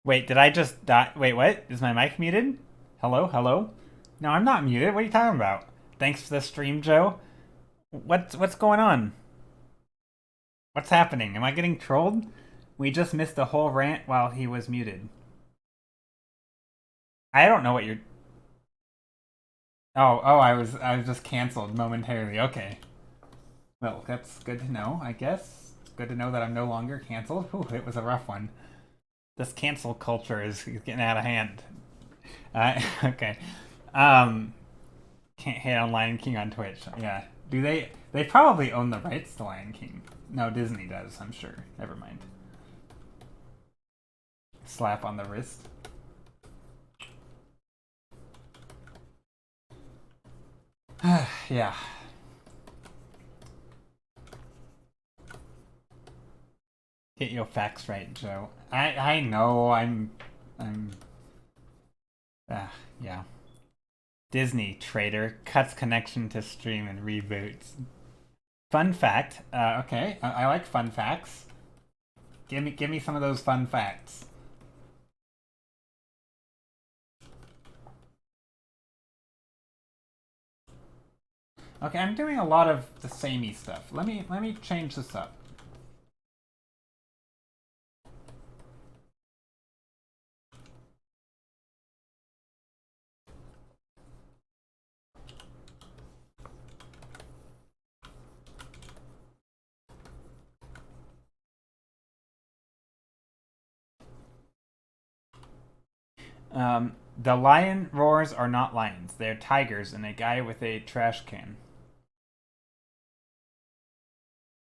Wait, did I just die? Wait, what? Is my mic muted? Hello, hello? No, I'm not muted. What are you talking about? Thanks for the stream, Joe. What's going on? What's happening? Am I getting trolled? We just missed a whole rant while he was muted. I don't know what you're. Oh, I was just canceled momentarily. Okay. Well, that's good to know, I guess. Good to know that I'm no longer canceled. Whew, it was a rough one. This cancel culture is getting out of hand. Okay. Um, can't hate on Lion King on Twitch. Yeah. Do they? They probably own the rights to Lion King. No, Disney does, I'm sure. Never mind. Slap on the wrist. Yeah. Get your facts right, Joe. I know I'm yeah. Disney traitor cuts connection to stream and reboots. Fun fact. Okay, I like fun facts. Give me some of those fun facts. Okay, I'm doing a lot of the samey stuff. Let me change this up. The lion roars are not lions. They're tigers and a guy with a trash can.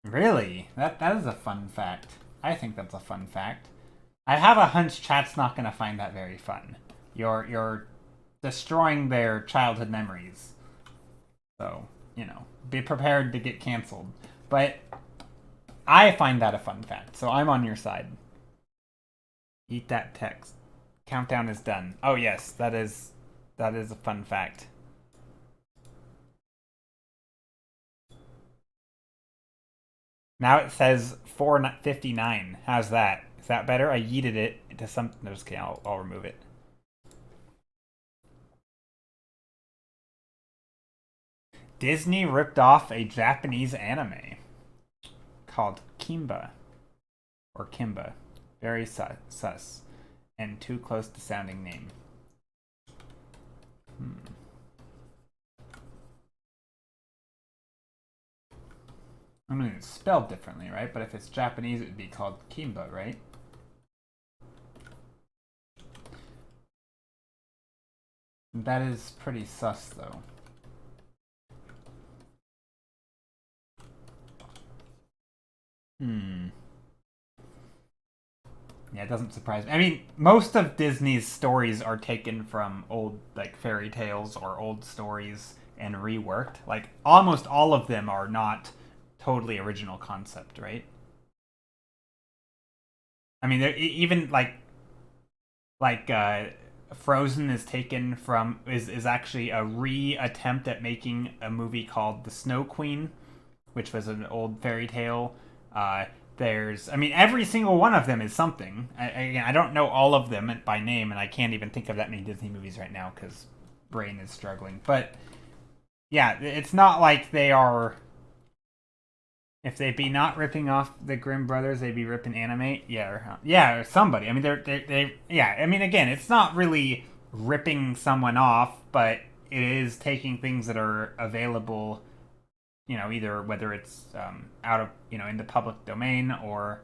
Really? That is a fun fact. I think that's a fun fact. I have a hunch chat's not gonna find that very fun. You're destroying their childhood memories. So, be prepared to get canceled. But I find that a fun fact, so I'm on your side. Eat that text. Countdown is done. Oh yes, that is a fun fact. Now it says 459. How's that? Is that better? I yeeted it to some. No, just kidding. I'll remove it. Disney ripped off a Japanese anime called Kimba or Kimba. Very sus and too close to sounding name. I mean, it's spelled differently, right? But if it's Japanese, it would be called Kimba, right? That is pretty sus, though. Yeah, it doesn't surprise me. I mean, most of Disney's stories are taken from old, like, fairy tales or old stories and reworked. Like, almost all of them are not totally original concept, right? I mean, even like Frozen is taken from is actually a re-attempt at making a movie called The Snow Queen, which was an old fairy tale. There's, I mean, every single one of them is something. I don't know all of them by name, and I can't even think of that many Disney movies right now because brain is struggling. But yeah, it's not like they are. If they be not ripping off the Grimm brothers, they'd be ripping anime. Yeah, or somebody. I mean, they. Yeah, I mean, again, it's not really ripping someone off, but it is taking things that are available. Either whether it's out of in the public domain or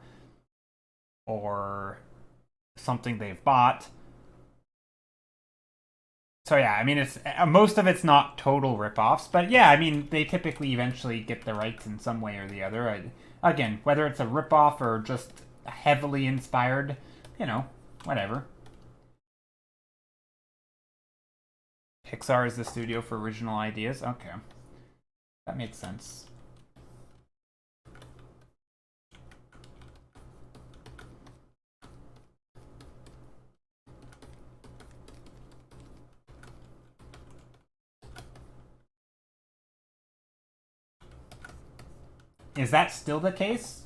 something they've bought. So yeah, I mean, it's most of it's not total ripoffs, but yeah, I mean, they typically eventually get the rights in some way or the other. Again, whether it's a ripoff or just heavily inspired, whatever. Pixar is the studio for original ideas. Okay, that makes sense. Is that still the case?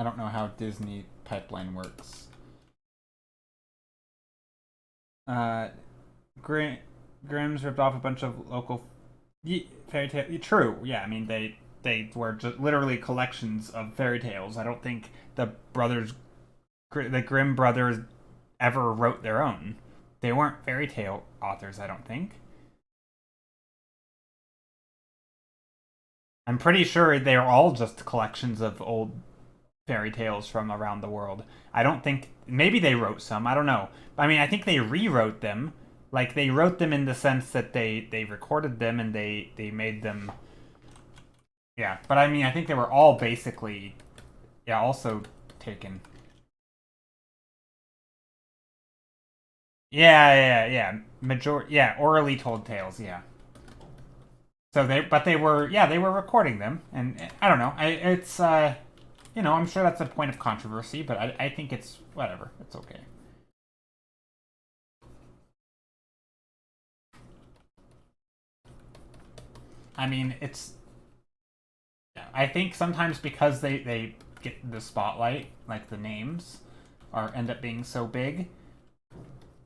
I don't know how Disney pipeline works. Grimm's ripped off a bunch of local fairy tale. True, yeah. I mean, they were just literally collections of fairy tales. I don't think the Grimm brothers, ever wrote their own. They weren't fairy tale authors. I don't think. I'm pretty sure they're all just collections of old fairy tales from around the world. I don't think maybe they wrote some. I don't know. I mean, I think they rewrote them. Like they wrote them in the sense that they recorded them and they made them. Yeah, but I mean, I think they were all basically, yeah, also taken. Yeah. Yeah, orally told tales. Yeah. So they were recording them, and I don't know. It's I'm sure that's a point of controversy, but I think it's whatever. It's okay. I mean, it's. I think sometimes because they get the spotlight, like the names, are end up being so big,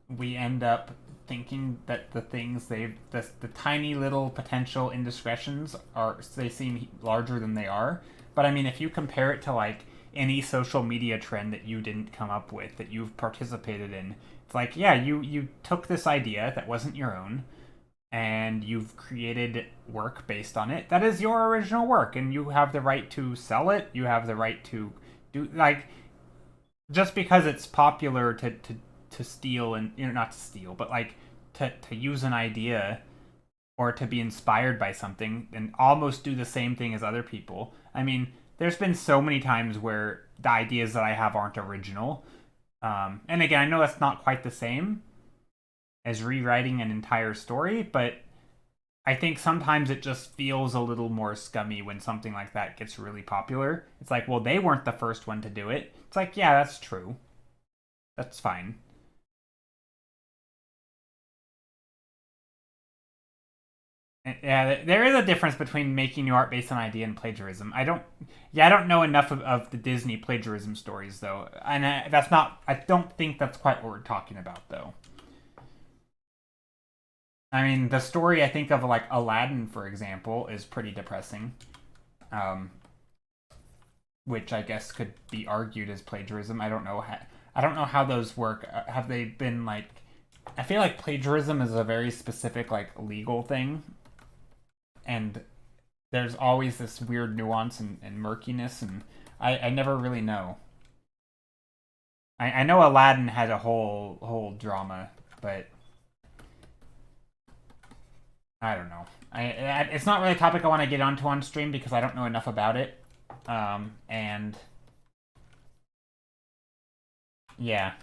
we end up thinking that the things the tiny little potential indiscretions they seem larger than they are. But I mean, if you compare it to like any social media trend that you didn't come up with, that you've participated in, it's like, yeah, you took this idea that wasn't your own and you've created work based on it that is your original work, and you have the right to sell it. You have the right to do, like, just because it's popular to steal, and not to steal, but like to use an idea or to be inspired by something and almost do the same thing as other people. I mean, there's been so many times where the ideas that I have aren't original. And again, I know that's not quite the same as rewriting an entire story, but I think sometimes it just feels a little more scummy when something like that gets really popular. It's like, well, they weren't the first one to do it. It's like, yeah, that's true. That's fine. Yeah, there is a difference between making new art based on idea and plagiarism. I don't know enough of the Disney plagiarism stories though, and that's not. I don't think that's quite what we're talking about though. I mean, the story I think of like Aladdin, for example, is pretty depressing, um, which I guess could be argued as plagiarism. I don't know how those work. Have they been like? I feel like plagiarism is a very specific like legal thing, and there's always this weird nuance and murkiness, and I never really know. I know Aladdin had a whole drama, but I don't know. It's not really a topic I want to get onto on stream because I don't know enough about it. And yeah.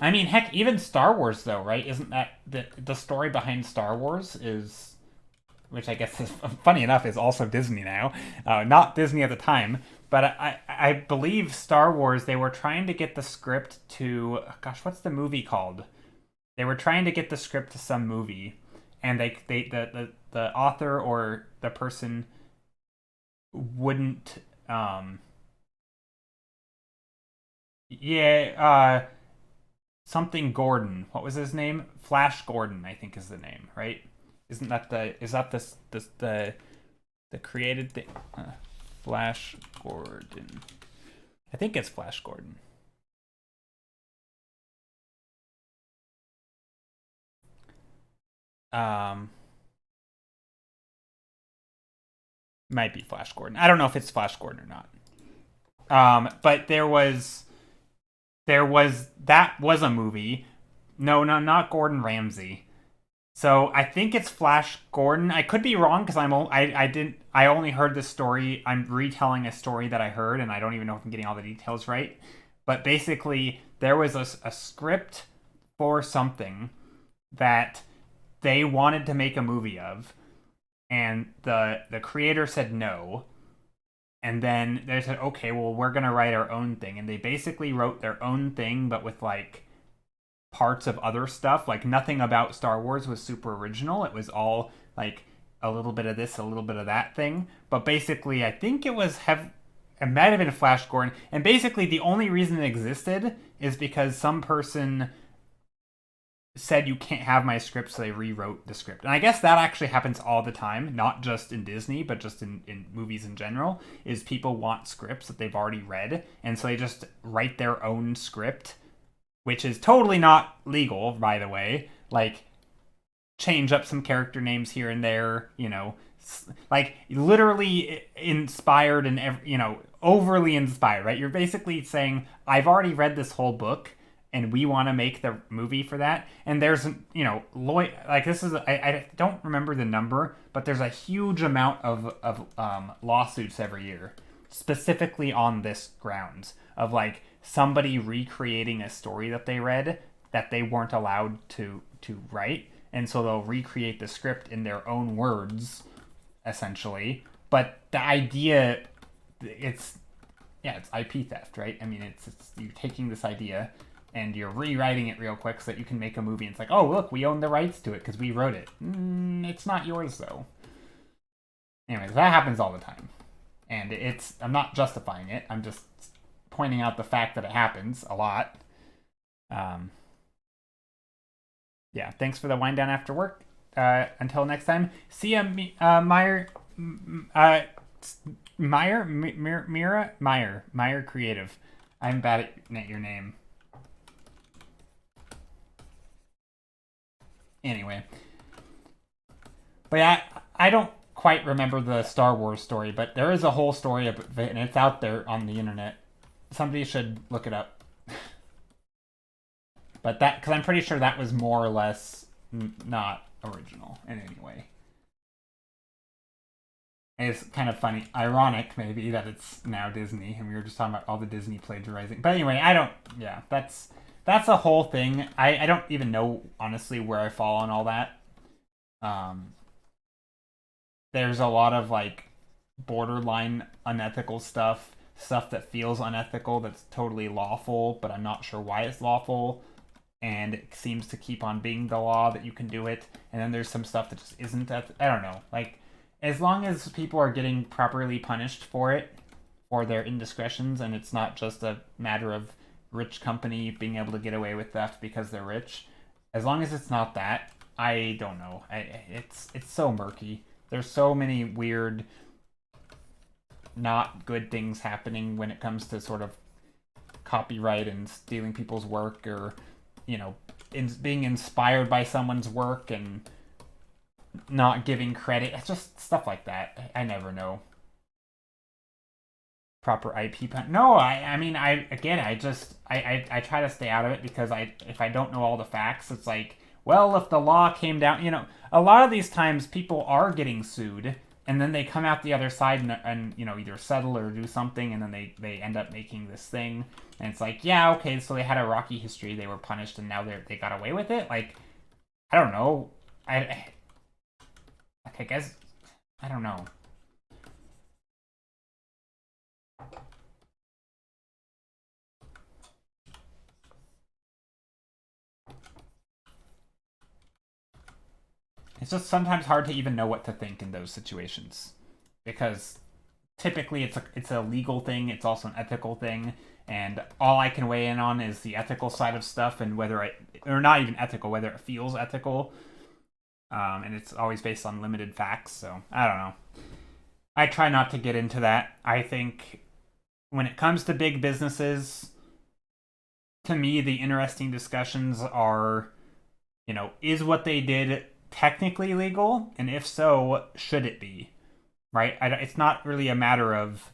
I mean, heck, even Star Wars though, right? Isn't that the story behind Star Wars is, which I guess is funny enough is also Disney now, not Disney at the time, but I believe Star Wars, they were trying to get the script to, gosh, what's the movie called? They were trying to get the script to some movie, and the author or the person wouldn't yeah something Gordon. What was his name? Flash Gordon, I think is the name, right? Isn't that the created thing? Flash Gordon. I think it's Flash Gordon. Um, Might be Flash Gordon. I don't know if it's Flash Gordon or not. But that was a movie. No, not Gordon Ramsay. So I think it's Flash Gordon. I could be wrong because I only heard this story. I'm retelling a story that I heard, and I don't even know if I'm getting all the details right. But basically, there was a script for something that they wanted to make a movie of, and the creator said no. And then they said, okay, well, we're gonna write our own thing, and they basically wrote their own thing, but with like parts of other stuff. Like nothing about Star Wars was super original. It was all like a little bit of this, a little bit of that thing. But basically, I think it might have been Flash Gordon. And basically, the only reason it existed is because some person said you can't have my script, so they rewrote the script. And I guess that actually happens all the time, not just in Disney, but just in movies in general, is people want scripts that they've already read, and so they just write their own script, which is totally not legal, by the way. Like, change up some character names here and there, like literally inspired and, overly inspired, right? You're basically saying, I've already read this whole book, and we want to make the movie for that. And there's, like this is, I don't remember the number, but there's a huge amount of lawsuits every year, specifically on this grounds of like somebody recreating a story that they read that they weren't allowed to write. And so they'll recreate the script in their own words, essentially. But the idea, it's IP theft, right? I mean, it's you're taking this idea and you're rewriting it real quick so that you can make a movie. And it's like, oh, look, we own the rights to it because we wrote it. It's not yours, though. Anyways, that happens all the time. And I'm not justifying it. I'm just pointing out the fact that it happens a lot. Yeah, thanks for the wind down after work. Until next time. See ya, Meyer Creative. I'm bad at your name. Anyway. But yeah, I don't quite remember the Star Wars story, but there is a whole story of it, and it's out there on the internet. Somebody should look it up. But because I'm pretty sure that was more or less not original in any way. And it's kind of funny, ironic maybe, that it's now Disney, and we were just talking about all the Disney plagiarizing. But anyway, that's a whole thing. I don't even know, honestly, where I fall on all that. There's a lot of, like, borderline unethical stuff that feels unethical that's totally lawful, but I'm not sure why it's lawful. And it seems to keep on being the law that you can do it. And then there's some stuff that just isn't. I don't know. Like, as long as people are getting properly punished for it, for their indiscretions, and it's not just a matter of rich company being able to get away with theft because they're rich, as long as it's not that, I don't know. It's so murky. There's so many weird, not good things happening when it comes to sort of copyright and stealing people's work, or being inspired by someone's work and not giving credit. It's just stuff like that. I never know. Proper IP pun. No, I mean, I try to stay out of it because if I don't know all the facts, it's like, well, if the law came down, a lot of these times people are getting sued, and then they come out the other side and either settle or do something, and then they end up making this thing. And it's like, yeah, okay, so they had a rocky history, they were punished, and now they got away with it? Like, I don't know. I guess, I don't know. It's just sometimes hard to even know what to think in those situations, because typically it's a legal thing, it's also an ethical thing, and all I can weigh in on is the ethical side of stuff, and whether or not even ethical, whether it feels ethical, and it's always based on limited facts. So I don't know. I try not to get into that. I think when it comes to big businesses, to me, the interesting discussions are, is what they did technically legal? And if so, should it be? Right? It's not really a matter of,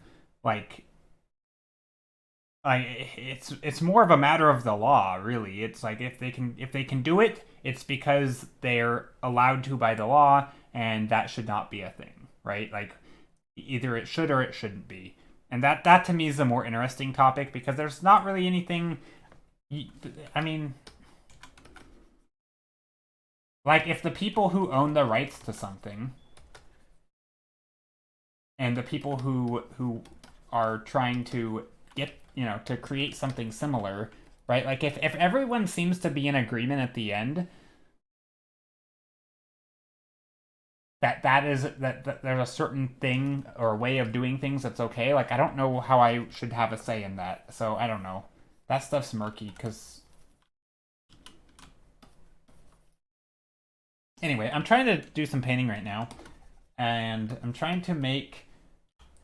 it's more of a matter of the law, really. It's like, if they can do it, it's because they're allowed to by the law, and that should not be a thing, right? Like, either it should or it shouldn't be. And that to me is a more interesting topic, because there's not really anything, I mean, like, if the people who own the rights to something and the people who are trying to get, to create something similar, right? Like, if everyone seems to be in agreement at the end, that there's a certain thing or way of doing things that's okay. Like, I don't know how I should have a say in that. So I don't know. That stuff's murky because. Anyway, I'm trying to do some painting right now, and I'm trying to make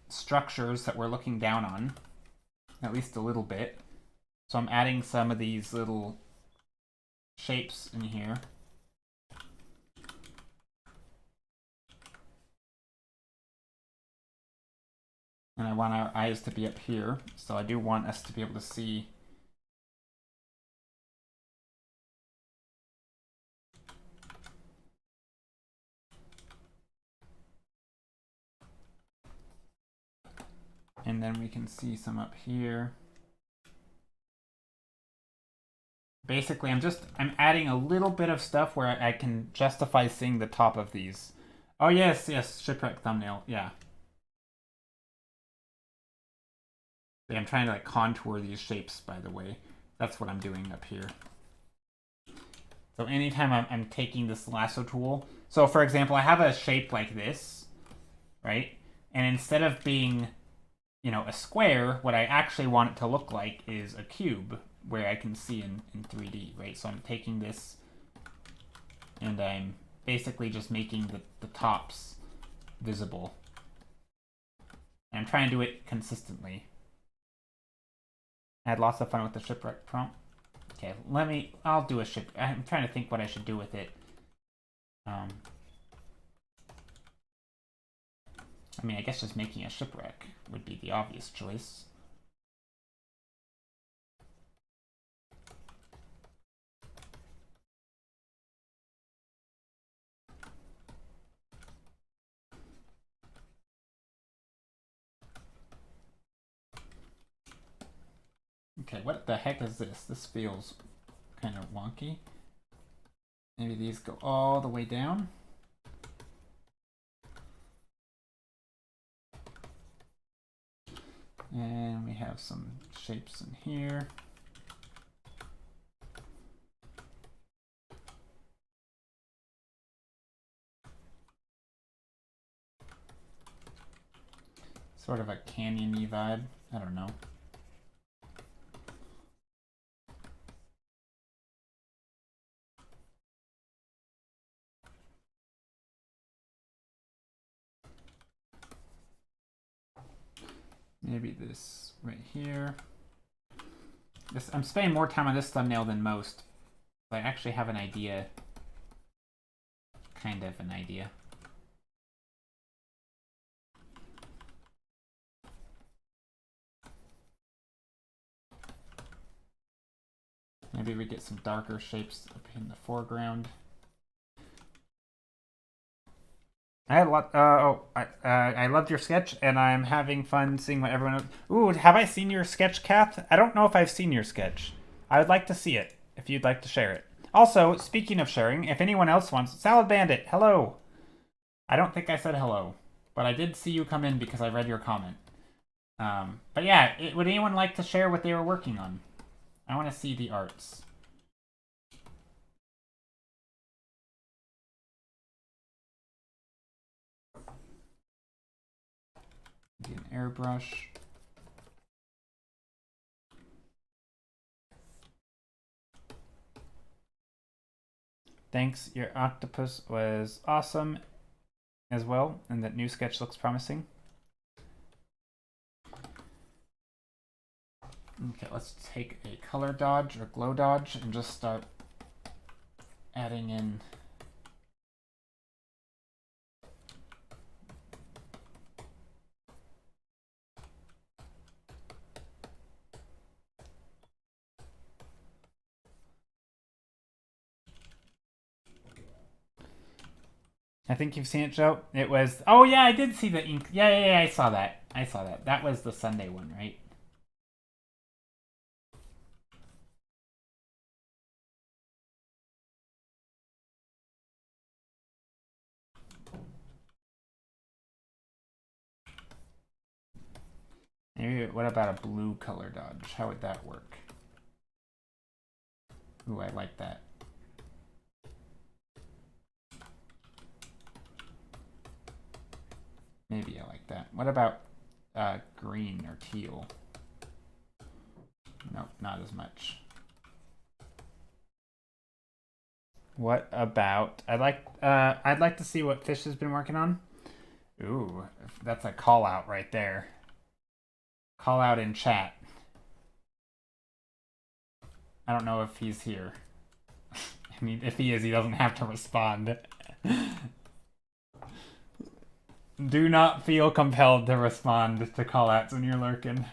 structures that we're looking down on, at least a little bit. So I'm adding some of these little shapes in here. And I want our eyes to be up here, so I do want us to be able to see. And then we can see some up here. Basically, I'm adding a little bit of stuff where I can justify seeing the top of these. Oh, yes, shipwreck thumbnail, yeah. I'm trying to like contour these shapes, by the way. That's what I'm doing up here. So anytime I'm taking this lasso tool, so for example, I have a shape like this, right? And instead of being, you know, a square, what I actually want it to look like is a cube, where I can see in 3D, right? So I'm taking this and I'm basically just making the tops visible. And I'm trying to do it consistently. I had lots of fun with the shipwreck prompt. Okay, I'll do a ship. I'm trying to think what I should do with it. I mean, I guess just making a shipwreck would be the obvious choice. Okay, what the heck is this? This feels kind of wonky. Maybe these go all the way down. And we have some shapes in here. Sort of a canyon-y vibe. I don't know. Maybe this right here. I'm spending more time on this thumbnail than most. But I actually have an idea. Kind of an idea. Maybe we get some darker shapes up in the foreground. I had a lot. I loved your sketch, and I'm having fun seeing what everyone. Ooh, have I seen your sketch, Kath? I don't know if I've seen your sketch. I would like to see it if you'd like to share it. Also, speaking of sharing, if anyone else wants, Salad Bandit, hello. I don't think I said hello, but I did see you come in because I read your comment. But yeah, would anyone like to share what they were working on? I want to see the arts. An airbrush. Thanks, your octopus was awesome as well, and that new sketch looks promising. Okay, let's take a color dodge or glow dodge and just start adding in I think you've seen it, Joe. It was, oh yeah, I did see the ink. Yeah, I saw that. That was the Sunday one, right? Maybe, what about a blue color dodge? How would that work? Ooh, I like that. Maybe I like that. What about green or teal? Nope, not as much. What about I'd like to see what Fish has been working on. Ooh, that's a call out right there. Call out in chat. I don't know if he's here. I mean, if he is, he doesn't have to respond. Do not feel compelled to respond to call outs when you're lurking.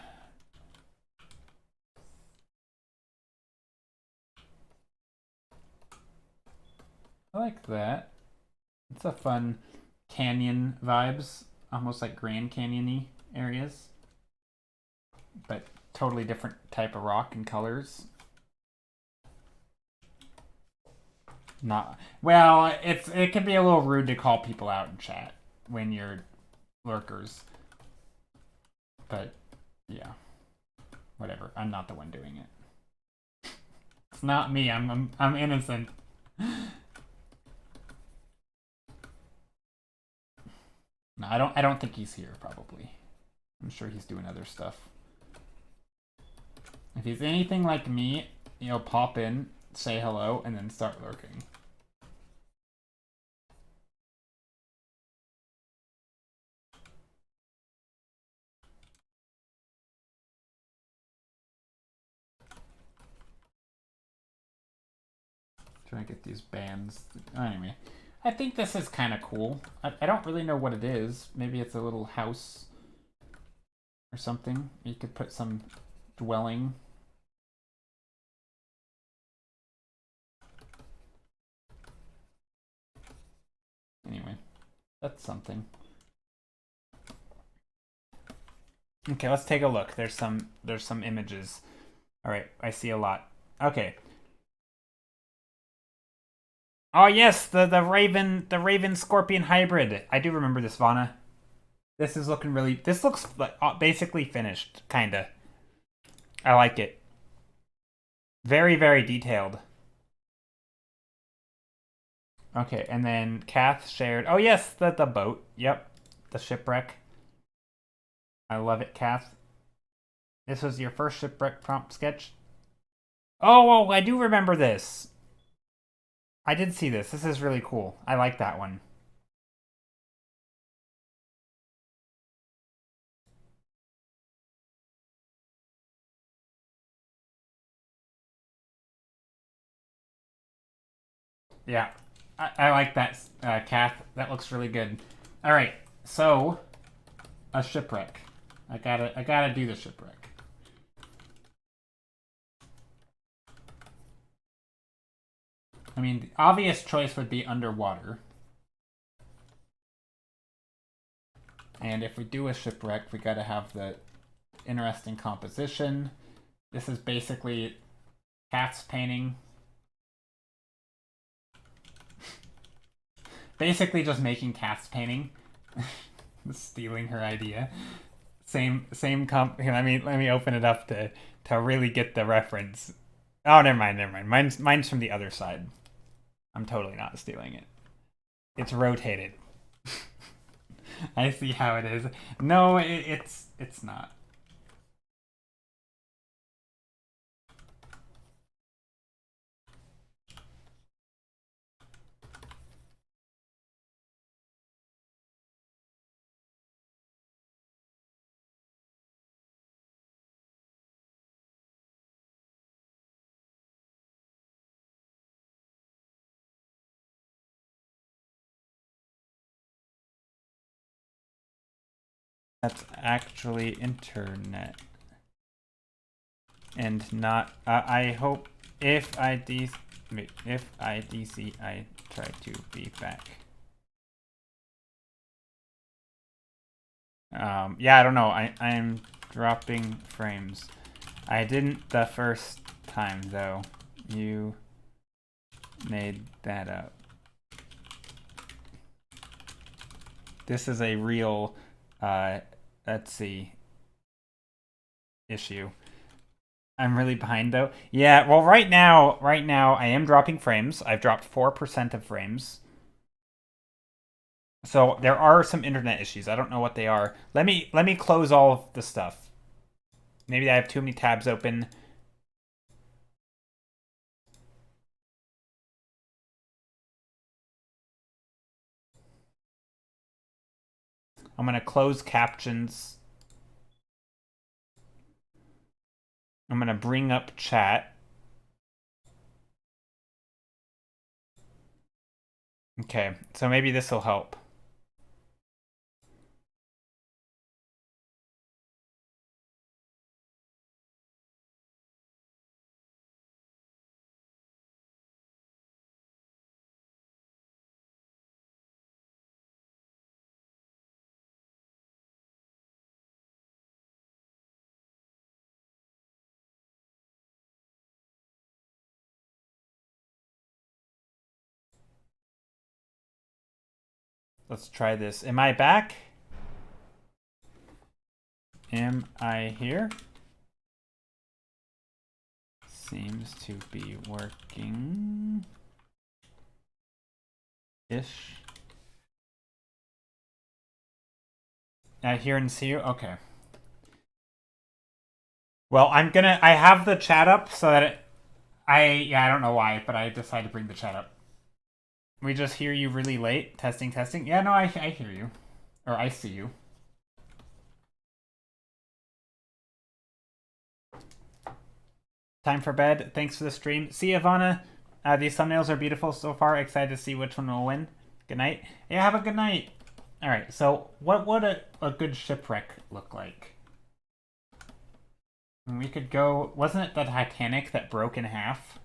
I like that. It's a fun canyon vibes, almost like Grand Canyon-y areas, but totally different type of rock and colors. Not well. It can be a little rude to call people out in chat when you're lurkers, but yeah, whatever. I'm not the one doing it. It's not me. I'm innocent. No, I don't think he's here, probably. I'm sure he's doing other stuff. If he's anything like me, he'll pop in, say hello, and then start lurking. Trying to get these bands. Anyway. I think this is kind of cool. I don't really know what it is. Maybe it's a little house or something. You could put some dwelling. Anyway, that's something. Okay, let's take a look. There's some images. All right, I see a lot. Okay. Oh yes, the Raven Scorpion hybrid. I do remember this, Vana. This is looking really. This looks like basically finished, kinda. I like it. Very, very detailed. Okay, and then Kath shared. Oh yes, the boat. Yep, the shipwreck. I love it, Kath. This was your first shipwreck prompt sketch. Oh, I do remember this. I did see this. This is really cool. I like that one. Yeah, I like that, Kath. That looks really good. All right, so a shipwreck. I gotta do the shipwreck. I mean, the obvious choice would be underwater. And if we do a shipwreck, we gotta have the interesting composition. This is basically Kath's painting. Basically just making Kath's painting. Stealing her idea. Same here, let me open it up to really get the reference. Oh, never mind. Mine's from the other side. I'm totally not stealing it. It's rotated. I see how it is. No, it's not. That's actually internet. And not, I hope if I DC, I try to be back. Yeah, I don't know. I'm dropping frames. I didn't the first time though. You made that up. This is a real, let's see, issue. I'm really behind though. Yeah, well right now I am dropping frames. I've dropped 4% of frames. So there are some internet issues. I don't know what they are. Let me close all of the stuff. Maybe I have too many tabs open. I'm gonna close captions. I'm gonna bring up chat. Okay, so maybe this will help. Let's try this. Am I back? Am I here? Seems to be working. Ish. I hear and see you? Okay. Well, I have the chat up so that I don't know why, but I decided to bring the chat up. We just hear you really late. Testing, testing. Yeah, no, I hear you. Or I see you. Time for bed. Thanks for the stream. See you, Ivana. These thumbnails are beautiful so far. Excited to see which one will win. Good night. Yeah, have a good night. All right, so what would a good shipwreck look like? We could go... Wasn't it the Titanic that broke in half?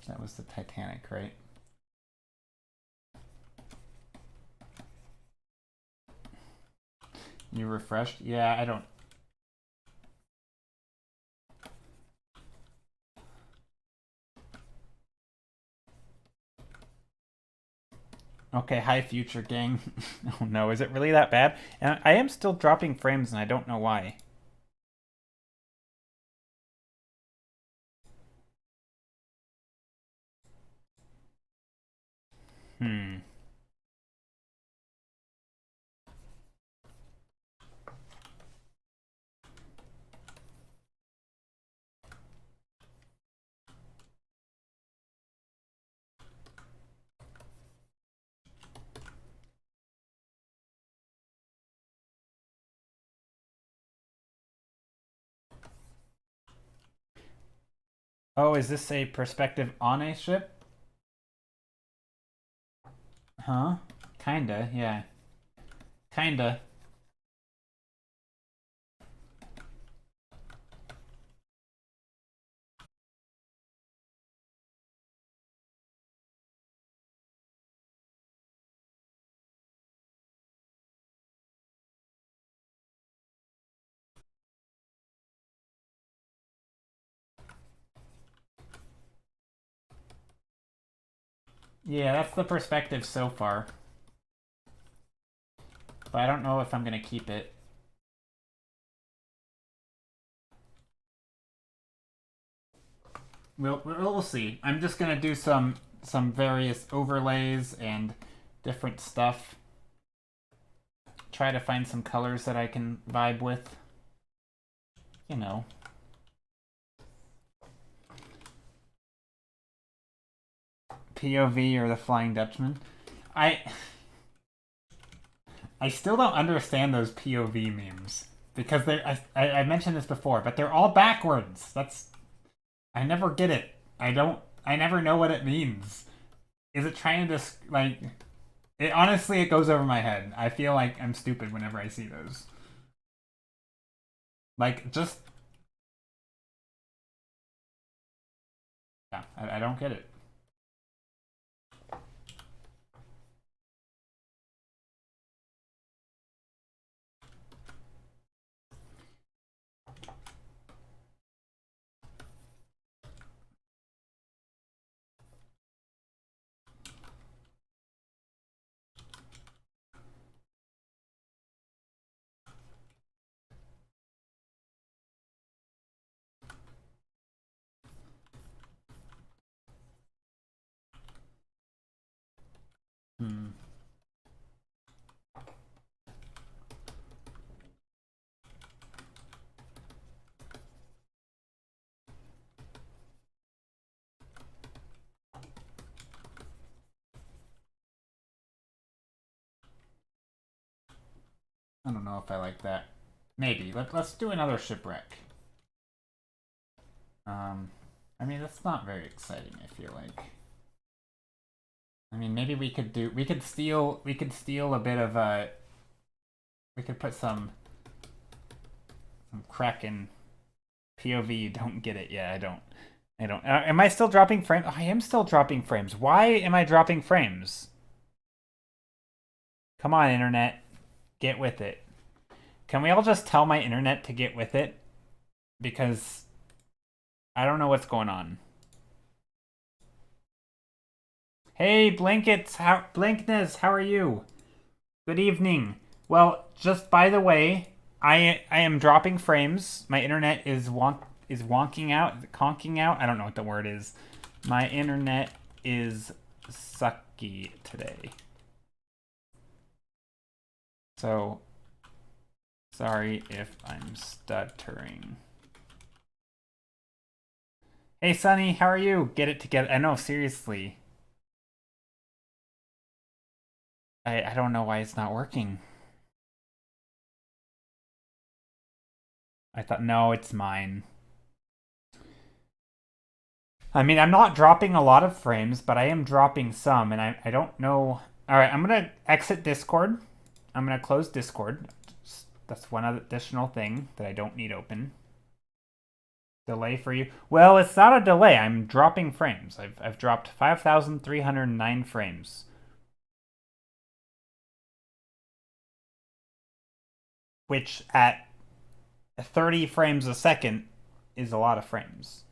That was the Titanic, right? You refreshed? Yeah, I don't... Okay, hi future gang. Oh no, is it really that bad? And I am still dropping frames and I don't know why. Hmm. Oh, is this a perspective on a ship? Huh? Kinda, yeah. Kinda. Yeah, that's the perspective so far. But I don't know if I'm gonna keep it. We'll see. I'm just gonna do some various overlays and different stuff. Try to find some colors that I can vibe with. You know. POV or the Flying Dutchman. I still don't understand those POV memes because I mentioned this before, but they're all backwards. I never get it. I never know what it means. Is it trying to like it honestly it goes over my head. I feel like I'm stupid whenever I see those. Like just yeah, I don't get it. I don't know if I like that. Maybe. Let's do another shipwreck. I mean, that's not very exciting, I feel like. I mean, maybe we could steal a bit of we could put some Kraken POV. Don't get it. Yeah, I don't. Am I still dropping frames? I am still dropping frames. Why am I dropping frames? Come on, internet. Get with it. Can we all just tell my internet to get with it? Because I don't know what's going on. Hey, Blankets, Blankness, how are you? Good evening. Well, just by the way, I am dropping frames. My internet is wonking out, conking out. I don't know what the word is. My internet is sucky today. So, sorry if I'm stuttering. Hey, Sunny, how are you? Get it together. I know, seriously. I don't know why it's not working. I thought, no, it's mine. I mean, I'm not dropping a lot of frames, but I am dropping some, and I don't know. All right, I'm going to exit Discord. I'm going to close Discord. That's one additional thing that I don't need open. Delay for you. Well, it's not a delay. I'm dropping frames. I've dropped 5,309 frames. Which at 30 frames a second is a lot of frames.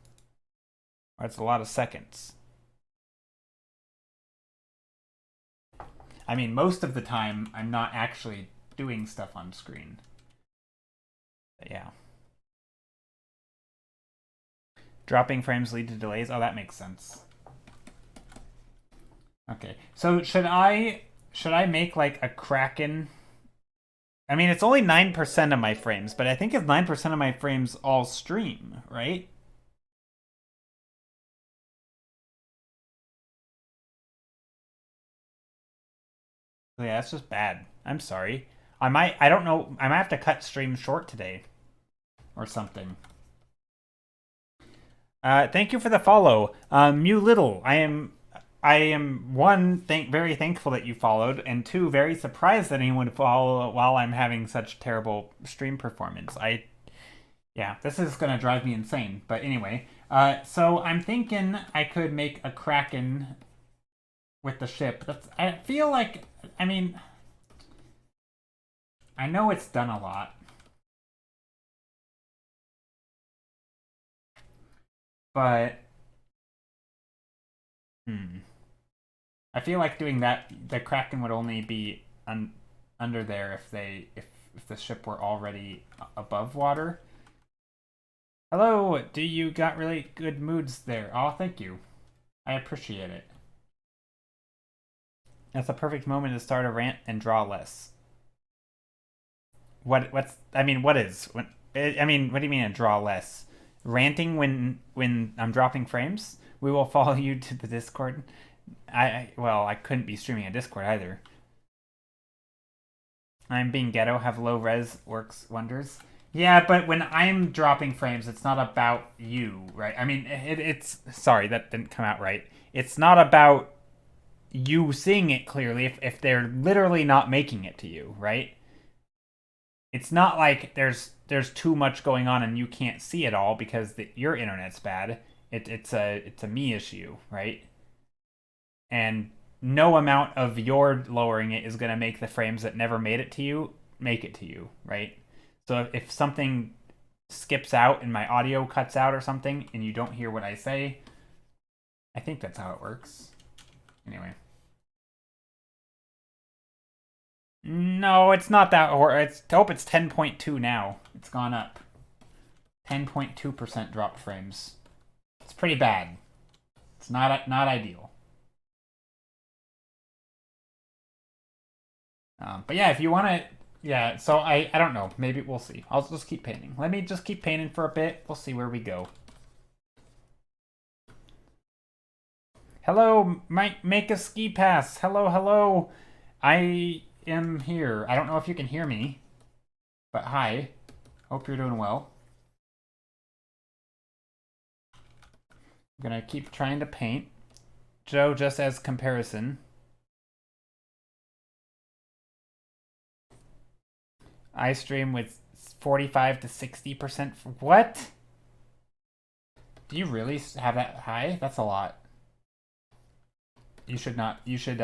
Or it's a lot of seconds. I mean, most of the time, I'm not actually doing stuff on screen. But yeah. Dropping frames lead to delays. Oh, that makes sense. Okay. So should I make like a Kraken? I mean, it's only 9% of my frames, but I think it's 9% of my frames all stream, right? Yeah, that's just bad. I'm sorry. I don't know, I might have to cut stream short today or something. Thank you for the follow. Mew Little, I am one, very thankful that you followed, and two, very surprised that anyone would follow while I'm having such terrible stream performance. Yeah, this is gonna drive me insane. But anyway, so I'm thinking I could make a Kraken with the ship. I feel like, I mean, I know it's done a lot. But, I feel like doing that, the Kraken would only be under there if the ship were already above water. Hello, do you got really good moods there? Oh, thank you. I appreciate it. That's a perfect moment to start a rant and draw less. I mean, what is? I mean, what do you mean a draw less? Ranting when I'm dropping frames? We will follow you to the Discord. Well, I couldn't be streaming a Discord either. I'm being ghetto, have low res, works wonders. Yeah, but when I'm dropping frames, it's not about you, right? I mean, it's sorry, that didn't come out right. It's not about you seeing it clearly if they're literally not making it to you, right? It's not like there's too much going on and you can't see it all because your internet's bad. It's a me issue, right? And no amount of your lowering it is going to make the frames that never made it to you make it to you, right? So if something skips out and my audio cuts out or something and you don't hear what I say, I think that's how it works. Anyway. No, it's not that. Or I hope it's 10.2 now. It's gone up. 10.2% dropped frames. It's pretty bad. It's not ideal. But yeah, if you want to, yeah. So I don't know. Maybe we'll see. I'll just keep painting. Let me just keep painting for a bit. We'll see where we go. Hello, make a ski pass. Hello. I am here. I don't know if you can hear me. But hi. Hope you're doing well. I'm gonna keep trying to paint. Joe, just as comparison. I stream with 45 to 60% for what? Do you really have that high? That's a lot. You should not. You should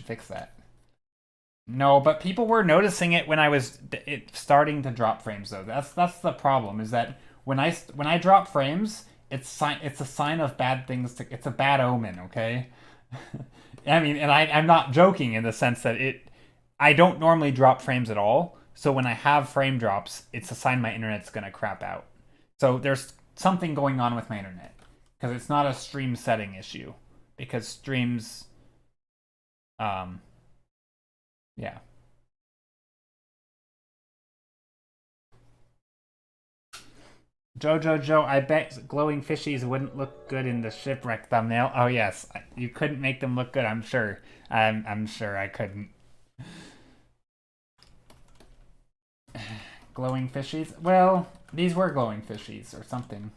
fix that. No, but people were noticing it when I was starting to drop frames though. That's the problem is that when I drop frames, it's a sign of bad things it's a bad omen, okay? I mean, and I'm not joking in the sense that I don't normally drop frames at all. So when I have frame drops, it's a sign my internet's gonna crap out. So there's something going on with my internet because it's not a stream setting issue because streams, yeah. Joe, I bet glowing fishies wouldn't look good in the shipwreck thumbnail. Oh yes, you couldn't make them look good. I'm sure. I'm sure I couldn't. Glowing fishies? Well, these were glowing fishies or something.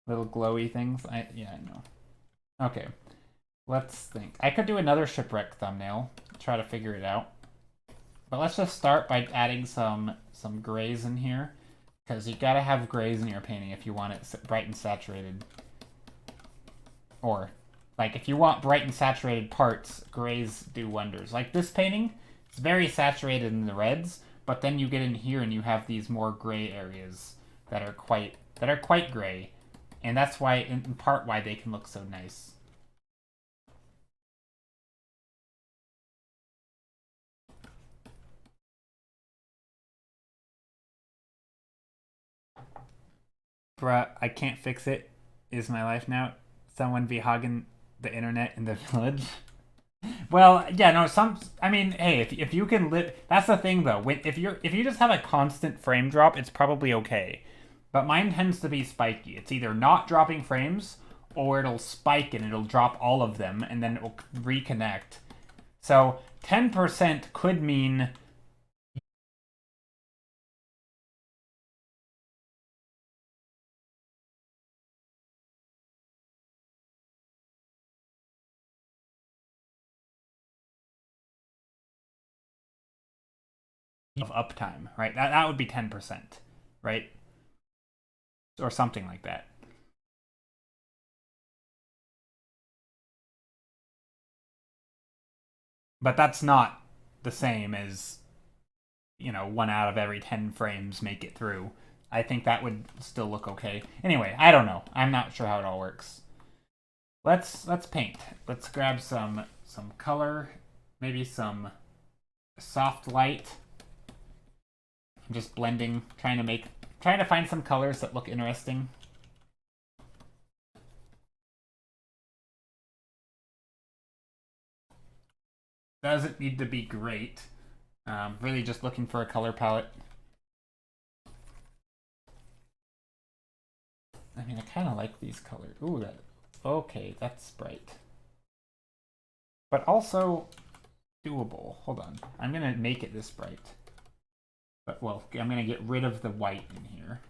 Little glowy things. Yeah, I know. Okay, let's think. I could do another shipwreck thumbnail. Try to figure it out. But let's just start by adding some grays in here. Because you gotta have grays in your painting if you want it bright and saturated. Or, like, if you want bright and saturated parts, grays do wonders. Like this painting, it's very saturated in the reds, but then you get in here and you have these more gray areas that are quite gray. And that's why, in part, why they can look so nice. Bruh, I can't fix it. Is my life now? Someone be hogging the internet in the village? Well, yeah, no, I mean, hey, if you can live, that's the thing though. If you just have a constant frame drop, it's probably okay. But mine tends to be spiky. It's either not dropping frames, or it'll spike and it'll drop all of them, and then it will reconnect. So 10% could mean of uptime, right? That would be 10%, right? Or something like that. But that's not the same as, 1 out of every 10 frames make it through. I think that would still look okay. Anyway, I don't know. I'm not sure how it all works. Let's paint. Let's grab some color, maybe some soft light. I'm just blending, trying to find some colors that look interesting. Doesn't need to be great. Really just looking for a color palette. I mean, I kind of like these colors. Ooh, okay, that's bright. But also doable. Hold on. I'm going to make it this bright. But, well, I'm going to get rid of the white in here.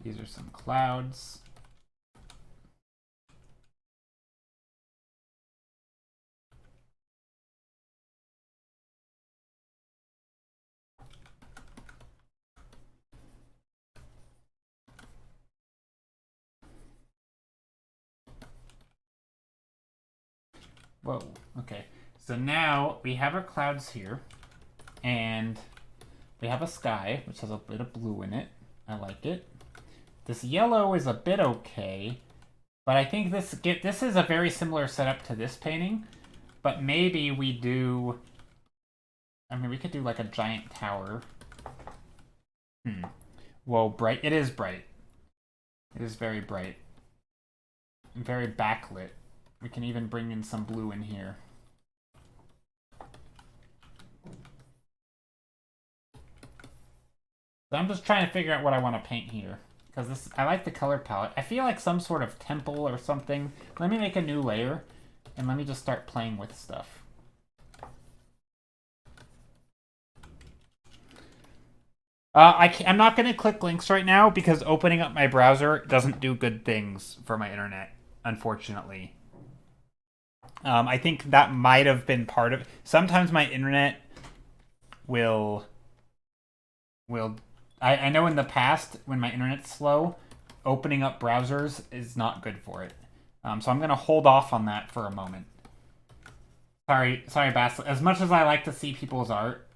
These are some clouds. Whoa, okay. So now we have our clouds here, and we have a sky, which has a bit of blue in it. I like it. This yellow is a bit okay, but I think this is a very similar setup to this painting, but maybe we do... I mean, we could do like a giant tower. Whoa, bright. It is bright. It is very bright. And very backlit. We can even bring in some blue in here. So I'm just trying to figure out what I want to paint here. Because I like the color palette. I feel like some sort of temple or something. Let me make a new layer. And let me just start playing with stuff. I'm not going to click links right now because opening up my browser doesn't do good things for my internet, unfortunately. I think that might have been part of... Sometimes my internet will... I know in the past, when my internet's slow, opening up browsers is not good for it. So I'm going to hold off on that for a moment. Sorry, Bass. As much as I like to see people's art,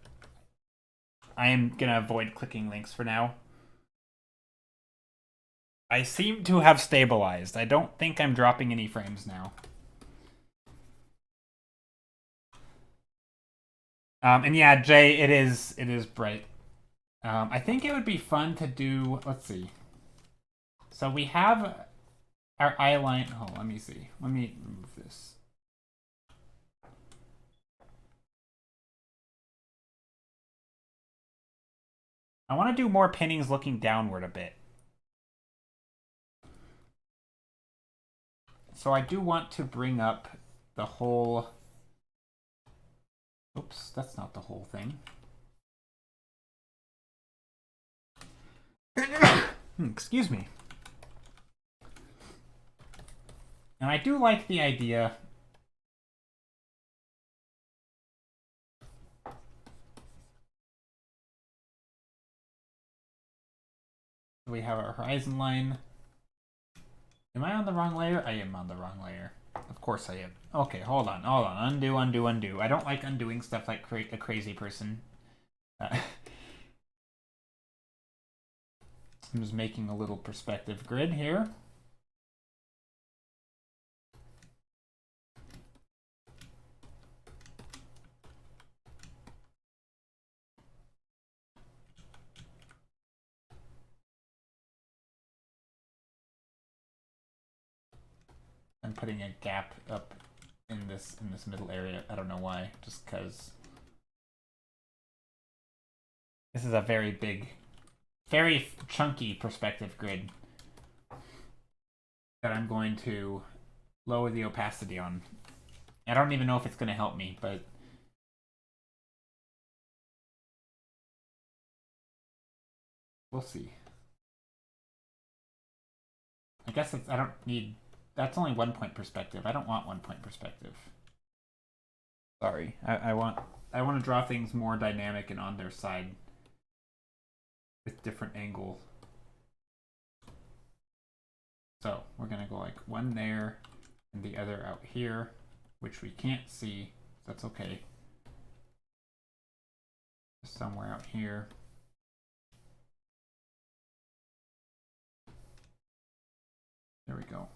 I am going to avoid clicking links for now. I seem to have stabilized. I don't think I'm dropping any frames now. And yeah, Jay, it is bright. I think it would be fun to do... Let's see. So we have our eye line... Oh, let me see. Let me move this. I want to do more paintings looking downward a bit. So I do want to bring up the whole... Oops, that's not the whole thing. Excuse me. And I do like the idea... We have our horizon line. Am I on the wrong layer? I am on the wrong layer. Of course I am. Okay, hold on. Undo, undo, undo. I don't like undoing stuff like a crazy person. I'm just making a little perspective grid here. I'm putting a gap up in this middle area. I don't know why, just because this is a very big, very chunky perspective grid that I'm going to lower the opacity on. I don't even know if it's going to help me, but we'll see. I guess I don't need... That's only 1 point perspective. I don't want 1 point perspective. Sorry. I want to draw things more dynamic and on their side with different angles. So we're going to go like one there and the other out here, which we can't see. That's okay. Somewhere out here. There we go.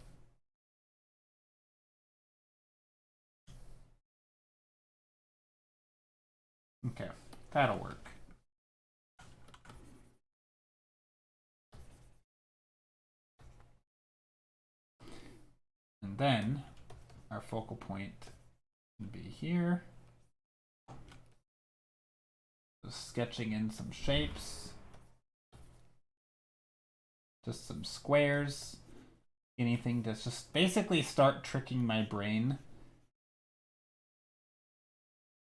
Okay, that'll work. And then our focal point would be here. Just sketching in some shapes. Just some squares. Anything to just basically start tricking my brain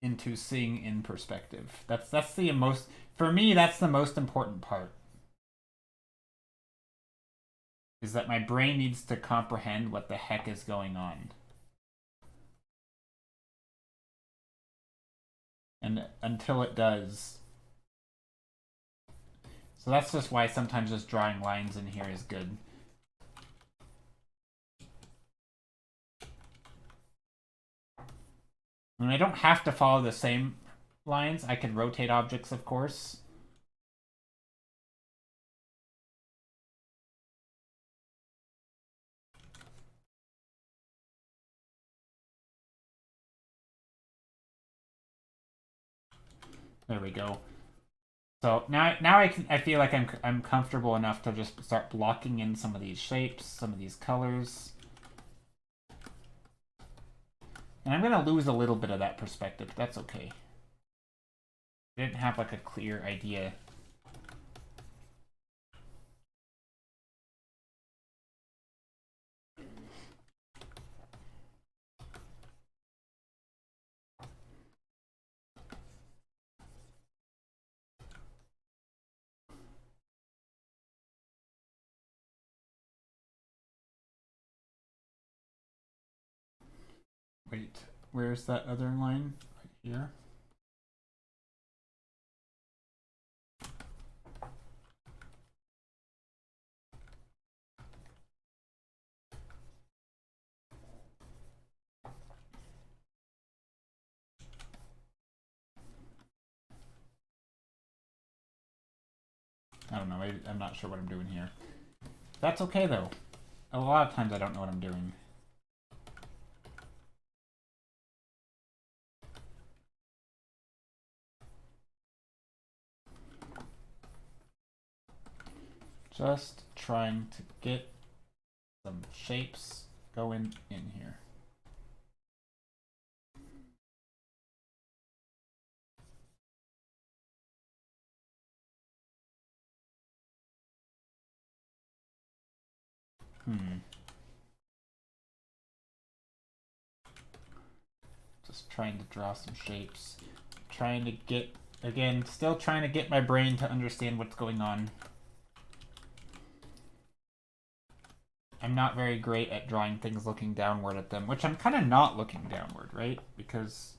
into seeing in perspective. That's the most... For me, that's the most important part. Is that my brain needs to comprehend what the heck is going on. And until it does... So that's just why sometimes just drawing lines in here is good. I mean, I don't have to follow the same lines. I can rotate objects, of course. There we go. So now I feel like I'm comfortable enough to just start blocking in some of these shapes, some of these colors. And I'm gonna lose a little bit of that perspective, but that's okay. I didn't have like a clear idea. Wait, where's that other line? Right here. I don't know, I'm not sure what I'm doing here. That's okay though. A lot of times I don't know what I'm doing. Just trying to get some shapes going in here. Just trying to draw some shapes. Trying to get, again, still trying to get my brain to understand what's going on. I'm not very great at drawing things looking downward at them, which I'm kind of not looking downward, right? Because,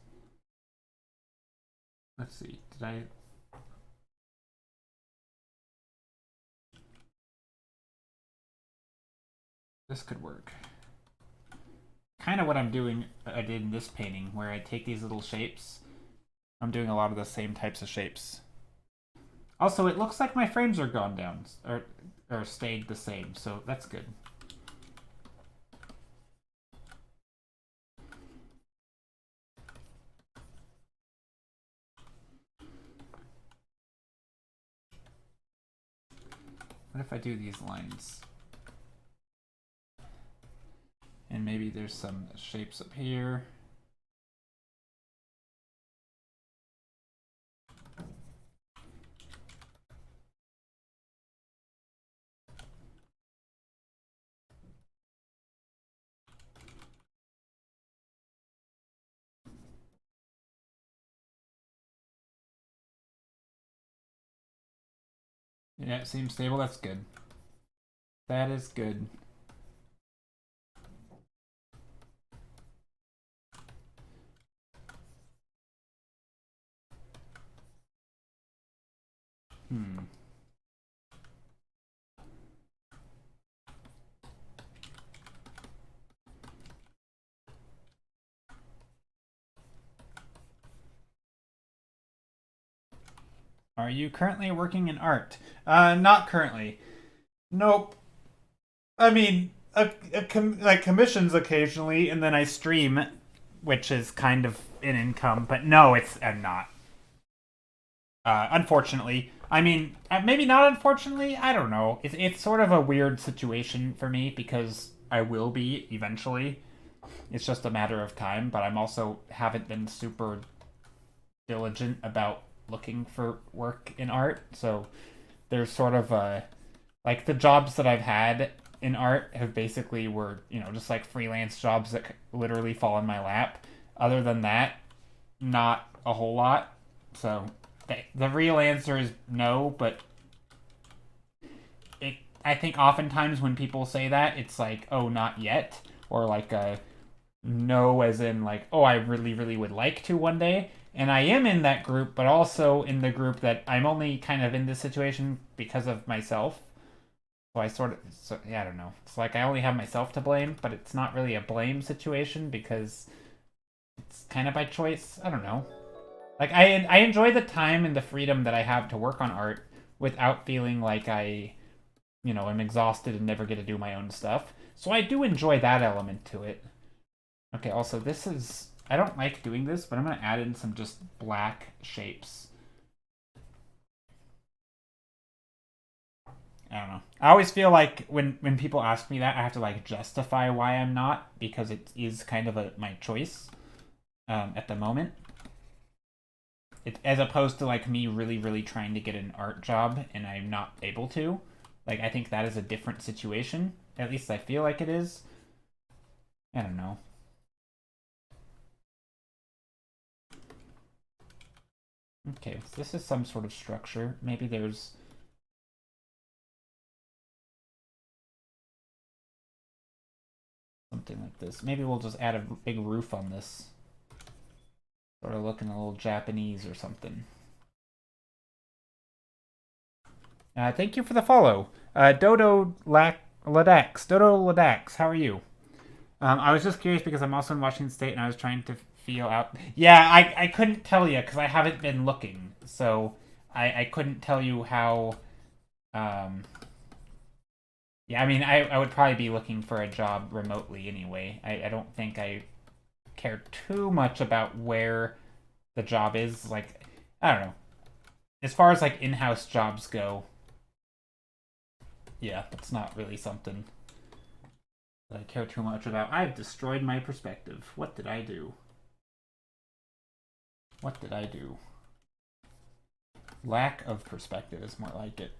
let's see, did I... This could work. Kind of what I'm doing, I did in this painting, where I take these little shapes. I'm doing a lot of the same types of shapes. Also, it looks like my frames are gone down, or stayed the same, so that's good. What if I do these lines? And maybe there's some shapes up here. Yeah, it seems stable. That's good. That is good. Are you currently working in art? Not currently. Nope. I mean, like commissions occasionally, and then I stream, which is kind of an income. But no, I'm not. Unfortunately, I mean, maybe not. Unfortunately, I don't know. It's sort of a weird situation for me because I will be eventually. It's just a matter of time. But I'm also haven't been super diligent about looking for work in art. So there's sort of a like the jobs that I've had in art have basically were, just like freelance jobs that literally fall in my lap. Other than that, not a whole lot. So the real answer is no, but I think oftentimes when people say that, it's like, oh, not yet, or like a no as in like, oh, I really, really would like to one day. And I am in that group, but also in the group that I'm only kind of in this situation because of myself. So I don't know. It's like I only have myself to blame, but it's not really a blame situation because it's kind of by choice. I don't know. Like I enjoy the time and the freedom that I have to work on art without feeling like I'm exhausted and never get to do my own stuff. So I do enjoy that element to it. Okay, also this is I don't like doing this, but I'm gonna add in some just black shapes. I don't know. I always feel like when people ask me that, I have to like justify why I'm not, because it is kind of my choice at the moment. As opposed to like me really trying to get an art job and I'm not able to. Like, I think that is a different situation. At least I feel like it is. I don't know. Okay, so this is some sort of structure. Maybe there's... something like this. Maybe we'll just add a big roof on this. Sort of looking a little Japanese or something. Thank you for the follow. Dodo Ladax. Dodo Ladax, how are you? I was just curious because I'm also in Washington State and I was trying to feel out... Yeah, I couldn't tell you because I haven't been looking. So I couldn't tell you how... Yeah, I mean, I would probably be looking for a job remotely anyway. I don't think I care too much about where the job is. Like, I don't know. As far as, like, in-house jobs go, yeah, that's not really something that I care too much about. I've destroyed my perspective. What did I do? What did I do? Lack of perspective is more like it.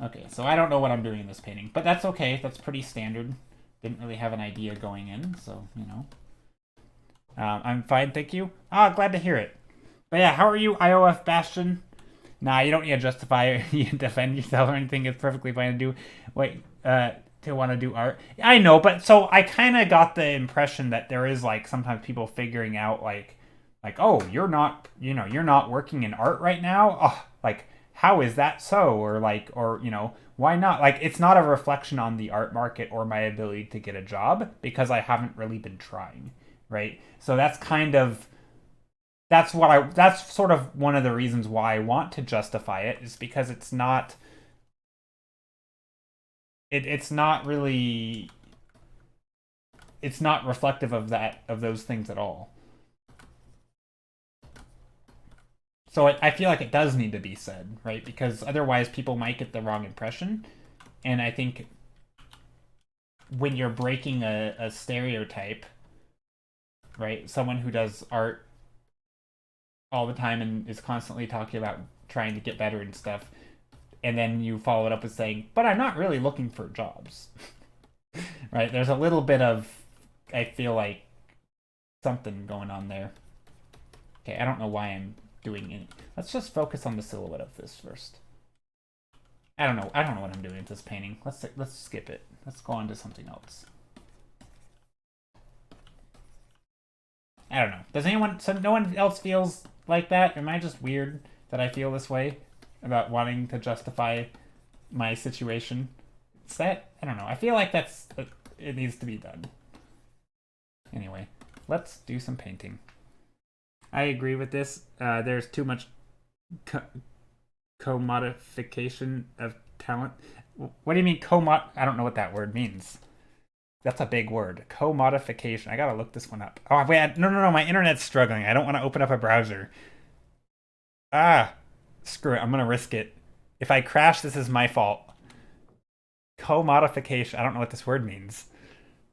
Okay, so I don't know what I'm doing in this painting, but that's okay. That's pretty standard. Didn't really have an idea going in, so, you know. I'm fine, thank you. Ah, glad to hear it. But yeah, how are you, IOF Bastion? Nah, you don't need to justify you defend yourself or anything. It's perfectly fine to do. Wait, to want to do art. I know, but so I kind of got the impression that there is like sometimes people figuring out like, oh, you're not working in art right now. Oh, like, how is that so? Or like, or you know, why not? Like, it's not a reflection on the art market or my ability to get a job because I haven't really been trying, right? So that's kind of. That's sort of one of the reasons why I want to justify it, is because it's not really, it's not reflective of those things at all. So I feel like it does need to be said, right? Because otherwise people might get the wrong impression. And I think when you're breaking a stereotype, right? Someone who does art all the time and is constantly talking about trying to get better and stuff, and then you follow it up with saying, but I'm not really looking for jobs. Right? There's a little bit of, I feel like, something going on there. Okay, I don't know why I'm doing it. Let's just focus on the silhouette of this first. I don't know what I'm doing with this painting. Let's skip it. Let's go on to something else. I don't know. Does anyone... So no one else feels like that? Am I just weird that I feel this way about wanting to justify my situation? Is that... I don't know. I feel like that's... It needs to be done. Anyway, let's do some painting. I agree with this. There's too much commodification of talent. What do you mean I don't know what that word means. That's a big word. Commodification. I gotta look this one up. Oh, wait. No. My internet's struggling. I don't want to open up a browser. Ah. Screw it. I'm gonna risk it. If I crash, this is my fault. Commodification. I don't know what this word means.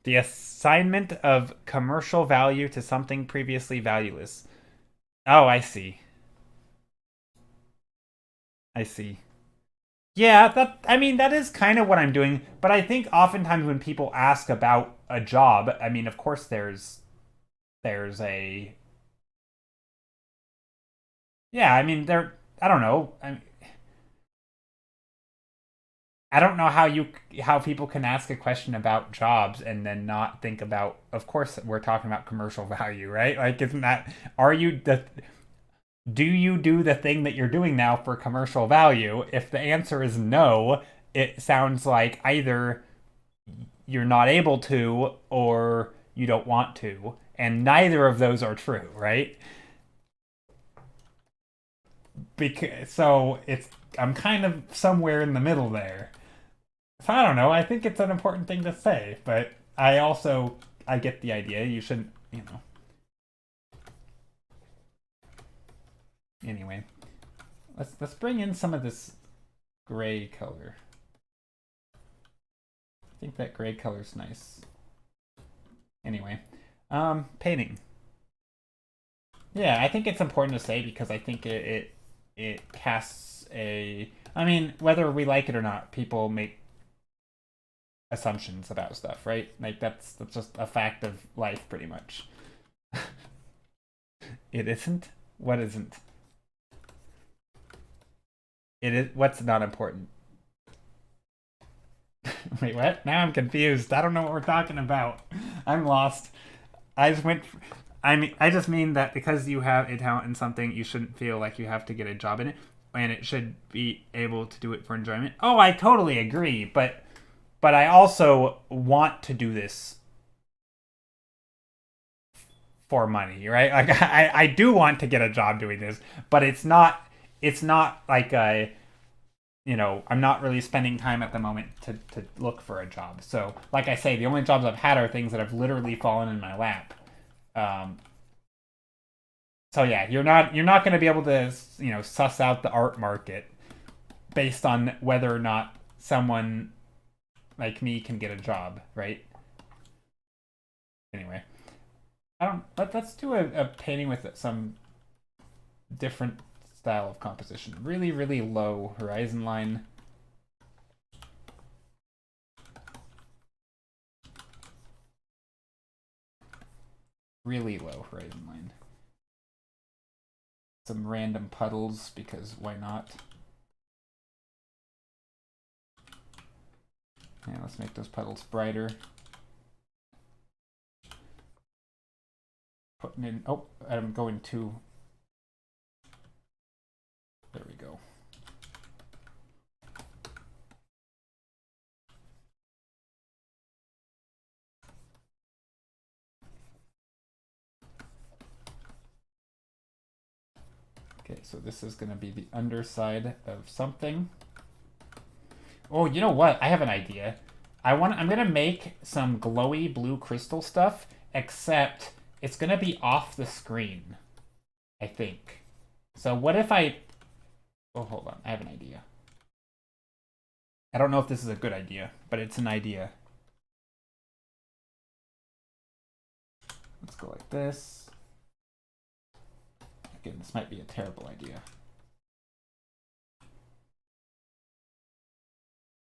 The assignment of commercial value to something previously valueless. Oh, I see. I see. Yeah, that is kind of what I'm doing, but I think oftentimes when people ask about a job, I mean, of course there's a... Yeah, I mean, I don't know. I don't know how people can ask a question about jobs and then not think about, of course we're talking about commercial value, right? Like, isn't that... Do you do the thing that you're doing now for commercial value? If the answer is no, it sounds like either you're not able to or you don't want to, and neither of those are true, right? So I'm kind of somewhere in the middle there. So I don't know. I think it's an important thing to say, but I get the idea. You shouldn't, you know. Anyway, Let's bring in some of this gray color. I think that gray color's nice. Anyway, painting. Yeah, I think it's important to say because I think it casts a. I mean, whether we like it or not, people make assumptions about stuff, right? Like that's just a fact of life, pretty much. It isn't? What isn't? It is. What's not important? Wait, what? Now I'm confused. I don't know what we're talking about. I'm lost. I just went. I just mean that because you have a talent in something, you shouldn't feel like you have to get a job in it, and it should be able to do it for enjoyment. Oh, I totally agree, but I also want to do this for money, right? Like I do want to get a job doing this, but it's not like I'm not really spending time at the moment to look for a job. So, like I say, the only jobs I've had are things that have literally fallen in my lap. So yeah, you're not going to be able to suss out the art market based on whether or not someone like me can get a job, right? Anyway, let's do a painting with some different style of composition. Really, really low horizon line. Really low horizon line. Some random puddles, because why not? Yeah, let's make those puddles brighter. Putting in, oh, I'm going too. There we go. Okay, so this is going to be the underside of something. Oh, you know what? I have an idea. I'm going to make some glowy blue crystal stuff, except it's going to be off the screen, I think. So what if I... Oh, hold on. I have an idea. I don't know if this is a good idea, but it's an idea. Let's go like this. Again, this might be a terrible idea.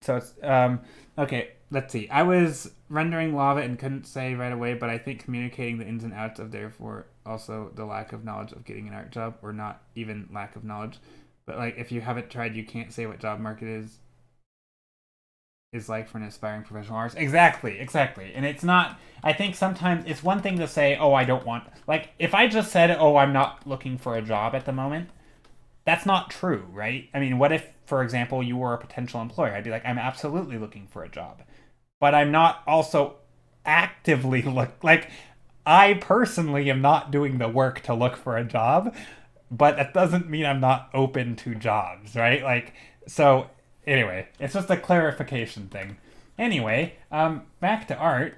So it's, okay, let's see. I was rendering lava and couldn't say right away, but I think communicating the ins and outs of therefore also the lack of knowledge of getting an art job, or not even lack of knowledge. But like, if you haven't tried, you can't say what job market is like for an aspiring professional artist. Exactly. And it's not, I think sometimes it's one thing to say, oh, I don't want, like, if I just said, oh, I'm not looking for a job at the moment, that's not true, right? I mean, what if, for example, you were a potential employer? I'd be like, I'm absolutely looking for a job, but I'm not also actively like, I personally am not doing the work to look for a job, but that doesn't mean I'm not open to jobs, right? Like, so anyway, it's just a clarification thing. Anyway, back to art.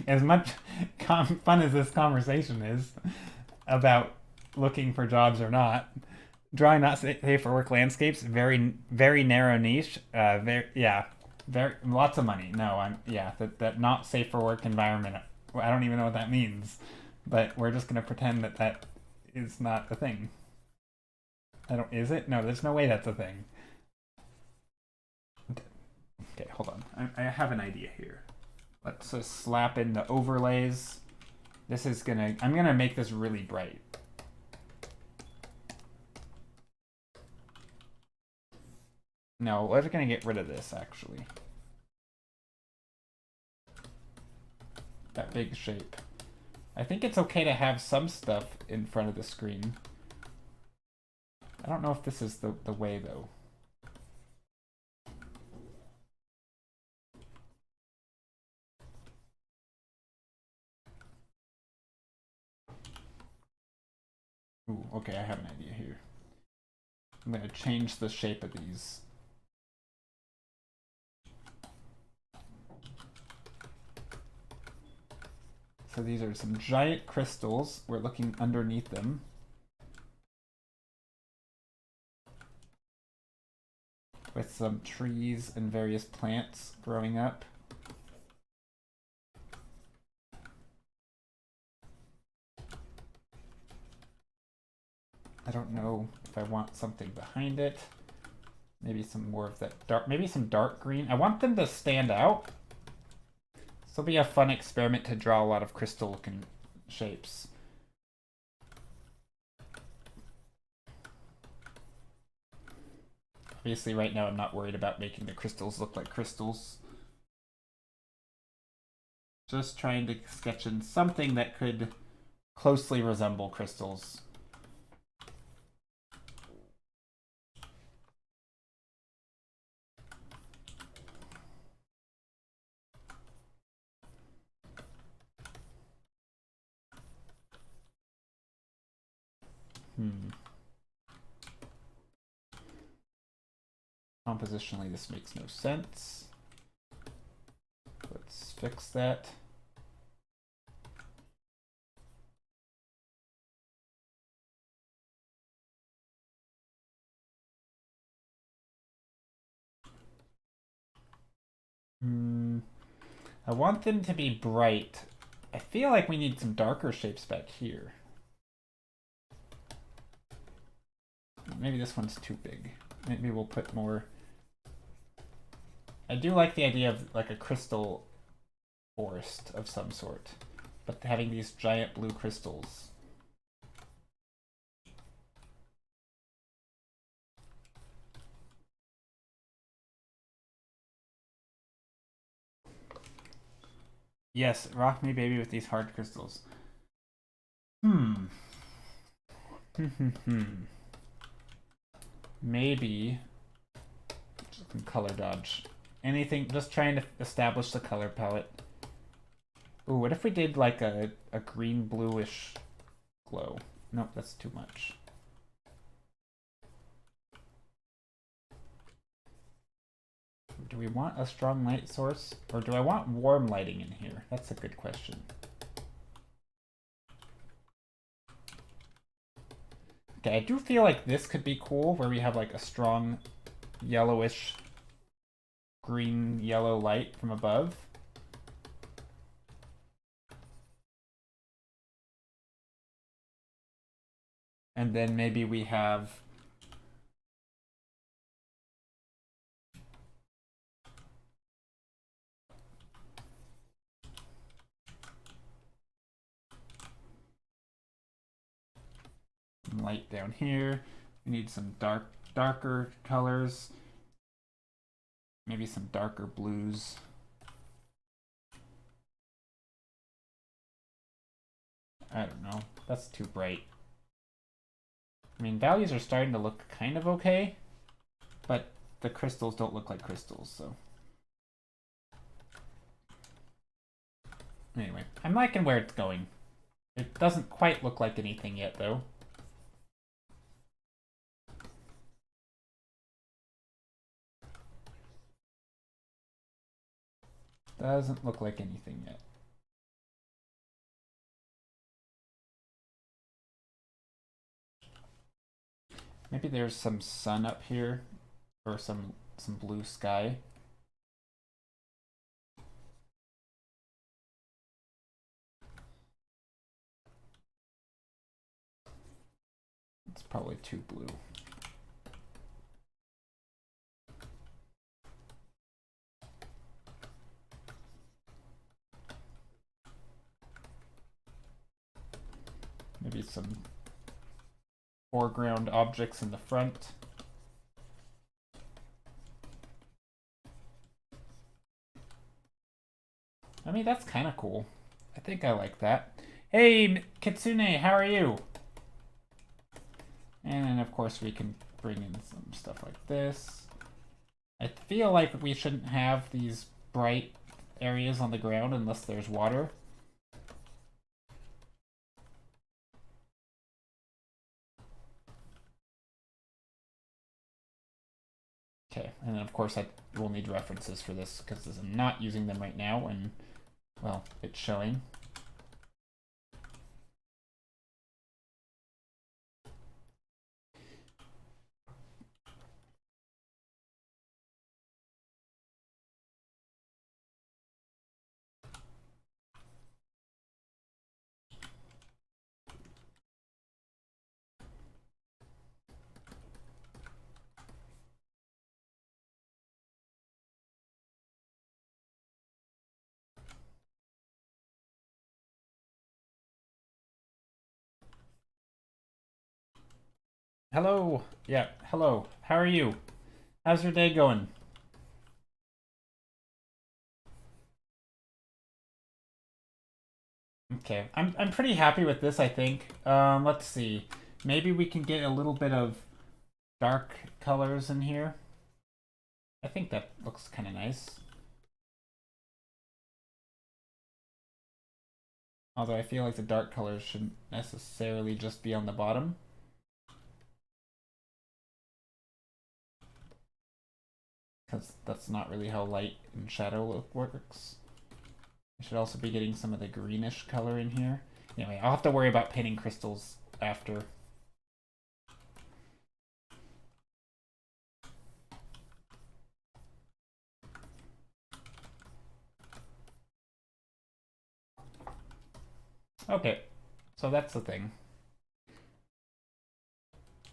As much fun as this conversation is about looking for jobs or not, drawing not safe for work landscapes, very very narrow niche. Very lots of money. No, that not safe for work environment. I don't even know what that means, but we're just gonna pretend that is not a thing. Is it? No, there's no way that's a thing. Okay, hold on. I have an idea here. Let's just slap in the overlays. I'm gonna make this really bright. No, we're gonna get rid of this actually. That big shape. I think it's okay to have some stuff in front of the screen. I don't know if this is the way though. Ooh, okay, I have an idea here. I'm gonna change the shape of these. So these are some giant crystals. We're looking underneath them. with some trees and various plants growing up. I don't know if I want something behind it. Maybe some more of that dark, maybe some dark green. I want them to stand out. This will be a fun experiment to draw a lot of crystal looking shapes. Obviously right now I'm not worried about making the crystals look like crystals. Just trying to sketch in something that could closely resemble crystals. Compositionally, this makes no sense. Let's fix that. I want them to be bright. I feel like we need some darker shapes back here. Maybe this one's too big. Maybe we'll put more. I do like the idea of like a crystal forest of some sort, but having these giant blue crystals. Yes, rock me baby with these hard crystals. Maybe just some color dodge. Anything, just trying to establish the color palette. Ooh, what if we did like a green bluish glow? Nope, that's too much. Do we want a strong light source? Or do I want warm lighting in here? That's a good question. Okay, I do feel like this could be cool, where we have like a strong yellowish green yellow light from above. And then maybe we have light down here. We need some darker colors. Maybe some darker blues. I don't know. That's too bright. I mean, values are starting to look kind of okay, but the crystals don't look like crystals, so. Anyway, I'm liking where it's going. It doesn't quite look like anything yet, though. Doesn't look like anything yet. Maybe there's some sun up here, or some blue sky. It's probably too blue. Maybe some foreground objects in the front. I mean, that's kind of cool. I think I like that. Hey, Kitsune, how are you? And then, of course, we can bring in some stuff like this. I feel like we shouldn't have these bright areas on the ground unless there's water. Okay, and then of course I will need references for this because I'm not using them right now and, well, it's showing. Hello. Yeah, hello. How are you? How's your day going? Okay, I'm pretty happy with this, I think. Let's see. Maybe we can get a little bit of dark colors in here. I think that looks kind of nice. Although I feel like the dark colors shouldn't necessarily just be on the bottom. Because that's not really how light and shadow works. I should also be getting some of the greenish color in here. Anyway, I'll have to worry about painting crystals after. Okay, so that's the thing.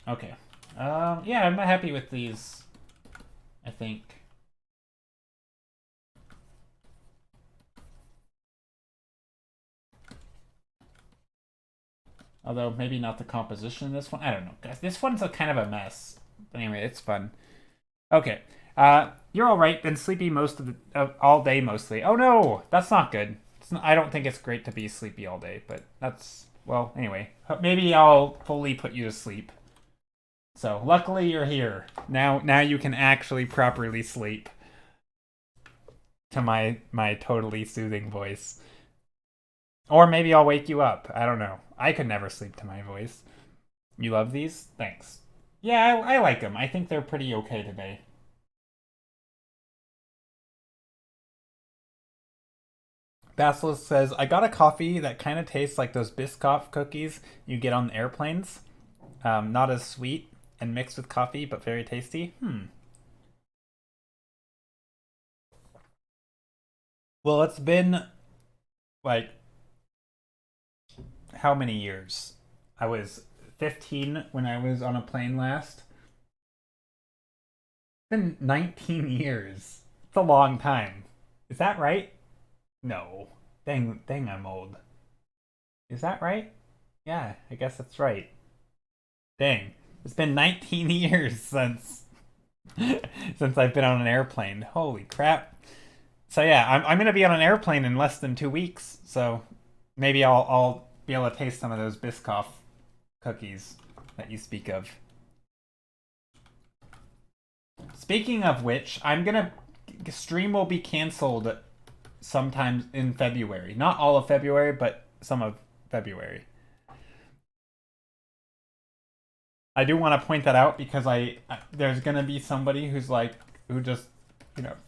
Okay. Yeah, I'm happy with these, I think. Although maybe not the composition of this one. I don't know, guys. This one's a kind of a mess. But anyway, it's fun. Okay. You're all right. Been sleepy most of the all day mostly. Oh no, that's not good. I don't think it's great to be sleepy all day, but that's well. Anyway, maybe I'll fully put you to sleep. So luckily you're here. Now you can actually properly sleep. To my totally soothing voice. Or maybe I'll wake you up. I don't know. I could never sleep to my voice. You love these? Thanks. Yeah, I like them. I think they're pretty okay today. Basilisk says, I got a coffee that kind of tastes like those Biscoff cookies you get on airplanes. Not as sweet and mixed with coffee, but very tasty. Well, it's been like how many years? I was 15 when I was on a plane last. It's been 19 years. It's a long time. Is that right? No. Dang, I'm old. Is that right? Yeah, I guess that's right. Dang. It's been 19 years since I've been on an airplane. Holy crap. So yeah, I'm gonna be on an airplane in less than 2 weeks. So maybe I'll be able to taste some of those Biscoff cookies that you speak of. Speaking of which, stream will be canceled sometime in February. Not all of February, but some of February. I do want to point that out because there's gonna be somebody who just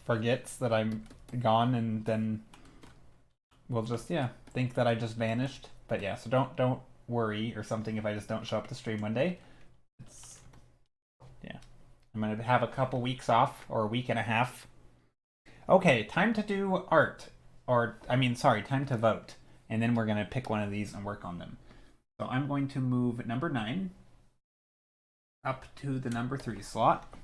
forgets that I'm gone and then will just think that I just vanished. But yeah, so don't worry or something if I just don't show up to stream one day. It's yeah. I'm gonna have a couple weeks off or a week and a half. Okay, time to do art. Or I mean sorry, time to vote. And then we're gonna pick one of these and work on them. So I'm going to move number 9 up to the number 3 slot.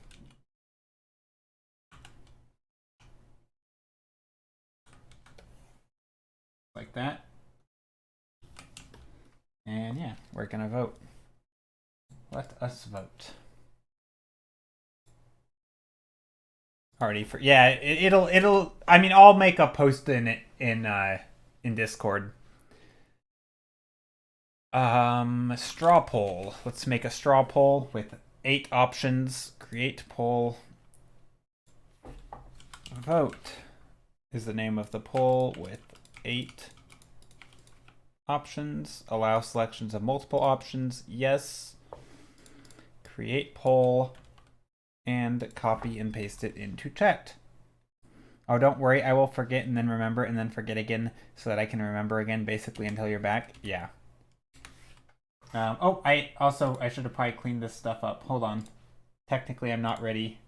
Like that. And yeah, we're gonna vote. Let us vote. Already for it'll I mean I'll make a post in it in Discord. Straw poll. Let's make a straw poll with 8 options. Create poll. Vote is the name of the poll with 8 options. Allow selections of multiple options. Yes. Create poll and copy and paste it into chat. Oh, don't worry. I will forget and then remember and then forget again so that I can remember again basically until you're back. Yeah. I should have probably cleaned this stuff up. Hold on. Technically, I'm not ready.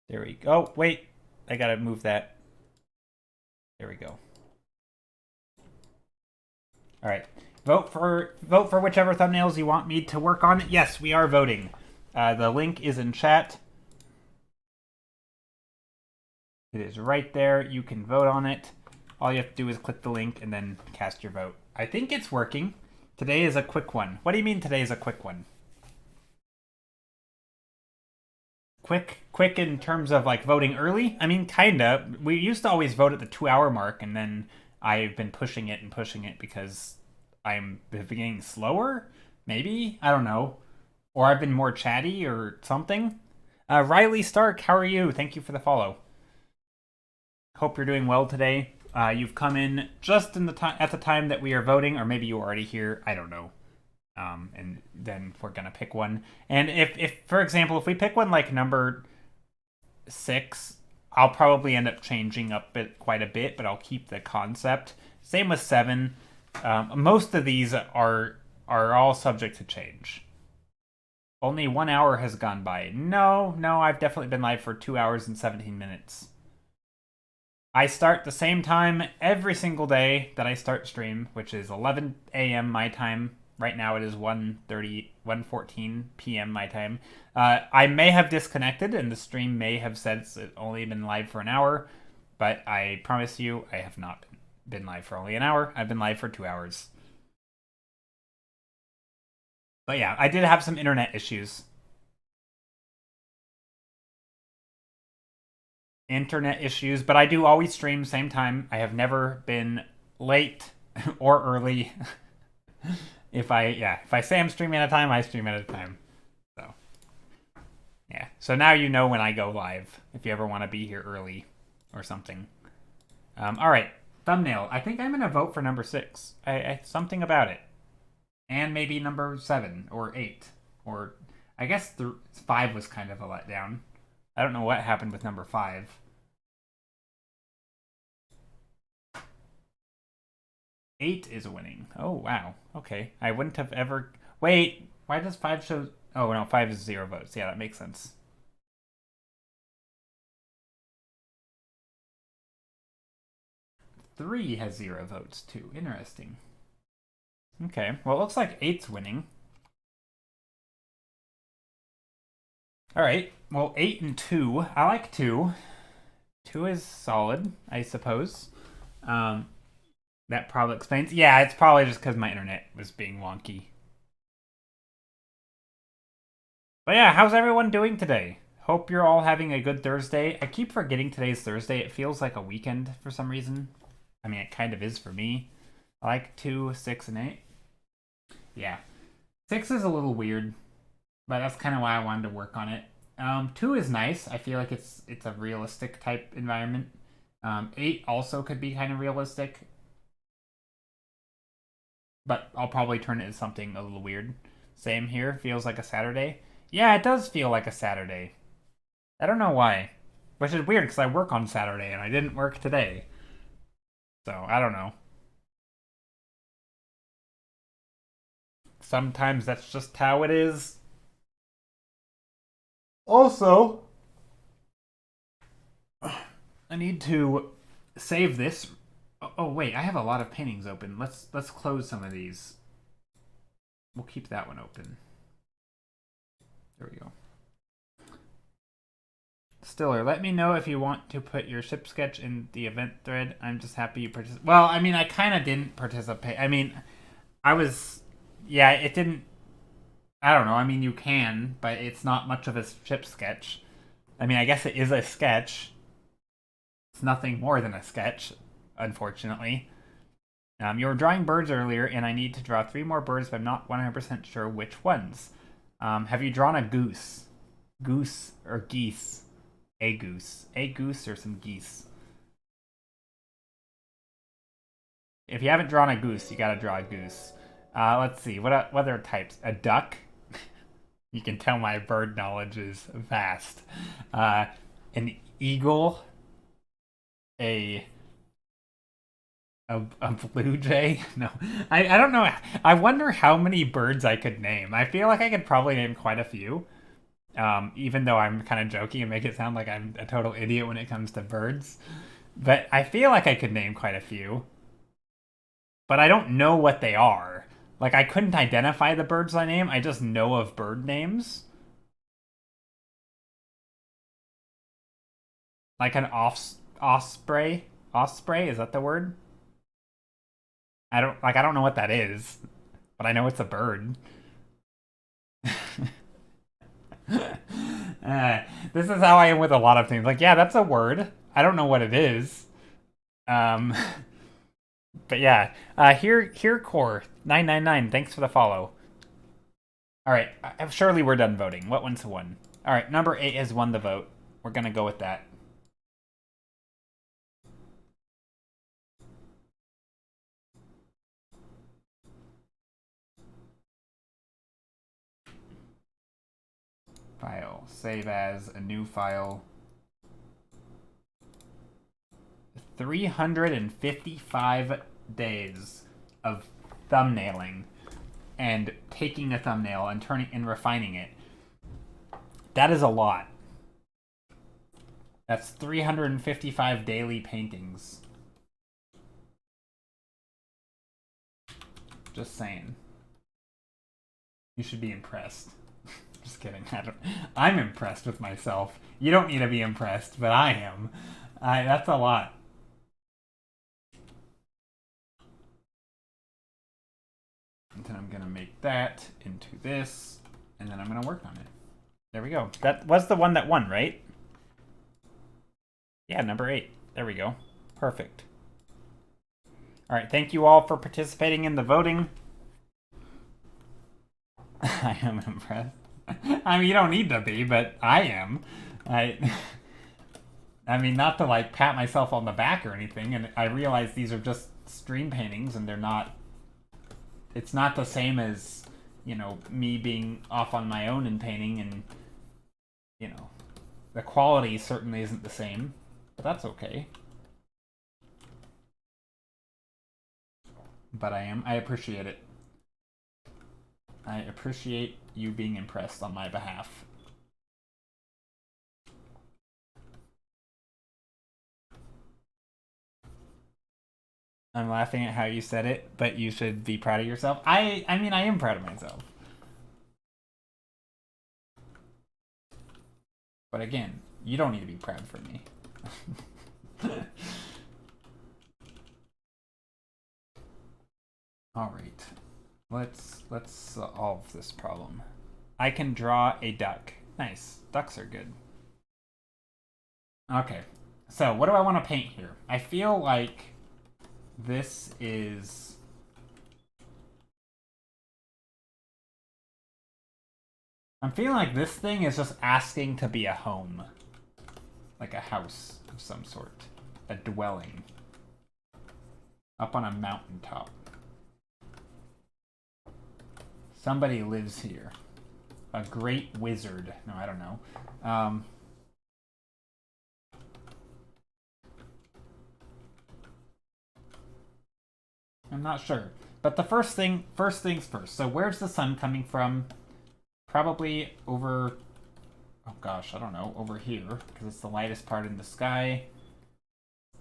There we go. Oh, wait. I gotta move that. There we go. All right. Vote for whichever thumbnails you want me to work on. Yes, we are voting. The link is in chat. It is right there. You can vote on it. All you have to do is click the link and then cast your vote. I think it's working. Today is a quick one. What do you mean today is a quick one? Quick in terms of like voting early? I mean, kinda. We used to always vote at the 2 hour mark, and then I've been pushing it because I'm getting slower? Maybe? I don't know. Or I've been more chatty or something. Riley Stark, how are you? Thank you for the follow. Hope you're doing well today. You've come in just in the at the time that we are voting, or maybe you were already here. I don't know. And then we're gonna pick one. And if for example, if we pick one like number 6, I'll probably end up changing up it quite a bit, but I'll keep the concept. Same with 7. Most of these are all subject to change. Only 1 hour has gone by. No, I've definitely been live for 2 hours and 17 minutes. I start the same time every single day that I start stream, which is 11 a.m. my time. Right now it is 1:14 p.m. my time. I may have disconnected and the stream may have said it's only been live for an hour, but I promise you I have not been live for only an hour. I've been live for 2 hours. But yeah, I did have some internet issues. But I do always stream same time. I have never been late or early. If I say I'm streaming at a time, I stream at a time. So yeah. So now you know when I go live, if you ever want to be here early or something. All right, thumbnail. I think I'm gonna vote for number 6. I something about it, and maybe number 7 or 8, or I guess 5 was kind of a letdown. I don't know what happened with number 5. 8 is winning. Oh, wow. Okay. I wouldn't have ever... Wait, why does 5 show... Oh, no, 5 is 0 votes. Yeah, that makes sense. 3 has 0 votes, too. Interesting. Okay, well, it looks like 8's winning. Alright, well, 8 and 2. I like 2. 2 is solid, I suppose. That probably explains. Yeah, it's probably just because my internet was being wonky. But yeah, how's everyone doing today? Hope you're all having a good Thursday. I keep forgetting today's Thursday. It feels like a weekend for some reason. I mean, it kind of is for me. I like 2, 6, and 8. Yeah. 6 is a little weird, but that's kind of why I wanted to work on it. 2 is nice. I feel like it's a realistic type environment. 8 also could be kind of realistic, but I'll probably turn it into something a little weird. Same here. Feels like a Saturday. Yeah, it does feel like a Saturday. I don't know why. Which is weird because I work on Saturday and I didn't work today. So, I don't know. Sometimes that's just how it is. Also, I need to save this. Oh wait, I have a lot of paintings open. Let's close some of these. We'll keep that one open. There we go. Stiller, let me know if you want to put your ship sketch in the event thread. I'm just happy you participated. Well, I mean, I kind of didn't participate. I mean, I was... Yeah, it didn't... I don't know. I mean, you can, but it's not much of a ship sketch. I mean, I guess it is a sketch. It's nothing more than a sketch, unfortunately. You were drawing birds earlier, and I need to draw 3 more birds, but I'm not 100% sure which ones. Have you drawn a goose? Goose or geese? A goose. A goose or some geese? If you haven't drawn a goose, you gotta draw a goose. Let's see. What other types? A duck? You can tell my bird knowledge is vast. An eagle? A blue jay? No. I don't know. I wonder how many birds I could name. I feel like I could probably name quite a few. Even though I'm kind of joking and make it sound like I'm a total idiot when it comes to birds. But I feel like I could name quite a few. But I don't know what they are. Like, I couldn't identify the birds I name. I just know of bird names. Like an Osprey? Osprey? Is that the word? I don't know what that is, but I know it's a bird. This is how I am with a lot of things. Like, yeah, that's a word. I don't know what it is. Um, but yeah, here core 999. Thanks for the follow. All right, surely we're done voting. What one's the one? All right, number 8 has won the vote. We're gonna go with that. File, save as a new file. 355 days of thumbnailing and taking a thumbnail and turning and refining it. That is a lot. That's 355 daily paintings. Just saying. You should be impressed. Just kidding. I'm impressed with myself. You don't need to be impressed, but I am. That's a lot. And then I'm going to make that into this, and then I'm going to work on it. There we go. That was the one that won, right? Yeah, number 8. There we go. Perfect. All right, thank you all for participating in the voting. I am impressed. I mean, you don't need to be, but I am. I mean, not to like pat myself on the back or anything, and I realize these are just stream paintings, and they're not. It's not the same as, you know, me being off on my own and painting, and you know, the quality certainly isn't the same, but that's okay. But I appreciate it. I appreciate you being impressed on my behalf. I'm laughing at how you said it, but you should be proud of yourself. I mean, I am proud of myself. But again, you don't need to be proud for me. All right. Let's solve this problem. I can draw a duck. Nice. Ducks are good. Okay. So, what do I want to paint here? I feel like this is... I'm feeling like this thing is just asking to be a home. Like a house of some sort. A dwelling. Up on a mountaintop. Somebody lives here. A great wizard. No, I don't know. I'm not sure. But the first things first. So where's the sun coming from? Probably over... Oh gosh, I don't know. Over here. Because it's the lightest part in the sky.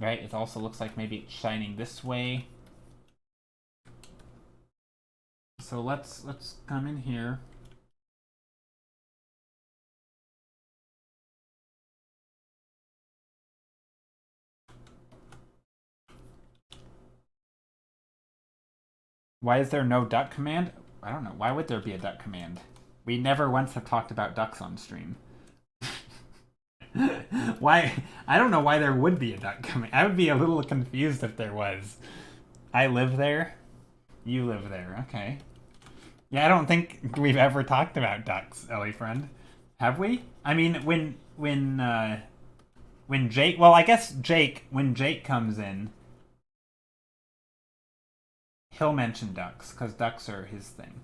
Right? It also looks like maybe it's shining this way. So let's come in here. Why is there no duck command? I don't know. Why would there be a duck command? We never once have talked about ducks on stream. Why? I don't know why there would be a duck command. I would be a little confused if there was. I live there. You live there. Okay. Yeah, I don't think we've ever talked about ducks, Ellie friend. Have we? I mean, when Jake... Well, I guess when Jake comes in, he'll mention ducks, because ducks are his thing.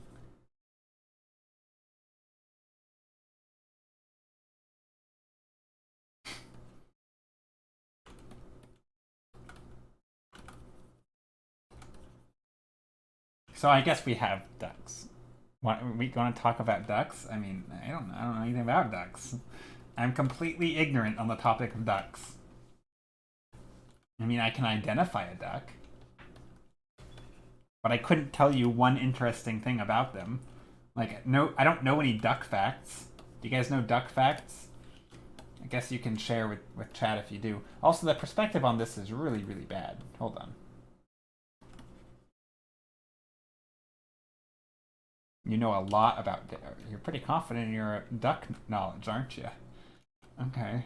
So I guess we have ducks. What, are we going to talk about ducks? I mean, I don't know anything about ducks. I'm completely ignorant on the topic of ducks. I mean, I can identify a duck. But I couldn't tell you one interesting thing about them. Like, no, I don't know any duck facts. Do you guys know duck facts? I guess you can share with chat if you do. Also, the perspective on this is really, really bad. Hold on. You know a lot about... You're pretty confident in your duck knowledge, aren't you? Okay.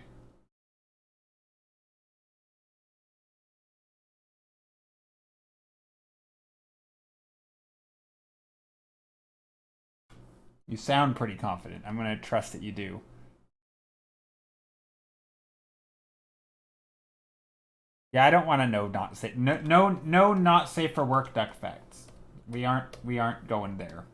You sound pretty confident. I'm going to trust that you do. Yeah, I don't want to know not safe. No, not safe for work duck facts. We aren't going there.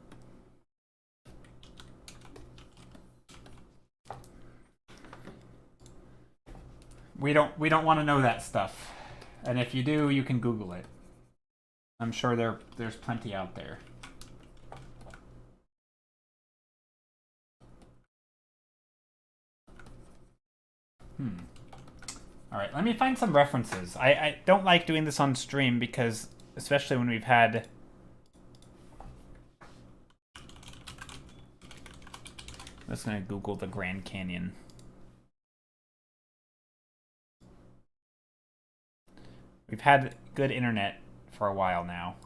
We don't want to know that stuff. And if you do, you can Google it. I'm sure there's plenty out there. All right, let me find some references. I don't like doing this on stream because, especially when we've had... I'm just going to Google the Grand Canyon. We've had good internet for a while now.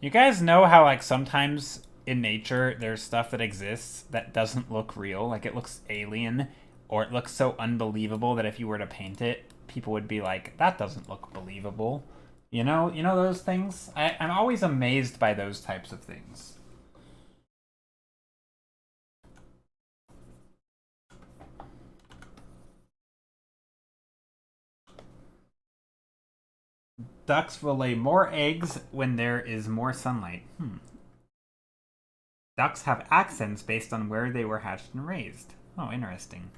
You guys know how, like, sometimes in nature there's stuff that exists that doesn't look real, like it looks alien, or it looks so unbelievable that if you were to paint it, people would be like, that doesn't look believable. You know those things? I'm always amazed by those types of things. Ducks will lay more eggs when there is more sunlight. Ducks have accents based on where they were hatched and raised. Oh, interesting.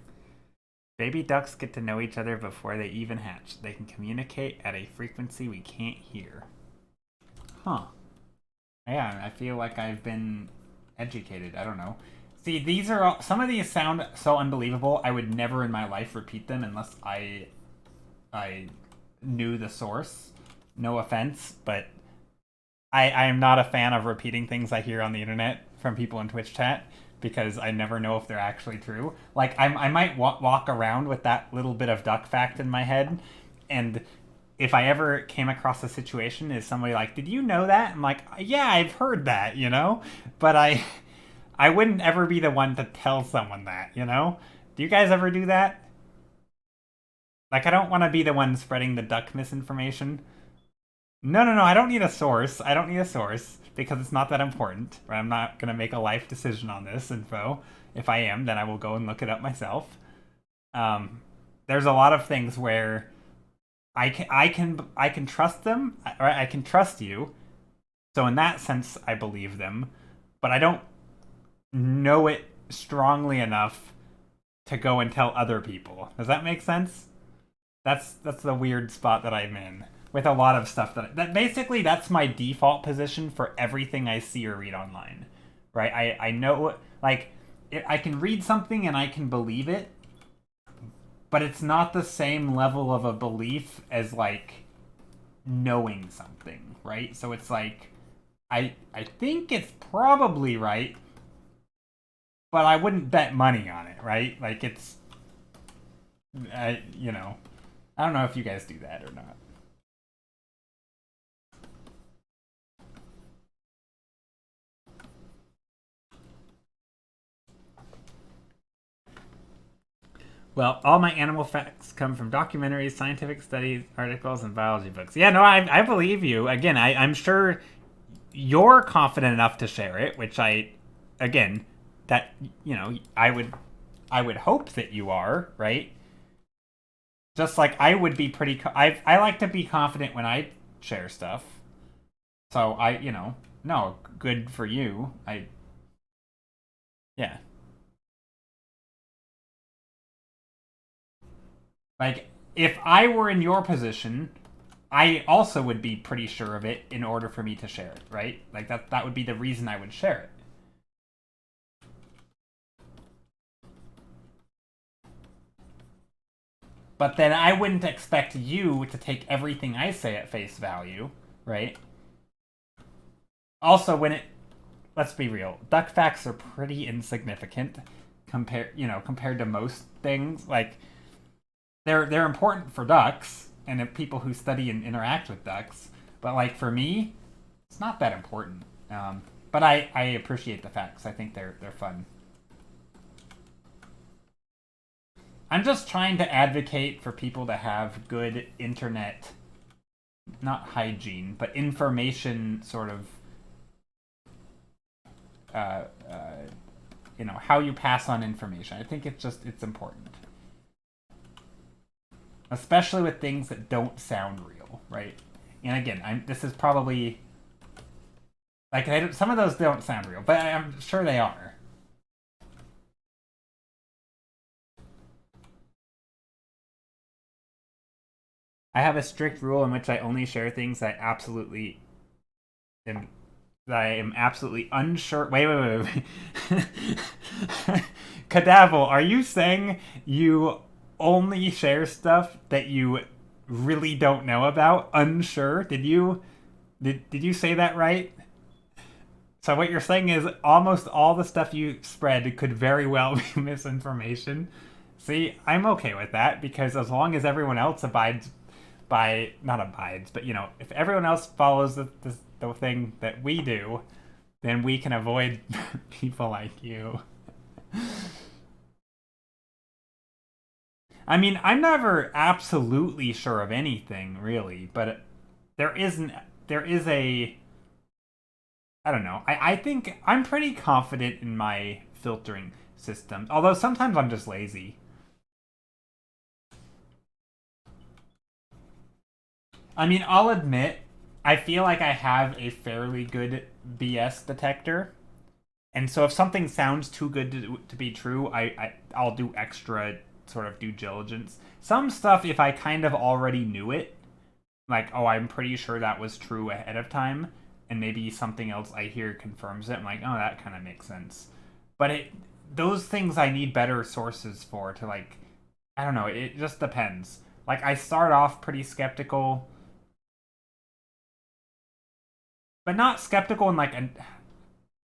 Baby ducks get to know each other before they even hatch. They can communicate at a frequency we can't hear. Huh. Yeah, I feel like I've been educated. I don't know. See, these are all, some of these sound so unbelievable, I would never in my life repeat them unless I knew the source. No offense, but I am not a fan of repeating things I hear on the internet from people in Twitch chat because I never know if they're actually true. Like, I might walk around with that little bit of duck fact in my head, and if I ever came across a situation, is somebody like, did you know that? I'm like, yeah, I've heard that, you know? But I wouldn't ever be the one to tell someone that, you know? Do you guys ever do that? Like, I don't want to be the one spreading the duck misinformation. No, I don't need a source. I don't need a source because it's not that important. Right? I'm not going to make a life decision on this info. If I am, then I will go and look it up myself. There's a lot of things where I can trust them, or I can trust you. So in that sense, I believe them, but I don't know it strongly enough to go and tell other people. Does that make sense? That's the weird spot that I'm in with a lot of stuff that basically that's my default position for everything I see or read online, right? I know, like, I can read something and I can believe it, but it's not the same level of a belief as, like, knowing something, right? So it's like, I think it's probably right, but I wouldn't bet money on it, right? Like, it's, you know, I don't know if you guys do that or not. Well, all my animal facts come from documentaries, scientific studies, articles, and biology books. Yeah, no, I believe you. Again, I'm sure you're confident enough to share it, which again, that, you know, I would hope that you are, right? Just like I would be pretty, I like to be confident when I share stuff. So you know, no, good for you. Yeah. Like, if I were in your position, I also would be pretty sure of it in order for me to share it, right? Like, that would be the reason I would share it. But then I wouldn't expect you to take everything I say at face value, right? Also, let's be real, duck facts are pretty insignificant compared to most things. Like they're important for ducks and if people who study and interact with ducks, but like for me, it's not that important. But I appreciate the facts. I think they're fun. I'm just trying to advocate for people to have good internet, not hygiene, but information sort of, how you pass on information. I think it's important. Especially with things that don't sound real, right? And again, this is probably, like, some of those don't sound real, but I'm sure they are. I have a strict rule in which I only share things that I am absolutely unsure. Wait. Cadavel, are you saying you only share stuff that you really don't know about? Unsure? Did you say that right? So what you're saying is almost all the stuff you spread could very well be misinformation. See, I'm okay with that because as long as everyone else but if everyone else follows the thing that we do, then we can avoid people like you. I mean, I'm never absolutely sure of anything, really, but there is a, I don't know. I think I'm pretty confident in my filtering system, although sometimes I'm just lazy. I mean, I'll admit, I feel like I have a fairly good BS detector. And so if something sounds too good to be true, I'll do extra sort of due diligence. Some stuff, if I kind of already knew it, like, oh, I'm pretty sure that was true ahead of time, and maybe something else I hear confirms it, I'm like, oh, that kind of makes sense. But those things I need better sources for to, like, I don't know, it just depends. Like, I start off pretty skeptical, but not skeptical in like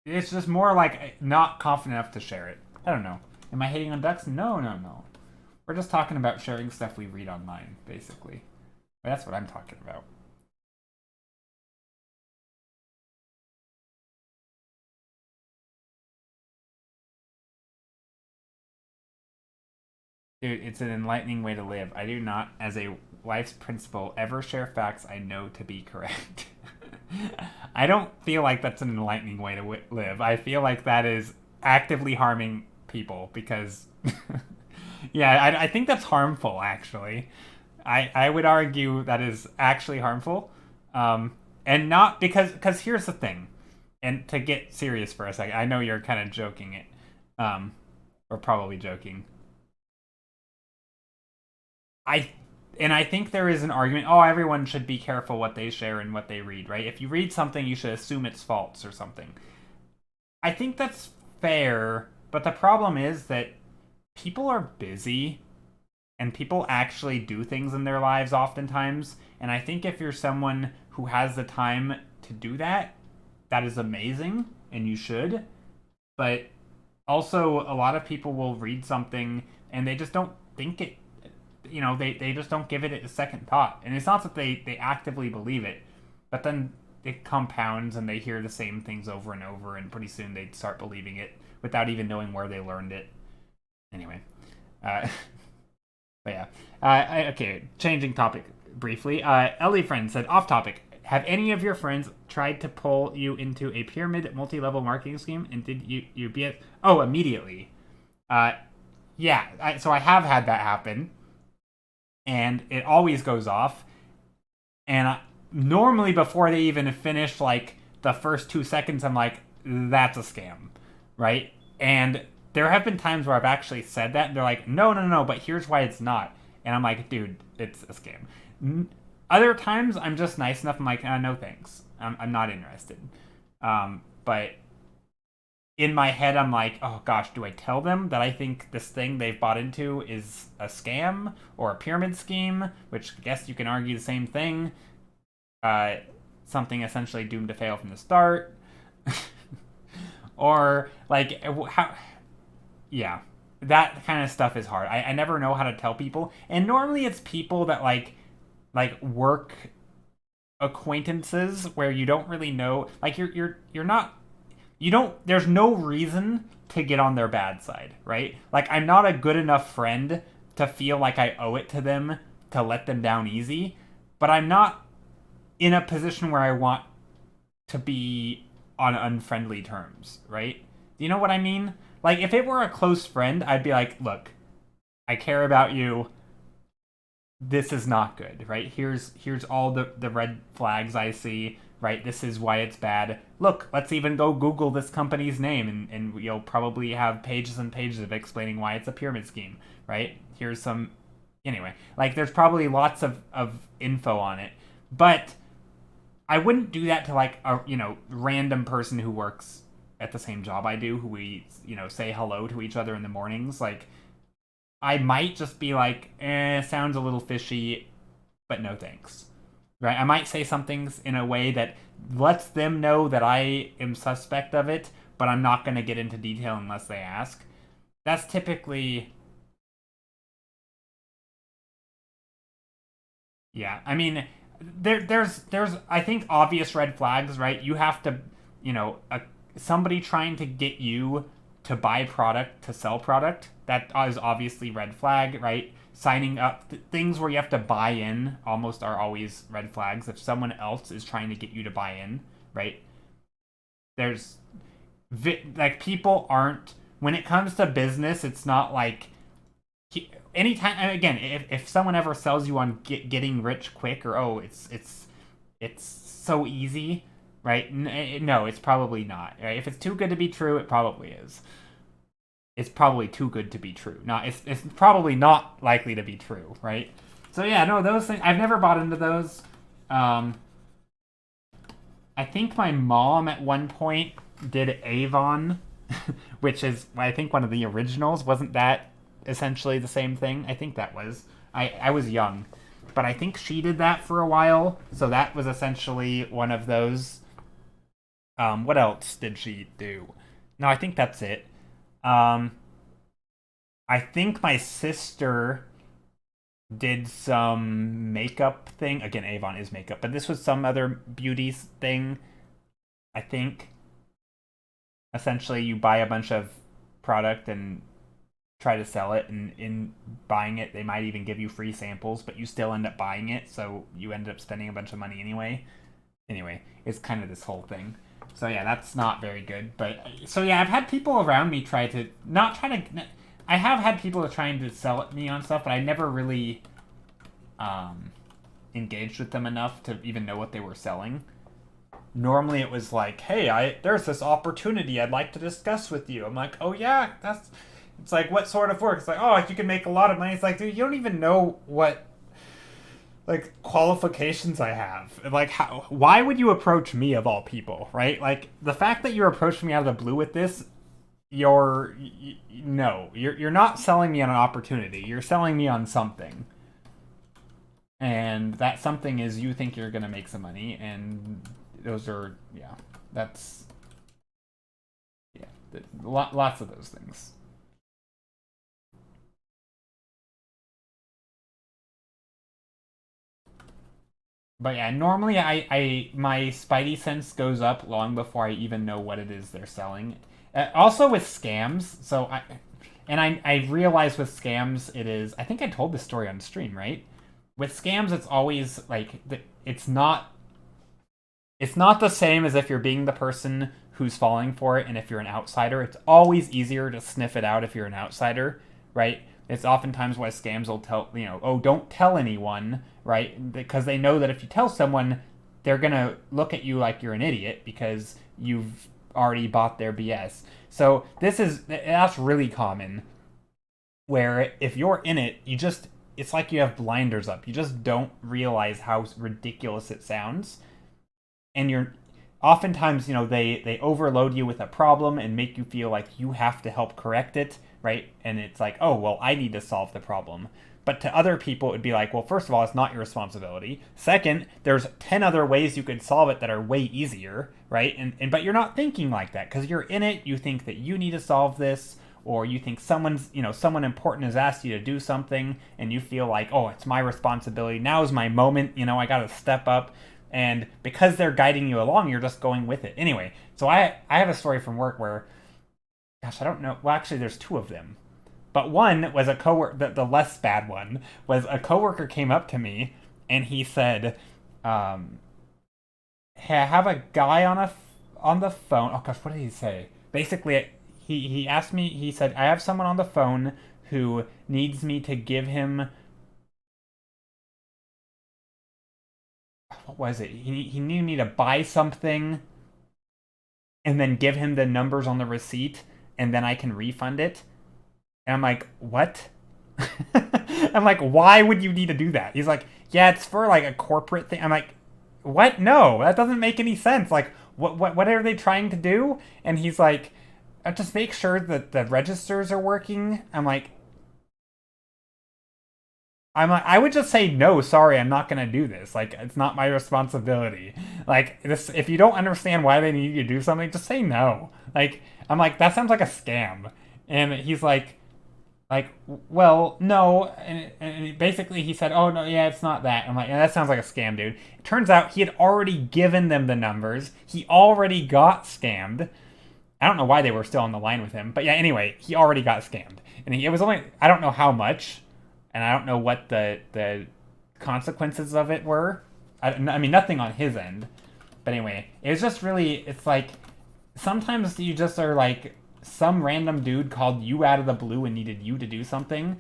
it's just more like not confident enough to share it. I don't know. Am I hating on ducks? No. We're just talking about sharing stuff we read online, basically. That's what I'm talking about. Dude, it's an enlightening way to live. I do not, as a life's principle, ever share facts I know to be correct. I don't feel like that's an enlightening way to live. I feel like that is actively harming people because, yeah, I think that's harmful, actually. I would argue that is actually harmful. And not because here's the thing, and to get serious for a second, I know you're kind of joking it, or probably joking. I think there is an argument, oh, everyone should be careful what they share and what they read, right? If you read something, you should assume it's false or something. I think that's fair, but the problem is that people are busy and people actually do things in their lives oftentimes. And I think if you're someone who has the time to do that, that is amazing and you should. But also, a lot of people will read something and they just don't think it, they just don't give it a second thought. And it's not that they actively believe it, but then it compounds and they hear the same things over and over, and pretty soon they start believing it without even knowing where they learned it. Anyway. But yeah. Okay, changing topic briefly. Ellie Friend said, off topic. Have any of your friends tried to pull you into a pyramid multi-level marketing scheme, and did you be it? Oh, immediately. Yeah, so I have had that happen. And it always goes off. And normally before they even finish, like, the first 2 seconds, I'm like, that's a scam, right? And there have been times where I've actually said that, and they're like, no, but here's why it's not. And I'm like, dude, it's a scam. Other times, I'm just nice enough, I'm like, no thanks. I'm not interested. But in my head, I'm like, oh gosh, do I tell them that I think this thing they've bought into is a scam or a pyramid scheme? Which I guess you can argue the same thing. Uh, Something essentially doomed to fail from the start. Or, like, how. Yeah. That kind of stuff is hard. I never know how to tell people. And normally it's people that, like work acquaintances where you don't really know. Like, you're not you don't there's no reason to get on their bad side, right? Like, I'm not a good enough friend to feel like I owe it to them to let them down easy, but I'm not in a position where I want to be on unfriendly terms, right? Do you know what I mean? Like, if it were a close friend, I'd be like, look, I care about you. This is not good, right? Here's all the red flags I see, right? This is why it's bad. Look, let's even go Google this company's name, and you'll probably have pages and pages of explaining why it's a pyramid scheme, right? Here's some. Anyway, like, there's probably lots of info on it. But I wouldn't do that to, like, a, random person who works at the same job I do, who we, say hello to each other in the mornings. Like, I might just be like, sounds a little fishy, but no thanks. Right? I might say some things in a way that lets them know that I am suspect of it, but I'm not going to get into detail unless they ask. That's typically... Yeah, I mean, there's I think obvious red flags, right? You have to, somebody trying to get you to buy product to sell product, that is obviously red flag, right? Signing up, things where you have to buy in almost are always red flags. If someone else is trying to get you to buy in, right? There's like, people aren't, when it comes to business, it's not like anytime, again, if someone ever sells you on getting rich quick, or it's so easy, right? No, it's probably not, right? If it's too good to be true, it probably is. It's probably too good to be true. It's probably not likely to be true, right? So yeah, no, those things, I've never bought into those. I think my mom at one point did Avon, which is, I think, one of the originals. Wasn't that essentially the same thing? I think that was. I was young, but I think she did that for a while. So that was essentially one of those. What else did she do? No, I think that's it. I think my sister did some makeup thing. Again, Avon is makeup, but this was some other beauty thing. I think essentially you buy a bunch of product and try to sell it, and in buying it they might even give you free samples, but you still end up buying it, so you end up spending a bunch of money anyway. Anyway, it's kind of this whole thing. So yeah, that's not very good. But so yeah, I've had people around me I have had people trying to sell me on stuff, but I never really engaged with them enough to even know what they were selling. Normally it was like, hey, there's this opportunity I'd like to discuss with you. I'm like, oh yeah, it's like, what sort of work? It's like, oh, you can make a lot of money. It's like, dude, you don't even know what, like, qualifications I have. Like, why would you approach me of all people, right? Like, the fact that you're approaching me out of the blue with this, you're not selling me on an opportunity. You're selling me on something. And that something is, you think you're going to make some money, and those are, that's, lots of those things. But yeah, normally I my spidey sense goes up long before I even know what it is they're selling. Also with scams, I realize with scams it is, I think I told this story on stream, right? With scams, it's always like, it's not the same as if you're being the person who's falling for it, and if you're an outsider, it's always easier to sniff it out if you're an outsider, right? It's oftentimes why scams will tell, oh, don't tell anyone, right? Because they know that if you tell someone, they're going to look at you like you're an idiot because you've already bought their BS. So that's really common, where if you're in it, it's like you have blinders up. You just don't realize how ridiculous it sounds. And oftentimes, they overload you with a problem and make you feel like you have to help correct it, right? And it's like, oh, well, I need to solve the problem. But to other people, it'd be like, well, first of all, it's not your responsibility. Second, there's 10 other ways you could solve it that are way easier, right? But you're not thinking like that because you're in it. You think that you need to solve this, or you think someone important has asked you to do something, and you feel like, oh, it's my responsibility. Now is my moment. I got to step up. And because they're guiding you along, you're just going with it. Anyway, so I have a story from work where, gosh, I don't know. Well, actually, there's two of them. But one was a coworker. The less bad one was a coworker came up to me and he said, "Hey, I have a guy on the phone." Oh gosh, what did he say? Basically, he asked me. He said, "I have someone on the phone who needs me to give him." What was it? He needed me to buy something and then give him the numbers on the receipt and then I can refund it. And I'm like, what? I'm like, why would you need to do that? He's like, yeah, it's for like a corporate thing. I'm like, what? No, that doesn't make any sense. Like, what are they trying to do? And he's like, just make sure that the registers are working. I would just say, no, sorry, I'm not going to do this. Like, it's not my responsibility. Like, this, if you don't understand why they need you to do something, just say no. Like, I'm like, that sounds like a scam. And he's like, well, no. And basically he said, oh, no, yeah, it's not that. I'm like, yeah, that sounds like a scam, dude. It turns out he had already given them the numbers. He already got scammed. I don't know why they were still on the line with him. But yeah, anyway, he already got scammed. And it was only, I don't know how much. And I don't know what the consequences of it were. I mean, nothing on his end. But anyway, it was just really, it's like, sometimes you just are like, some random dude called you out of the blue and needed you to do something.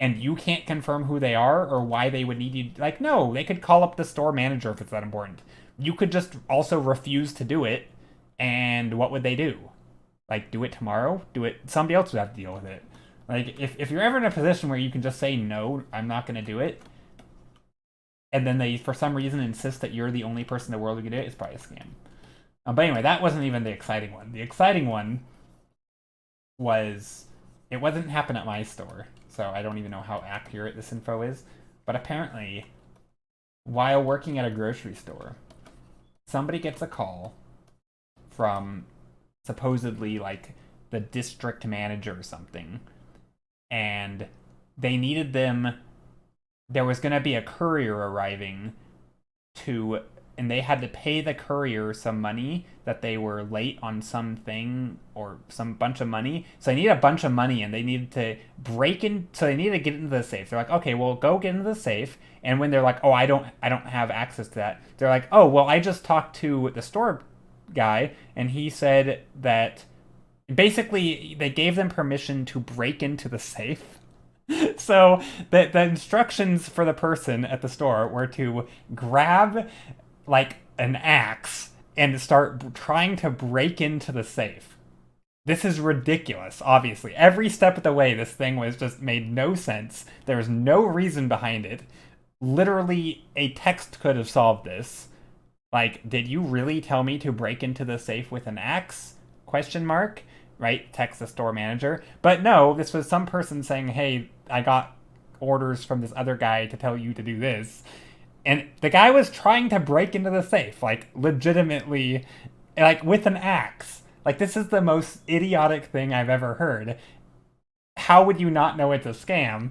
And you can't confirm who they are or why they would need you. Like, no, they could call up the store manager if it's that important. You could just also refuse to do it. And what would they do? Like, do it tomorrow? Do it, somebody else would have to deal with it. Like, if you're ever in a position where you can just say, no, I'm not going to do it, and then they, for some reason, insist that you're the only person in the world who can do it, it's probably a scam. But anyway, that wasn't even the exciting one. The exciting one was, it wasn't happen at my store, so I don't even know how accurate this info is, but apparently, while working at a grocery store, somebody gets a call from supposedly, like, the district manager or something, and they needed them, there was going to be a courier arriving and they had to pay the courier some money that they were late on something or some bunch of money. So they need a bunch of money and they needed to so they needed to get into the safe. They're like, okay, well, go get into the safe. And when they're like, oh, I don't have access to that. They're like, oh, well, I just talked to the store guy and he said that basically they gave them permission to break into the safe. So the instructions for the person at the store were to grab like an axe and start trying to break into the safe. This is ridiculous, obviously. Every step of the way, this thing was just made no sense. There was no reason behind it. Literally, a text could have solved this. Like, did you really tell me to break into the safe with an axe? Question mark. Right? Text the store manager. But no, this was some person saying, hey, I got orders from this other guy to tell you to do this. And the guy was trying to break into the safe, like, legitimately, like, with an axe. Like, this is the most idiotic thing I've ever heard. How would you not know it's a scam?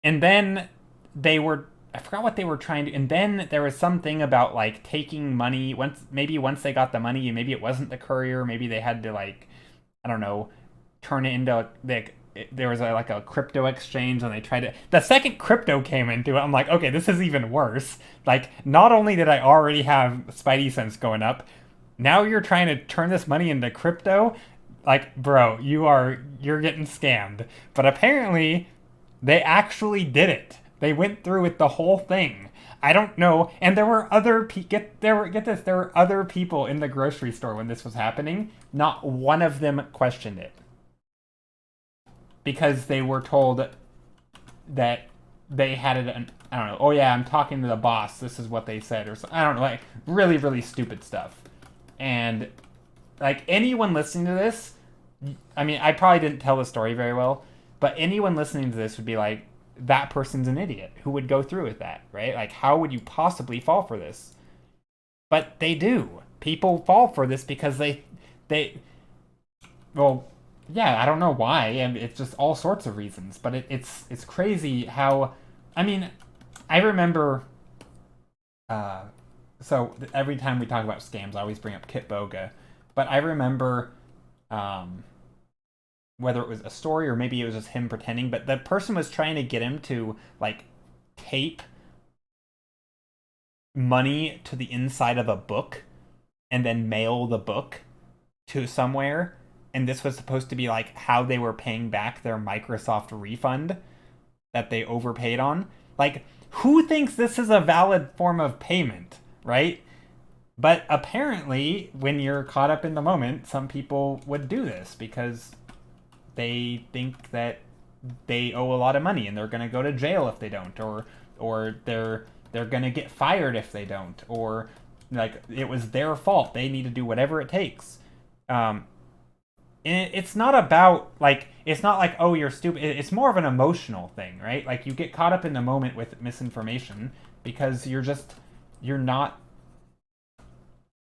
And then I forgot what they were trying to, and then there was something about, like, taking money, once they got the money, and maybe it wasn't the courier, maybe they had to, like, I don't know, turn it into, like, there was a crypto exchange, and they tried to, the second crypto came into it, I'm like, okay, this is even worse. Like, not only did I already have Spidey sense going up, now you're trying to turn this money into crypto? Like, bro, you're getting scammed. But apparently, they actually did it. They went through with the whole thing. I don't know. And there were other there were other people in the grocery store when this was happening. Not one of them questioned it. Because they were told that they had it. I don't know. Oh yeah, I'm talking to the boss. This is what they said, or something. I don't know. Like really, really stupid stuff. And like anyone listening to this, I mean, I probably didn't tell the story very well, but anyone listening to this would be like, that person's an idiot who would go through with that, right? Like, how would you possibly fall for this? But they do. People fall for this because they, well, yeah, I don't know why, and it's just all sorts of reasons. But it's crazy how, I mean, I remember, so every time we talk about scams, I always bring up Kitboga, but I remember, whether it was a story or maybe it was just him pretending, but the person was trying to get him to like tape money to the inside of a book and then mail the book to somewhere. And this was supposed to be like how they were paying back their Microsoft refund that they overpaid on. Like, who thinks this is a valid form of payment, right? But apparently, when you're caught up in the moment, some people would do this because they think that they owe a lot of money and they're going to go to jail if they don't, or they're going to get fired if they don't, or like it was their fault. They need to do whatever it takes. And it's not about like, it's not like, oh, you're stupid. It's more of an emotional thing, right? Like you get caught up in the moment with misinformation because you're not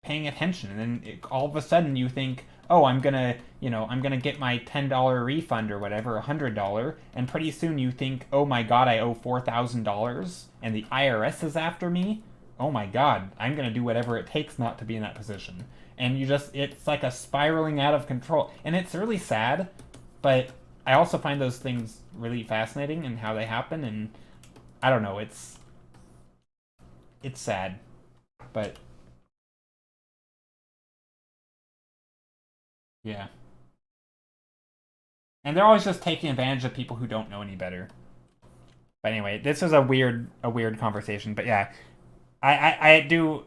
paying attention, and then all of a sudden you think, oh, I'm gonna get my $10 refund or whatever, $100, and pretty soon you think, oh my god, I owe $4,000 and the IRS is after me. Oh my god, I'm gonna do whatever it takes not to be in that position. And it's like a spiraling out of control, and it's really sad, but I also find those things really fascinating and how they happen, and I don't know, it's sad, but yeah. And they're always just taking advantage of people who don't know any better. But anyway, this is a weird conversation. But yeah, I don't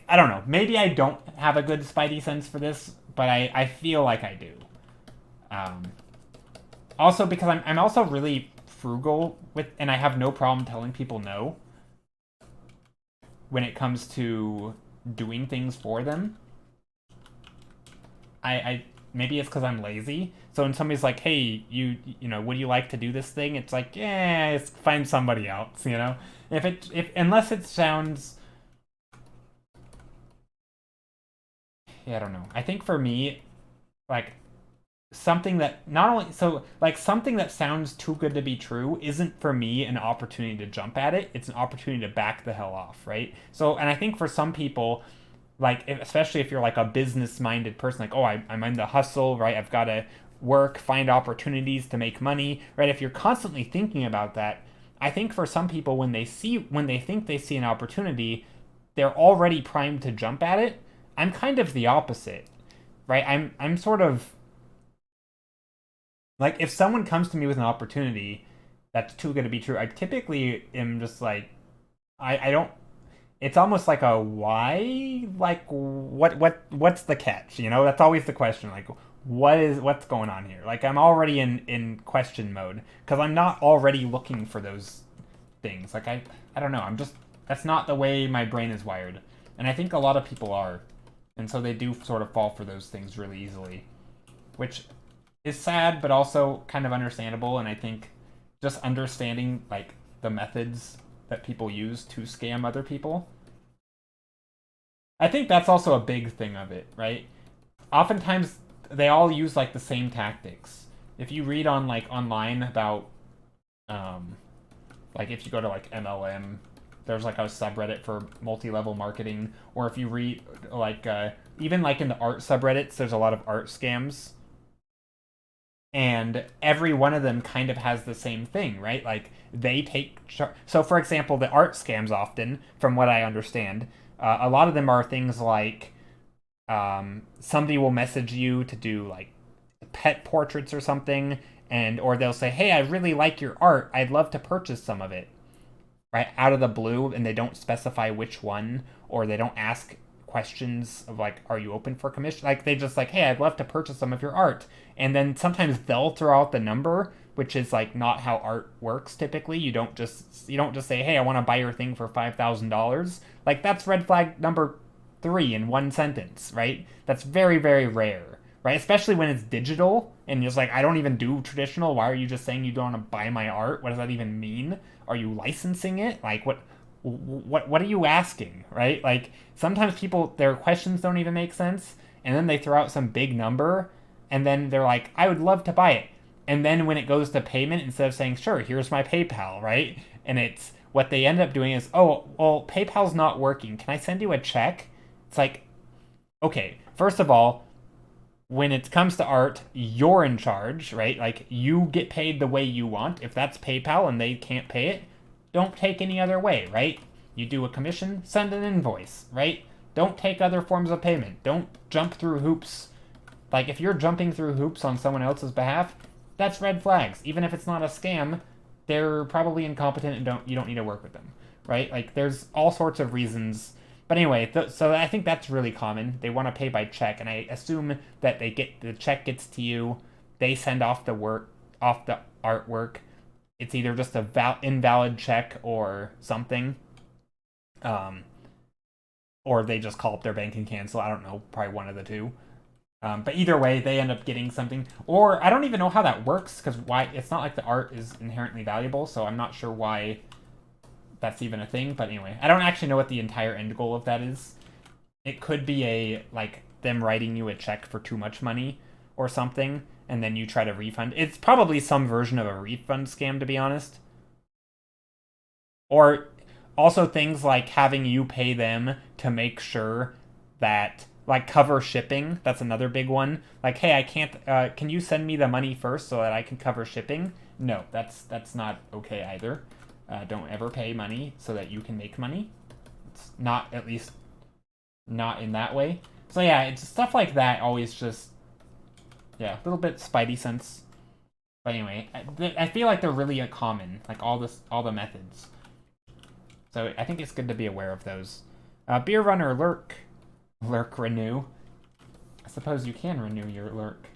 know. Maybe I don't have a good spidey sense for this, but I feel like I do. Um, Also because I'm also really frugal with, and I have no problem telling people no when it comes to doing things for them. I maybe it's because I'm lazy. So when somebody's like, "Hey, would you like to do this thing?" It's like, yeah, find somebody else. If unless it sounds, yeah, I don't know. I think for me, like something that not only so like something that sounds too good to be true isn't for me an opportunity to jump at it. It's an opportunity to back the hell off, right? So, and I think for some people, like especially if you're like a business minded person, like, oh, I'm in the hustle, right? I've got to work, find opportunities to make money, right? If you're constantly thinking about that, I think for some people when they think they see an opportunity, they're already primed to jump at it. I'm kind of the opposite, right? I'm sort of like, if someone comes to me with an opportunity that's too good to be true, I typically am just like, I don't. It's almost like a why, like what's the catch? That's always the question. Like, what's going on here? Like, I'm already in question mode because I'm not already looking for those things. Like, I don't know. That's not the way my brain is wired, and I think a lot of people are, and so they do sort of fall for those things really easily, which is sad, but also kind of understandable. And I think just understanding like the methods that people use to scam other people, I think that's also a big thing of it, right? Oftentimes they all use like the same tactics. If you read on like online about like if you go to like MLM, there's like a subreddit for multi-level marketing, or if you read like even like in the art subreddits, there's a lot of art scams, and every one of them kind of has the same thing, right? Like they take so for example, the art scams often, from what I understand, a lot of them are things like somebody will message you to do like pet portraits or something, and or they'll say, hey, I really like your art, I'd love to purchase some of it, right, out of the blue, and they don't specify which one, or they don't ask questions of like, are you open for commission? Like they just like, hey, I'd love to purchase some of your art. And then sometimes they'll throw out the number, which is like not how art works typically. You don't just say, hey, I want to buy your thing for $5,000. Like that's red flag number 3 in one sentence, right? That's very, very rare, right? Especially when it's digital and you're just like, I don't even do traditional. Why are you just saying you don't want to buy my art? What does that even mean? Are you licensing it? Like what are you asking, right? Like sometimes people, their questions don't even make sense, and then they throw out some big number, and then they're like, I would love to buy it. And then when it goes to payment, instead of saying, sure, here's my PayPal, right? And it's what they end up doing is, oh, well, PayPal's not working. Can I send you a check? It's like, okay, first of all, when it comes to art, you're in charge, right? Like you get paid the way you want. If that's PayPal and they can't pay it, don't take any other way, right? You do a commission, send an invoice, right? Don't take other forms of payment. Don't jump through hoops. Like if you're jumping through hoops on someone else's behalf, that's red flags. Even if it's not a scam, they're probably incompetent and you don't need to work with them, right? Like there's all sorts of reasons. But anyway, so I think that's really common. They want to pay by check, and I assume that the check gets to you, they send off the artwork. It's either just a invalid check or something, or they just call up their bank and cancel. I don't know, probably one of the two. But either way, they end up getting something. Or I don't even know how that works, because why? It's not like the art is inherently valuable, so I'm not sure why that's even a thing. But anyway, I don't actually know what the entire end goal of that is. It could be like them writing you a check for too much money or something, and then you try to refund. It's probably some version of a refund scam, to be honest. Or also things like having you pay them to make sure that, like, cover shipping. That's another big one. Like, hey, I can't, can you send me the money first so that I can cover shipping? No, that's not okay either. Don't ever pay money so that you can make money. It's not, at least not in that way. So yeah, it's stuff like that always just, yeah, a little bit spidey sense. But anyway, I feel like they're really common, like all the methods. So I think it's good to be aware of those. Beer runner lurk renew. I suppose you can renew your lurk.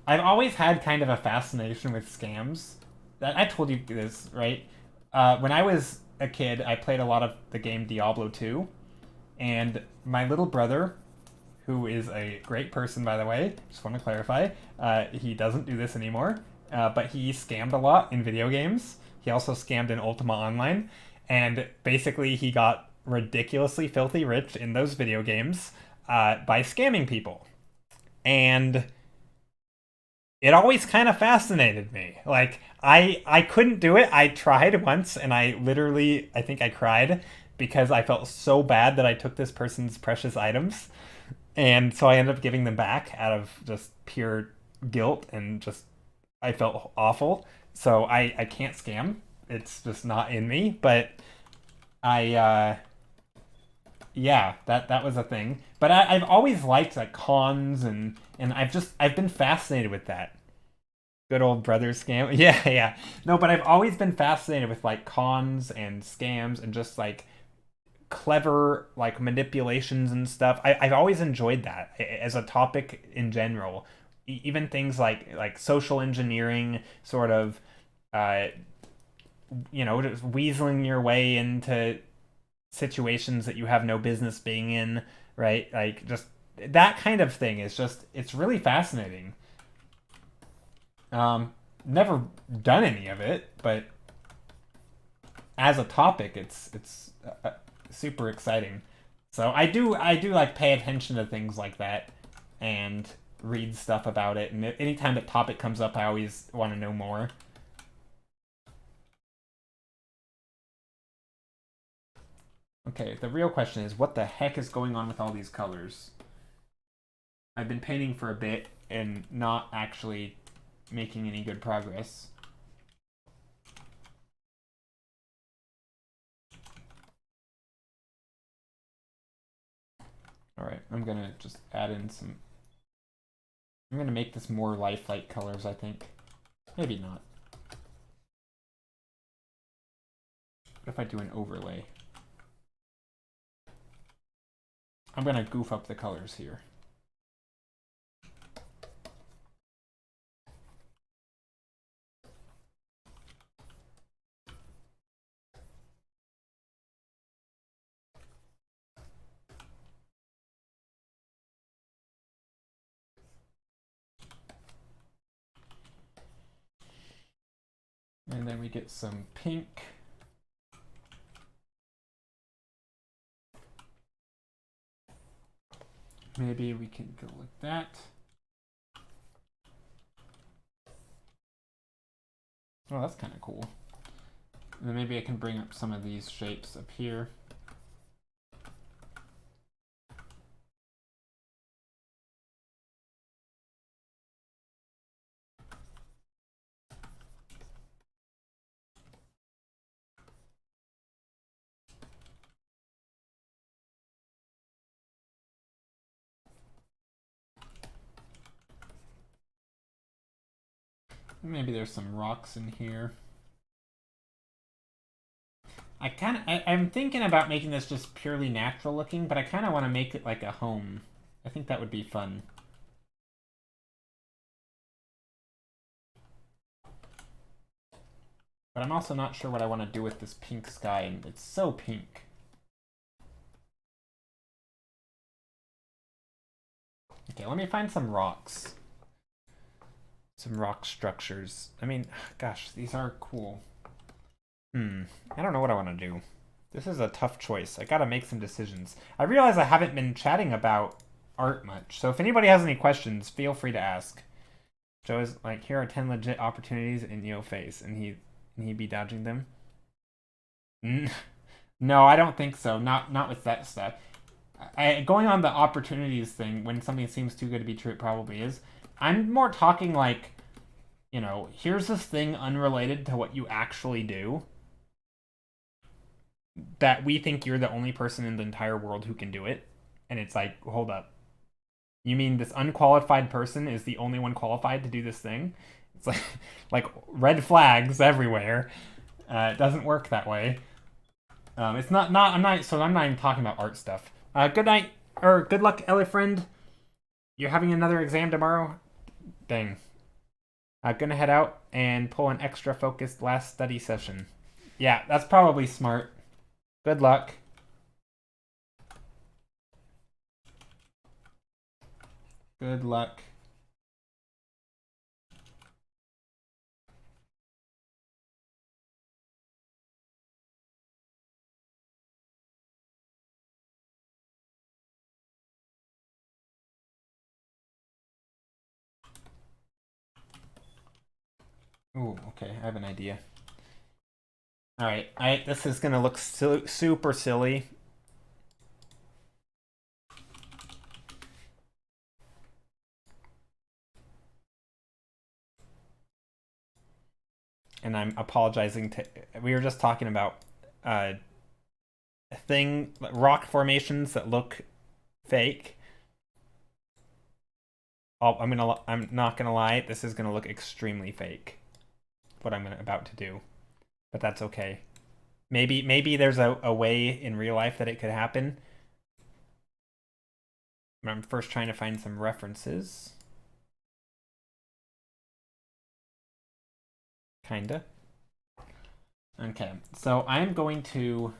I've always had kind of a fascination with scams. I told you this, right? When I was a kid, I played a lot of the game Diablo 2, and my little brother, who is a great person, by the way, just want to clarify, he doesn't do this anymore, but he scammed a lot in video games. He also scammed in Ultima Online, and basically he got ridiculously filthy rich in those video games by scamming people. And it always kind of fascinated me. Like, I couldn't do it. I tried once, and I think I cried because I felt so bad that I took this person's precious items. And so I ended up giving them back out of just pure guilt, and just, I felt awful. So I can't scam. It's just not in me. But yeah, that was a thing. But I've always liked like cons, and I've been fascinated with that. Good old brother scam. Yeah, yeah. No, but I've always been fascinated with like cons and scams and just like clever like manipulations and stuff. I've always enjoyed that as a topic in general. Even things like social engineering, sort of, just weaseling your way into situations that you have no business being in, right? Like just that kind of thing is just, it's really fascinating. Never done any of it, but as a topic, it's super exciting. So I do like pay attention to things like that and read stuff about it. And anytime the topic comes up, I always want to know more. Okay, the real question is, what the heck is going on with all these colors? I've been painting for a bit and not actually making any good progress. Alright, I'm gonna just add in some... I'm gonna make this more lifelike colors, I think. Maybe not. if I do an overlay? I'm gonna goof up the colors here. And then we get some pink. Maybe we can go like that. Oh, that's kind of cool. And then maybe I can bring up some of these shapes up here. Maybe there's some rocks in here. I'm thinking about making this just purely natural looking, but I kind of want to make it like a home. I think that would be fun. But I'm also not sure what I want to do with this pink sky, and it's so pink. Okay, let me find some rocks. Some rock structures. I mean, gosh, these are cool. I don't know what I want to do. This is a tough choice. I gotta make some decisions. I realize I haven't been chatting about art much, so if anybody has any questions, feel free to ask. Joe is like, here are 10 legit opportunities in your face, and he'd be dodging them. No, I don't think so. Not with that stuff. Going on the opportunities thing, when something seems too good to be true, it probably is. I'm more talking like, you know, here's this thing unrelated to what you actually do that we think you're the only person in the entire world who can do it. And it's like, hold up. You mean this unqualified person is the only one qualified to do this thing? It's like red flags everywhere. It doesn't work that way. I'm not even talking about art stuff. Good night, or good luck, Ellie friend. You're having another exam tomorrow? Dang. I'm gonna head out and pull an extra focused last study session. Yeah, that's probably smart. Good luck. Good luck. Ooh, okay, I have an idea. All right, this is gonna look super silly. And I'm apologizing to. We were just talking about rock formations that look fake. Oh, I'm not gonna lie. This is gonna look extremely fake. What I'm about to do, but that's okay. Maybe there's a way in real life that it could happen. But I'm first trying to find some references. Kinda. Okay, so I'm going to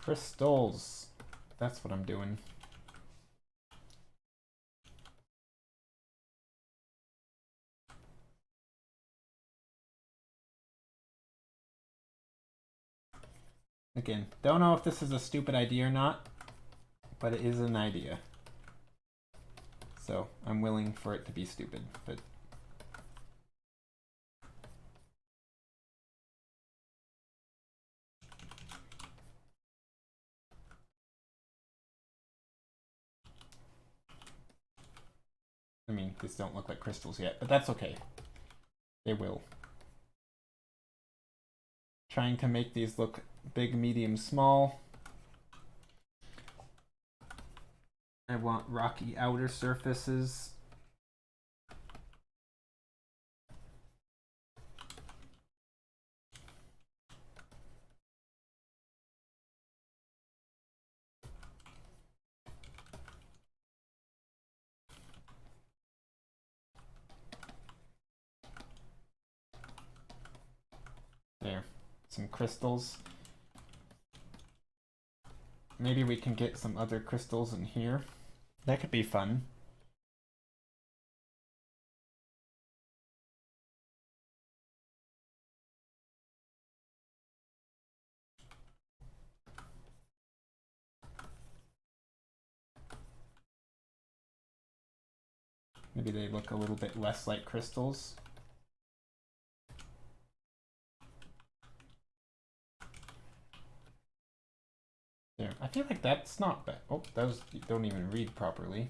crystals. That's what I'm doing. Again, don't know if this is a stupid idea or not, but it is an idea. So I'm willing for it to be stupid, but I mean, these don't look like crystals yet, but that's okay. They will. Trying to make these look big, medium, small. I want rocky outer surfaces. There, some crystals. Maybe we can get some other crystals in here. That could be fun. Maybe they look a little bit less like crystals. There. I feel like that's not bad. Oh, those don't even read properly.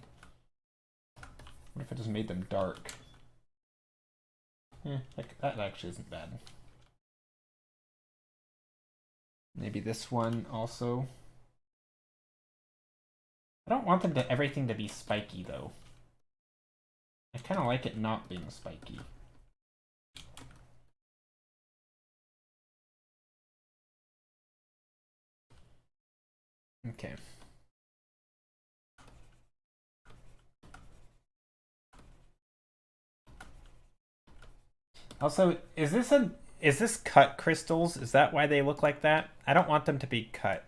What if I just made them dark? Like that actually isn't bad. Maybe this one also. I don't want them to everything to be spiky though. I kind of like it not being spiky. Okay. Also, is this cut crystals? Is that why they look like that? I don't want them to be cut.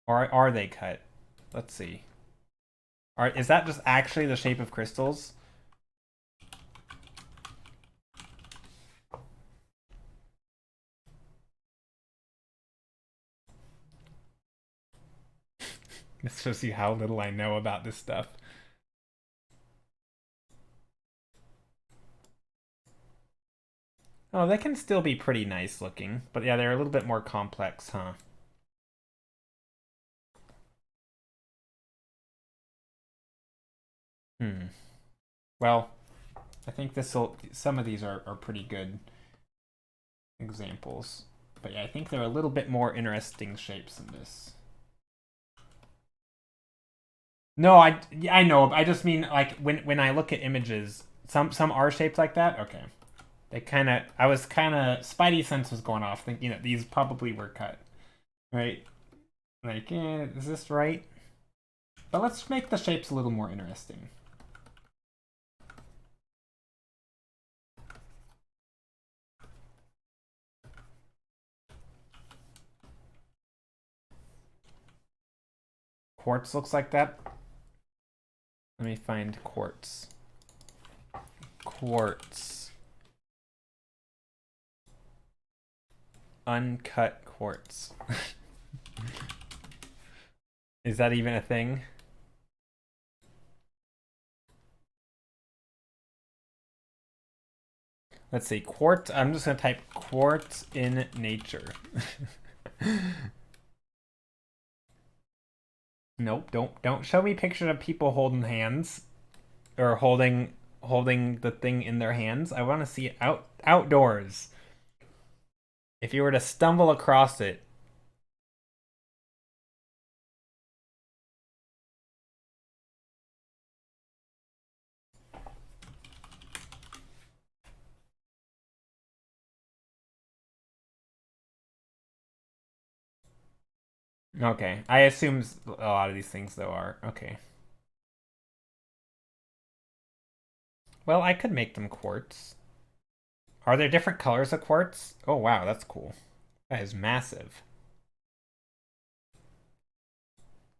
Or are they cut? Let's see. Is that just actually the shape of crystals? This shows you how little I know about this stuff. Oh, they can still be pretty nice looking. But yeah, they're a little bit more complex, huh? Well, I think some of these are pretty good examples. But yeah, I think they're a little bit more interesting shapes than this. No, I know. I just mean like when I look at images, some are shaped like that. Okay. I was kind of Spidey sense was going off, thinking that these probably were cut, right? Like, is this right? But let's make the shapes a little more interesting. Quartz looks like that. Let me find quartz. Quartz. Uncut quartz. Is that even a thing? Let's see, quartz. I'm just gonna type quartz in nature. Nope, don't show me pictures of people holding hands or holding the thing in their hands. I want to see it outdoors. If you were to stumble across it. Okay, I assume a lot of these things though are okay. Well, I could make them quartz. Are there different colors of quartz? Oh wow, that's cool. That is massive.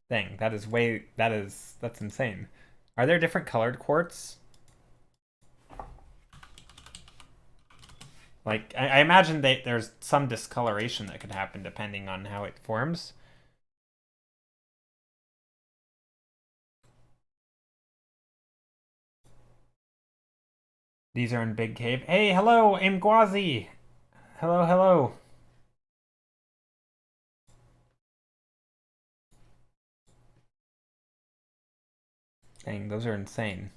Dang, that's insane. Are there different colored quartz? Like, I imagine there's some discoloration that could happen depending on how it forms. These are in Big Cave. Hey, hello, Mgwazi! Hello, hello. Dang, those are insane.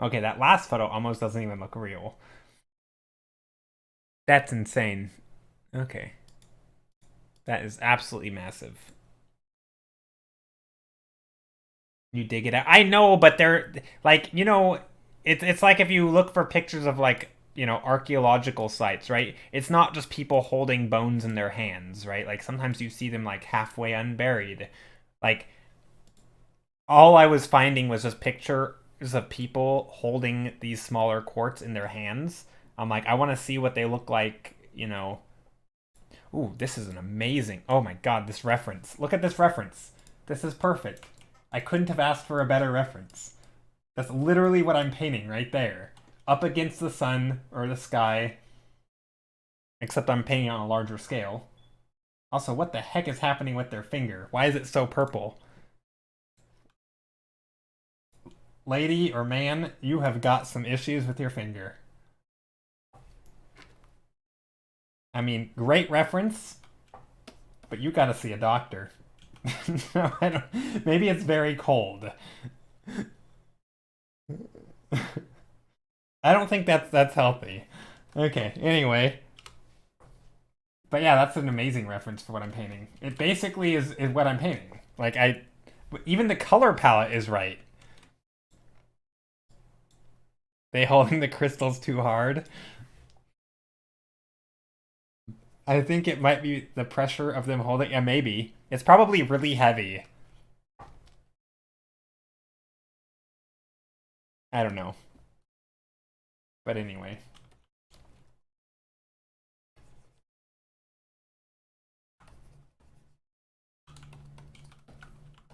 Okay, that last photo almost doesn't even look real. That's insane. Okay. That is absolutely massive. You dig it out. I know, but they're like, it's like if you look for pictures of like, archaeological sites, right? It's not just people holding bones in their hands, right? Like sometimes you see them like halfway unburied. Like all I was finding was just pictures of people holding these smaller quartz in their hands. I'm like, I want to see what they look like. Ooh, this is an amazing. Oh my god, this reference. Look at this reference. This is perfect. I couldn't have asked for a better reference. That's literally what I'm painting right there. Up against the sun or the sky. Except I'm painting on a larger scale. Also, what the heck is happening with their finger? Why is it so purple? Lady or man, you have got some issues with your finger. I mean, great reference, but you gotta see a doctor. No, I don't. Maybe it's very cold. I don't think that's healthy. Okay, anyway. But yeah, that's an amazing reference for what I'm painting. It basically is what I'm painting. Like even the color palette is right. They holding the crystals too hard. I think it might be the pressure of them holding. Yeah, maybe. It's probably really heavy. I don't know. But anyway.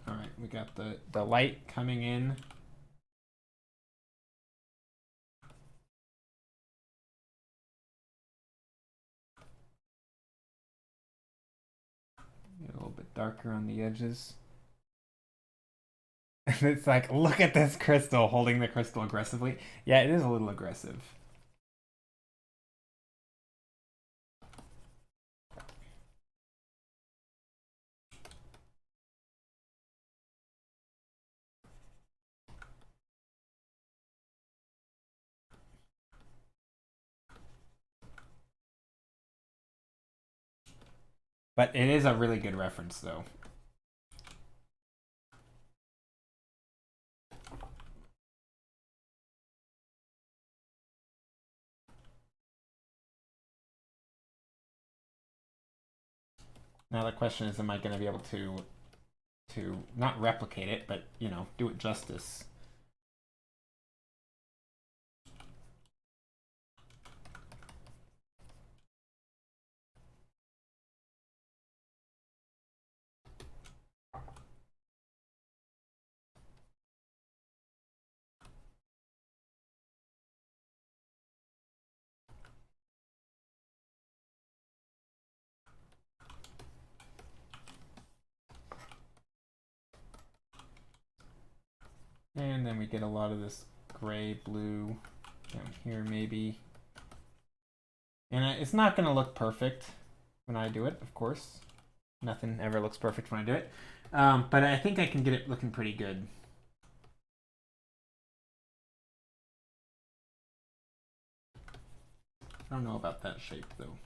All right, we got the light coming in. Get a little bit darker on the edges. And it's like, look at this crystal holding the crystal aggressively. Yeah, it is a little aggressive. But it is a really good reference, though. Now the question is, am I going to be able to not replicate it, but do it justice? And then we get a lot of this gray, blue down here maybe. And it's not going to look perfect when I do it, of course. Nothing ever looks perfect when I do it. But I think I can get it looking pretty good. I don't know about that shape, though.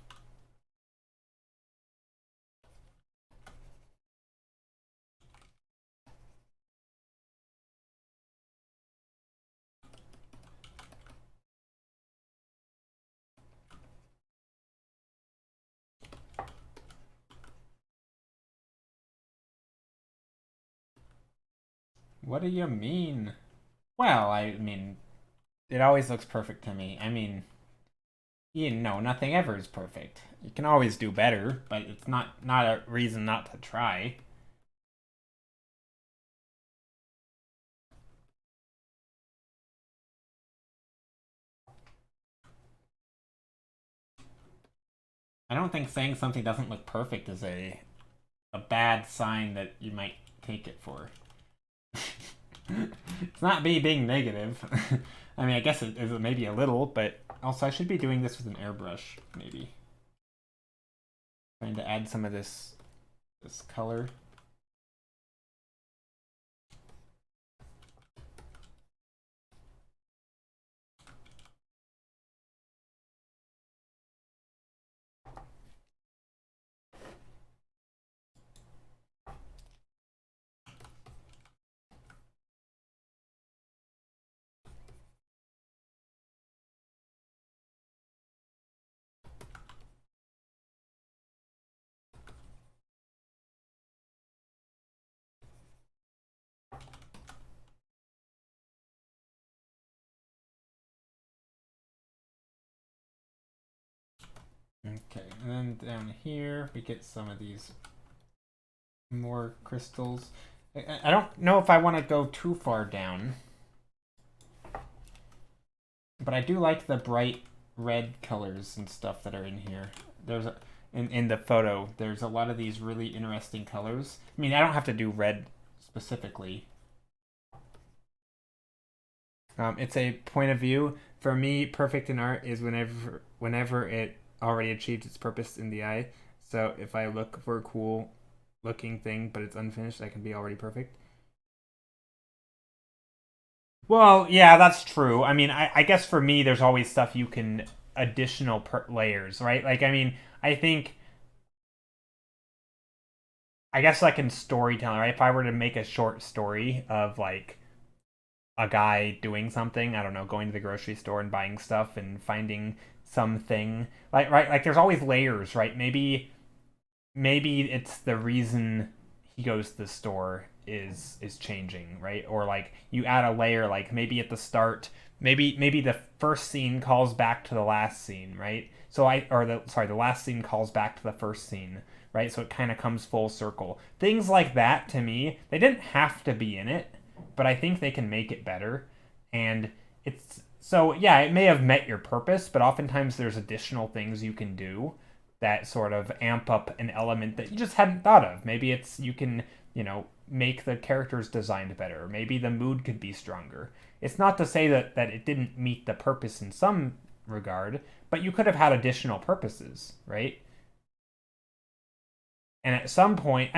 What do you mean? Well, I mean, it always looks perfect to me. I mean, nothing ever is perfect. You can always do better, but it's not a reason not to try. I don't think saying something doesn't look perfect is a bad sign that you might take it for. It's not me being negative. I mean, I guess it is maybe a little, but also I should be doing this with an airbrush, maybe. Trying to add some of this color. Okay, and then down here we get some of these more crystals. I don't know if I want to go too far down, but I do like the bright red colors and stuff that are in here. There's in the photo, there's a lot of these really interesting colors. I mean, I don't have to do red specifically. It's a point of view. For me, perfect in art is whenever it already achieved its purpose in the eye. So if I look for a cool looking thing, but it's unfinished, that can be already perfect. Well, yeah, that's true. I mean, I guess for me, there's always stuff you can additional layers, right? Like, I mean, I think, I guess like in storytelling, right? If I were to make a short story of like a guy doing something, I don't know, going to the grocery store and buying stuff and finding something, like, right? Like, there's always layers, right? Maybe it's the reason he goes to the store is changing, right? Or like you add a layer, like maybe at the start, maybe the first scene calls back to the last scene, right? The last scene calls back to the first scene, right? So it kind of comes full circle. Things like that, to me, they didn't have to be in it, but I think they can make it better. And it's so, yeah, it may have met your purpose, but oftentimes there's additional things you can do that sort of amp up an element that you just hadn't thought of. Maybe it's you can, make the characters designed better. Maybe the mood could be stronger. It's not to say that it didn't meet the purpose in some regard, but you could have had additional purposes, right? And at some point,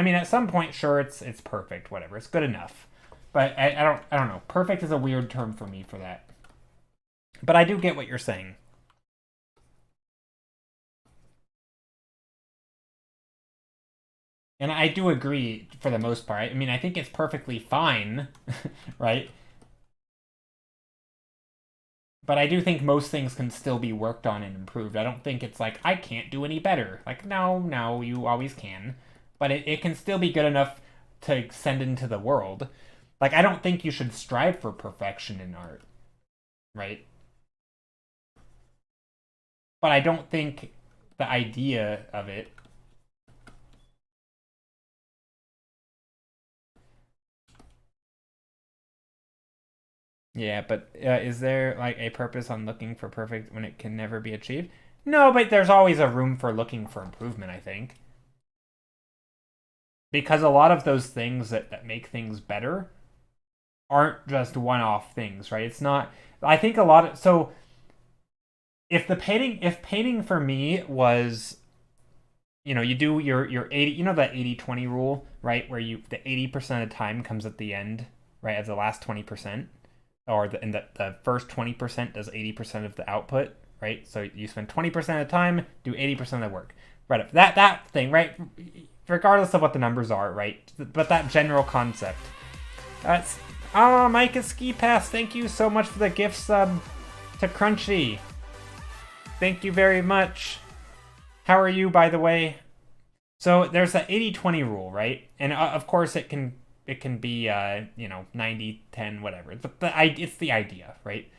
sure, it's perfect, whatever, it's good enough. But I don't know. Perfect is a weird term for me for that. But I do get what you're saying. And I do agree for the most part. I mean, I think it's perfectly fine, right? But I do think most things can still be worked on and improved. I don't think it's like, I can't do any better. Like, no, you always can. But it can still be good enough to send into the world. Like, I don't think you should strive for perfection in art, right? But I don't think the idea of it. Yeah, but is there like a purpose on looking for perfect when it can never be achieved? No, but there's always a room for looking for improvement, I think. Because a lot of those things that make things better aren't just one-off things, right? It's not. I think a lot of so if painting for me was, you do your 80, that 80-20 rule, right? Where the 80% of the time comes at the end, right? As the last 20%. Or the first 20% does 80% of the output, right? So you spend 20% of the time, do 80% of the work. Right. That thing, right? Regardless of what the numbers are, right? But that general concept. That's Mike is Ski Pass. Thank you so much for the gift sub to Crunchy. Thank you very much. How are you, by the way? So there's the 80-20 rule, right? And of course it can be 90-10, whatever. It's the idea, right?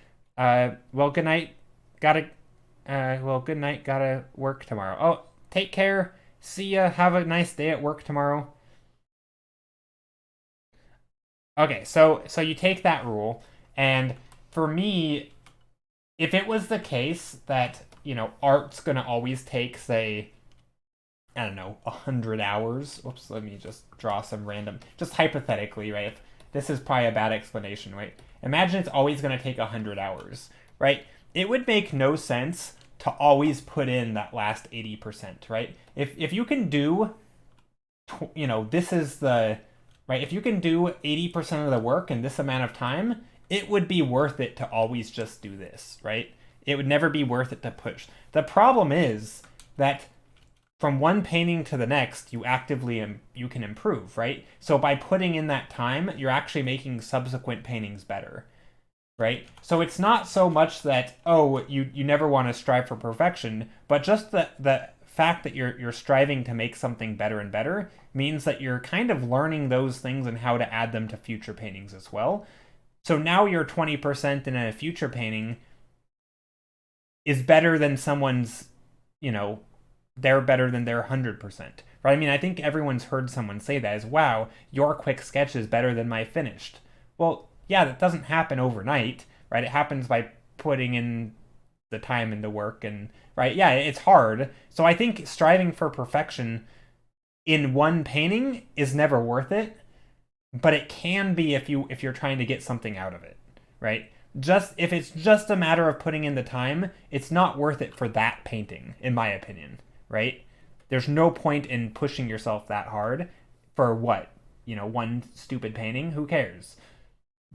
Well, good night. Gotta work tomorrow. Oh, take care. See ya. Have a nice day at work tomorrow. Okay, so you take that rule, and for me, if it was the case that, art's gonna always take, say, I don't know, 100 hours. Whoops, let me just draw some random, just hypothetically, right? This is probably a bad explanation, right? Imagine it's always going to take 100 hours, right? It would make no sense to always put in that last 80%, right? If you can do, this is the, right? If you can do 80% of the work in this amount of time, it would be worth it to always just do this, right? It would never be worth it to push. The problem is that from one painting to the next, you can improve, right? So by putting in that time, you're actually making subsequent paintings better, right? So it's not so much that, you never want to strive for perfection, but just the fact that you're striving to make something better and better means that you're kind of learning those things and how to add them to future paintings as well. So now your 20% in a future painting is better than someone's, they're better than their 100%. Right? I mean, I think everyone's heard someone say that is, wow, your quick sketch is better than my finished. Well, yeah, that doesn't happen overnight, right? It happens by putting in the time and the work and, right? Yeah, it's hard. So I think striving for perfection in one painting is never worth it, but it can be if you're trying to get something out of it, right? Just if it's just a matter of putting in the time, it's not worth it for that painting, in my opinion, right? There's no point in pushing yourself that hard for what? One stupid painting? Who cares?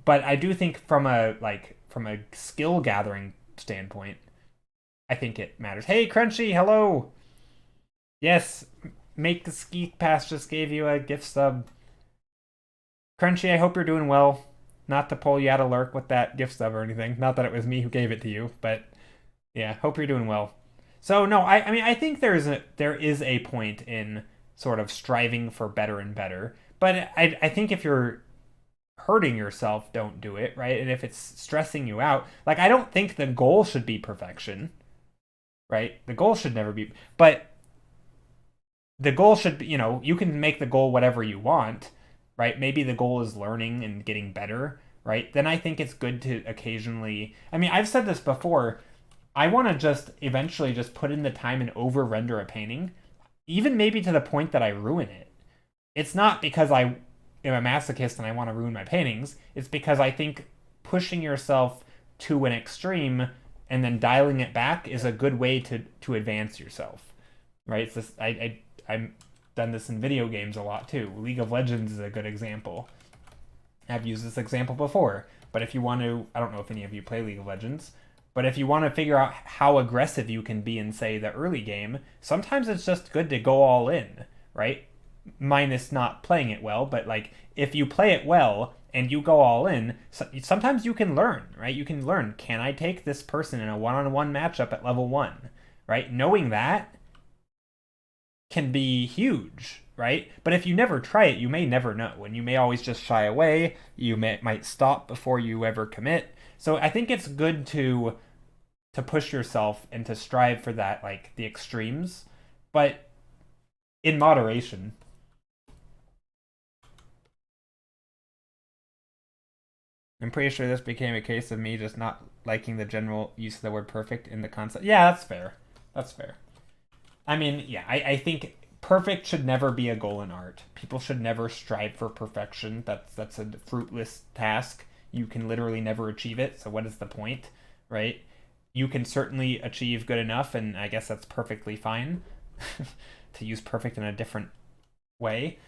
But I do think from a skill gathering standpoint, I think it matters. Hey Crunchy, hello. Yes, Make the Ski Pass just gave you a gift sub. Crunchy, I hope you're doing well. Not to pull you out of lurk with that gift sub or anything. Not that it was me who gave it to you, but yeah, hope you're doing well. So no, I mean I think there is a point in sort of striving for better and better. But I think if you're hurting yourself, don't do it, right? And if it's stressing you out, like I don't think the goal should be perfection, right? The goal should never be, but the goal should be, you can make the goal whatever you want, right? Maybe the goal is learning and getting better, right? Then I think it's good to occasionally, I mean, I've said this before, I want to just eventually just put in the time and over render a painting, even maybe to the point that I ruin it. It's not because I am a masochist and I want to ruin my paintings. It's because I think pushing yourself to an extreme and then dialing it back is a good way to advance yourself, right? It's this, I've done this in video games a lot too. League of Legends is a good example. I've used this example before, but if you want to, I don't know if any of you play League of Legends, but if you want to figure out how aggressive you can be in, say, the early game, sometimes it's just good to go all in, right? Minus not playing it well, but like if you play it well and you go all in, sometimes you can learn, right? You can learn, can I take this person in a one-on-one matchup at level 1, right? Knowing that can be huge, right? But if you never try it, you may never know, and you may always just shy away. You might stop before you ever commit. So I think it's good to push yourself and to strive for that, like the extremes, but in moderation. I'm pretty sure this became a case of me just not liking the general use of the word perfect in the concept. Yeah, that's fair. That's fair. I mean, yeah, I think perfect should never be a goal in art. People should never strive for perfection. That's a fruitless task. You can literally never achieve it, so what is the point, right? You can certainly achieve good enough, and I guess that's perfectly fine to use perfect in a different way.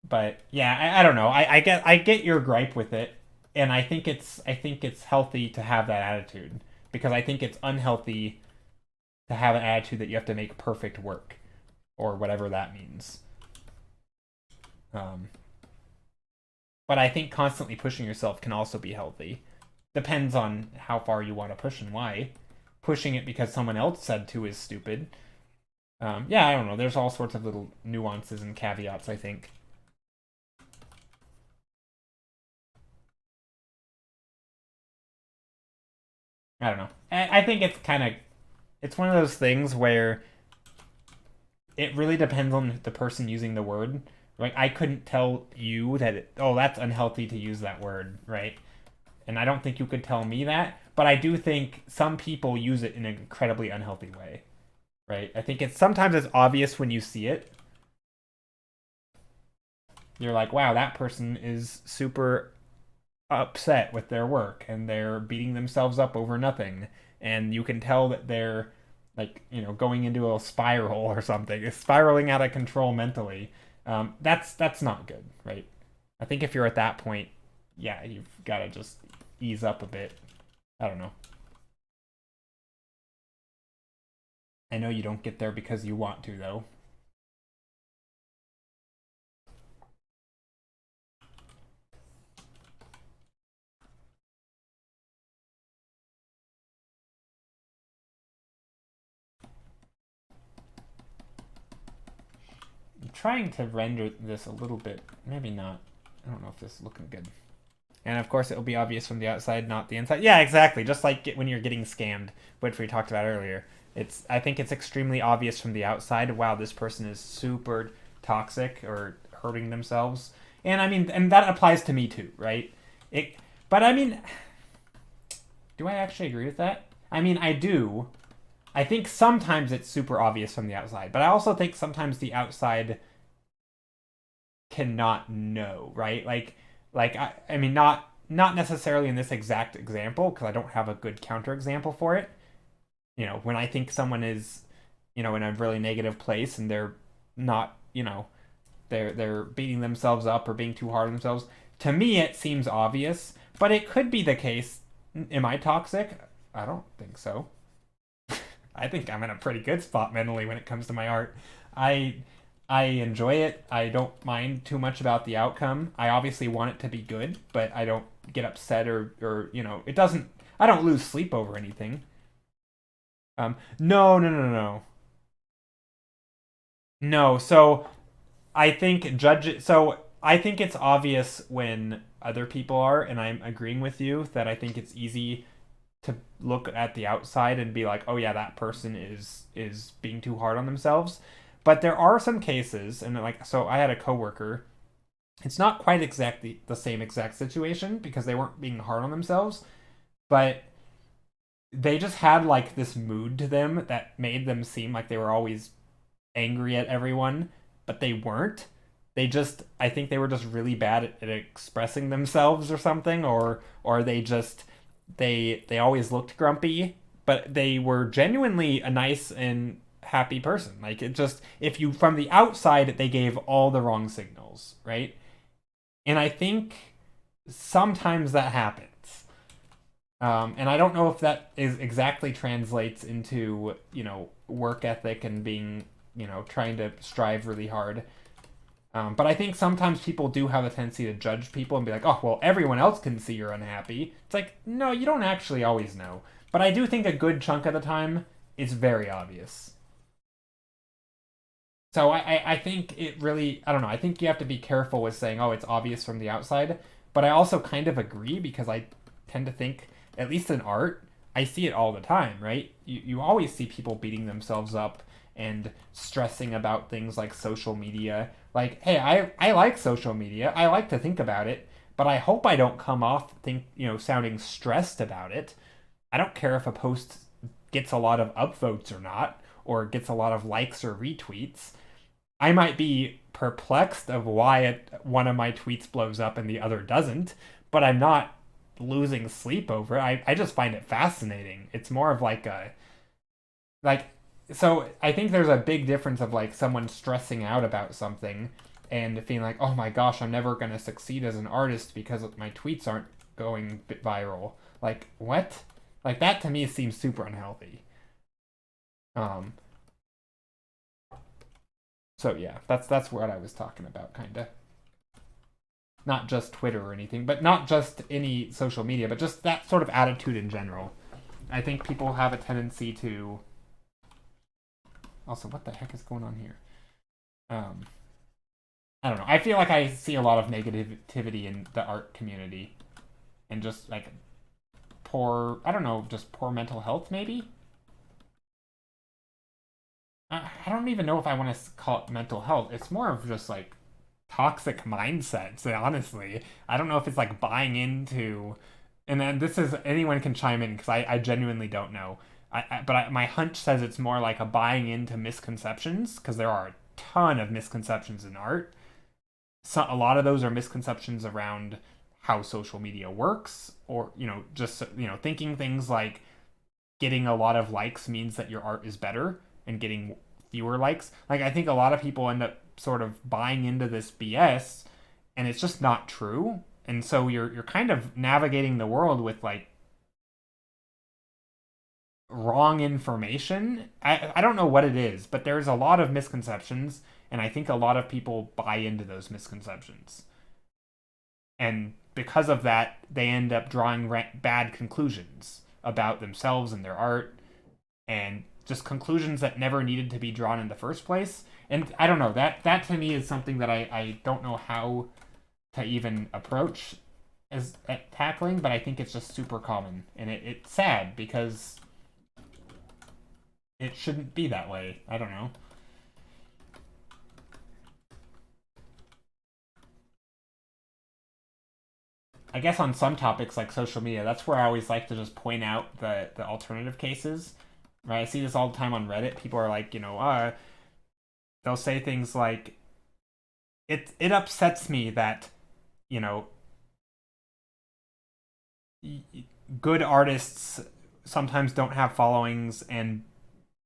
But yeah, I don't know. I get your gripe with it, and I think it's healthy to have that attitude, because I think it's unhealthy to have an attitude that you have to make perfect work, or whatever that means. But I think constantly pushing yourself can also be healthy. Depends on how far you want to push and why. Pushing it because someone else said to is stupid. Yeah, I don't know. There's all sorts of little nuances and caveats, I think. I don't know. I think it's it's one of those things where it really depends on the person using the word. Like, I couldn't tell you that, that's unhealthy to use that word, right? And I don't think you could tell me that, but I do think some people use it in an incredibly unhealthy way, right? I think sometimes it's obvious when you see it. You're like, wow, that person is super upset with their work and they're beating themselves up over nothing. And you can tell that they're like, going into a spiral or something. It's spiraling out of control mentally. That's not good, right? I think if you're at that point, yeah, you've got to just ease up a bit. I don't know. I know you don't get there because you want to, though. I'm trying to render this a little bit. Maybe not. I don't know if this is looking good. And of course, it will be obvious from the outside, not the inside. Yeah, exactly. Just like when you're getting scammed, which we talked about earlier. I think it's extremely obvious from the outside. Wow, this person is super toxic or hurting themselves. And I mean, and that applies to me too, right? But I mean, do I actually agree with that? I mean, I do. I think sometimes it's super obvious from the outside, but I also think sometimes the outside cannot know, right? I mean, not necessarily in this exact example because I don't have a good counterexample for it. When I think someone is, in a really negative place and they're not, they're beating themselves up or being too hard on themselves. To me, it seems obvious, but it could be the case. Am I toxic? I don't think so. I think I'm in a pretty good spot mentally when it comes to my art. I enjoy it. I don't mind too much about the outcome. I obviously want it to be good, but I don't get upset or it doesn't. I don't lose sleep over anything. No. No, so I think judge it. So I think it's obvious when other people are, and I'm agreeing with you that I think it's easy to look at the outside and be like, oh yeah, that person is being too hard on themselves. But there are some cases, and so I had a coworker. It's not quite exactly the same exact situation because they weren't being hard on themselves, but they just had this mood to them that made them seem like they were always angry at everyone, but they weren't. I think they were just really bad at expressing themselves or something, or they always looked grumpy, but they were genuinely a nice and happy person. If you from the outside, they gave all the wrong signals, right? And I think sometimes that happens. And I don't know if that is exactly translates into, work ethic and being, trying to strive really hard. But I think sometimes people do have a tendency to judge people and be like, oh, well, everyone else can see you're unhappy. It's like, no, you don't actually always know. But I do think a good chunk of the time it's very obvious. So I think it really, I don't know, I think you have to be careful with saying, oh, it's obvious from the outside. But I also kind of agree because I tend to think, at least in art, I see it all the time, right? You always see people beating themselves up and stressing about things like social media. Like, hey, I like social media. I like to think about it, but I hope I don't come off sounding stressed about it. I don't care if a post gets a lot of upvotes or not, or gets a lot of likes or retweets. I might be perplexed of why one of my tweets blows up and the other doesn't, but I'm not losing sleep over it. I just find it fascinating. It's more of so I think there's a big difference of someone stressing out about something and feeling like, oh my gosh, I'm never going to succeed as an artist because my tweets aren't going viral. What? That to me seems super unhealthy. So yeah, that's what I was talking about, kind of. Not just Twitter or anything, but not just any social media, but just that sort of attitude in general. I think people have a tendency to... Also, what the heck is going on here? I don't know. I feel like I see a lot of negativity in the art community. And just, poor... I don't know, just poor mental health, maybe? I don't even know if I want to call it mental health. It's more of just, toxic mindsets, honestly. I don't know if it's buying into, and then this is, anyone can chime in because I genuinely don't know. My hunch says it's more like a buying into misconceptions, because there are a ton of misconceptions in art. So a lot of those are misconceptions around how social media works, or just thinking things like getting a lot of likes means that your art is better, and getting fewer likes. I think a lot of people end up sort of buying into this BS, and it's just not true. And so you're kind of navigating the world with wrong information. I don't know what it is, but there's a lot of misconceptions, and I think a lot of people buy into those misconceptions. And because of that, they end up drawing bad conclusions about themselves and their art, and just conclusions that never needed to be drawn in the first place. And I don't know, that to me is something that I don't know how to even approach. as at tackling, but I think it's just super common, and it's sad because it shouldn't be that way. I don't know. I guess on some topics like social media, that's where I always like to just point out the alternative cases. Right? I see this all the time on Reddit. People are like, they'll say things like, it upsets me that, you know, good artists sometimes don't have followings, and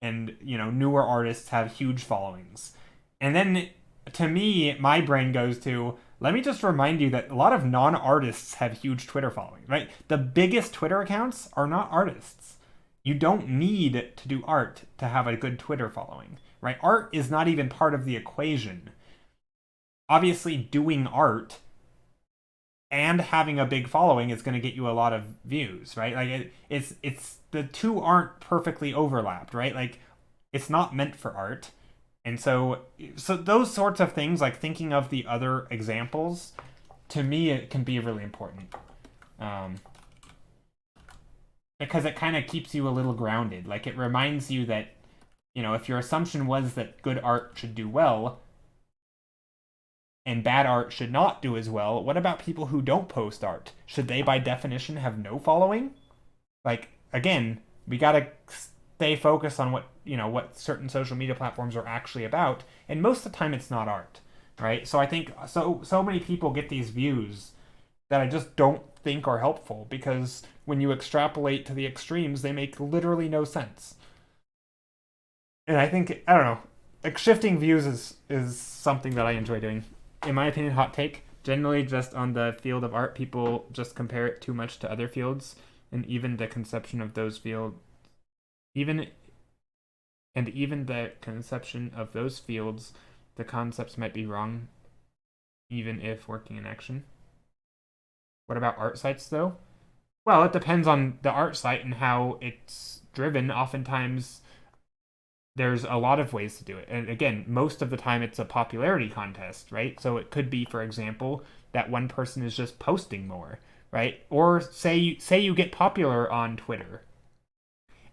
newer artists have huge followings. And then to me, my brain goes to, let me just remind you that a lot of non-artists have huge Twitter followings, right? The biggest Twitter accounts are not artists. You don't need to do art to have a good Twitter following, right? Art is not even part of the equation. Obviously, doing art and having a big following is going to get you a lot of views, right? Like it's the two aren't perfectly overlapped, right? Like it's not meant for art. And so those sorts of things, like thinking of the other examples, to me it can be really important. Because it kind of keeps you a little grounded. Like it reminds you that, if your assumption was that good art should do well and bad art should not do as well, what about people who don't post art? Should they by definition have no following? Like, again, we gotta stay focused on what certain social media platforms are actually about, and most of the time it's not art, right? So I think so many people get these views that I just don't think are helpful, because when you extrapolate to the extremes, they make literally no sense. And I think, I don't know, like shifting views is something that I enjoy doing. In my opinion, hot take, generally just on the field of art, people just compare it too much to other fields, and even the conception of those fields, even the conception of those fields, the concepts might be wrong, even if working in action. What about art sites, though? Well, it depends on the art site and how it's driven. Oftentimes, there's a lot of ways to do it. And again, most of the time it's a popularity contest, right? So it could be, for example, that one person is just posting more, right? Or say you get popular on Twitter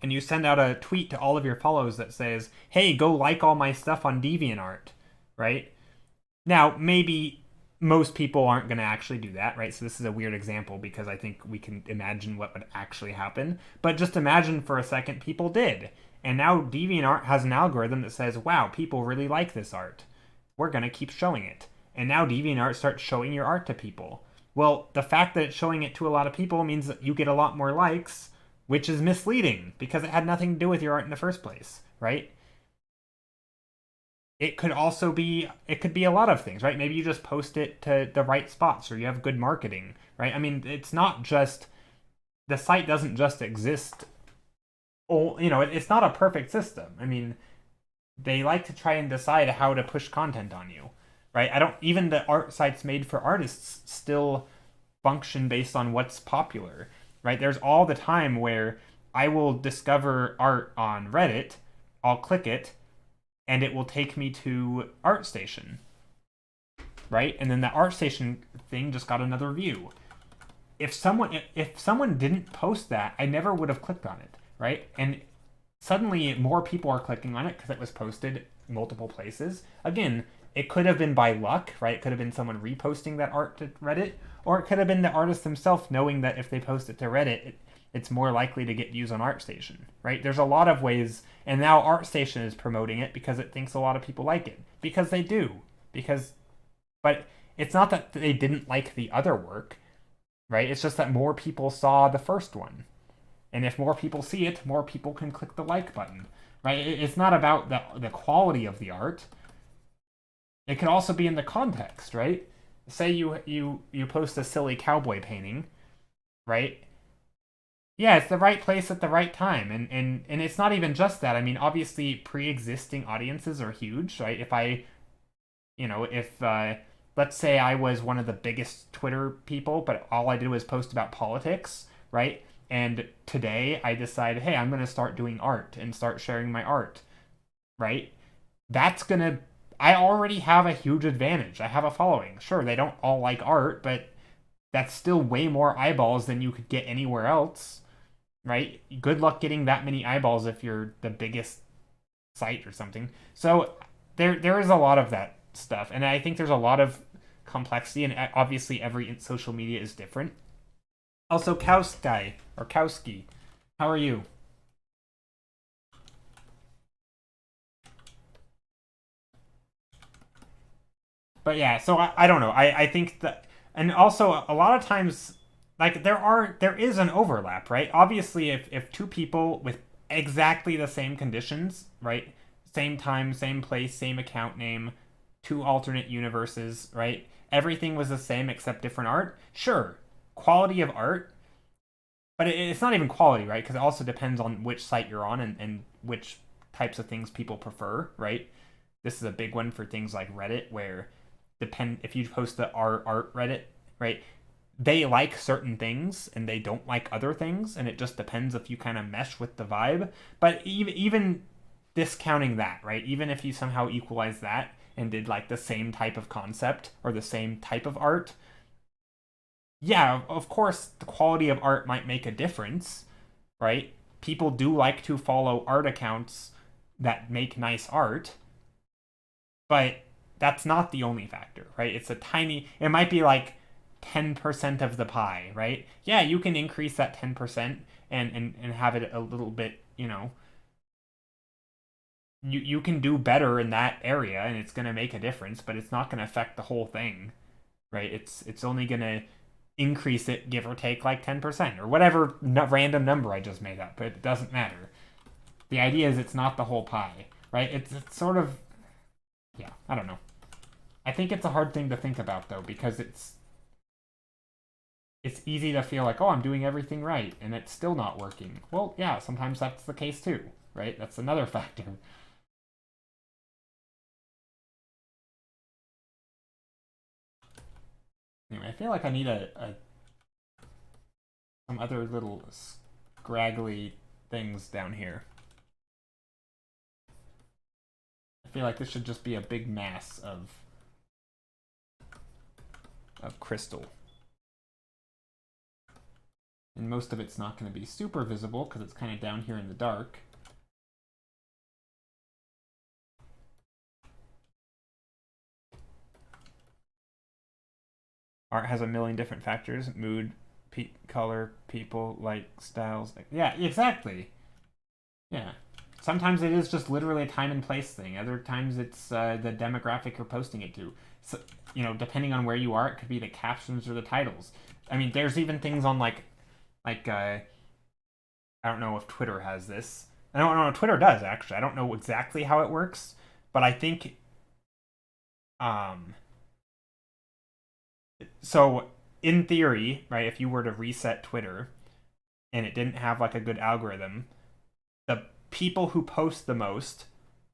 and you send out a tweet to all of your follows that says, "Hey, go like all my stuff on DeviantArt," right? Now, maybe most people aren't going to actually do that, right? So this is a weird example because I think we can imagine what would actually happen. But just imagine for a second people did. And now DeviantArt has an algorithm that says, wow, people really like this art. We're going to keep showing it. And now DeviantArt starts showing your art to people. Well, the fact that it's showing it to a lot of people means that you get a lot more likes, which is misleading because it had nothing to do with your art in the first place, right? It could be a lot of things, right? Maybe you just post it to the right spots or you have good marketing, right? I mean, it's not just, the site doesn't just exist. It's not a perfect system. I mean, they like to try and decide how to push content on you, right? Even the art sites made for artists still function based on what's popular, right? There's all the time where I will discover art on Reddit, I'll click it, and it will take me to ArtStation, right? And then the ArtStation thing just got another view. If someone didn't post that, I never would have clicked on it, right? And suddenly more people are clicking on it because it was posted multiple places. Again, it could have been by luck, right? It could have been someone reposting that art to Reddit, or it could have been the artist themselves knowing that if they post it to Reddit, it's more likely to get views on ArtStation, right? There's a lot of ways, and now ArtStation is promoting it because it thinks a lot of people like it. Because they do. But it's not that they didn't like the other work, right? It's just that more people saw the first one. And if more people see it, more people can click the like button, right? It's not about the quality of the art. It could also be in the context, right? Say you post a silly cowboy painting, right? Yeah, it's the right place at the right time. And it's not even just that. I mean, obviously, pre-existing audiences are huge, right? If let's say I was one of the biggest Twitter people, but all I did was post about politics, right? And today I decided, hey, I'm going to start doing art and start sharing my art, right? I already have a huge advantage. I have a following. Sure, they don't all like art, but that's still way more eyeballs than you could get anywhere else, right? Good luck getting that many eyeballs if you're the biggest site or something. So there is a lot of that stuff, and I think there's a lot of complexity, and obviously every social media is different. Also, Kowski, how are you? But yeah, so I don't know. I think that, and also a lot of times, like there is an overlap, right? Obviously, if two people with exactly the same conditions, right, same time, same place, same account name, two alternate universes, right, everything was the same except different art. Sure, quality of art, but it's not even quality, right? Because it also depends on which site you're on and which types of things people prefer, right? This is a big one for things like Reddit, where depend if you post the art Reddit, right? They like certain things and they don't like other things, and it just depends if you kind of mesh with the vibe. But even discounting that, right? Even if you somehow equalize that and did like the same type of concept or the same type of art, yeah, of course the quality of art might make a difference, right? People do like to follow art accounts that make nice art, but that's not the only factor, right? It might be like 10% of the pie, right? Yeah, you can increase that 10% and have it a little bit, you can do better in that area and it's going to make a difference, but it's not going to affect the whole thing, right? It's only going to increase it, give or take, like 10% or whatever random number I just made up, but it doesn't matter. The idea is it's not the whole pie, right? It's sort of, yeah, I don't know. I think it's a hard thing to think about though, because it's easy to feel like, oh, I'm doing everything right and it's still not working. Well, yeah, sometimes that's the case too, right? That's another factor. Anyway, I feel like I need some other little scraggly things down here. I feel like this should just be a big mass of crystal. And most of it's not going to be super visible because it's kind of down here in the dark. Art has a million different factors: mood, color, people, light, styles. Yeah, exactly. Yeah. Sometimes it is just literally a time and place thing. Other times it's the demographic you're posting it to. So, depending on where you are, it could be the captions or the titles. I mean, there's even things on like I don't know if Twitter has this. I don't know if Twitter does actually. I don't know exactly how it works, but I think so in theory, right, if you were to reset Twitter and it didn't have like a good algorithm, the people who post the most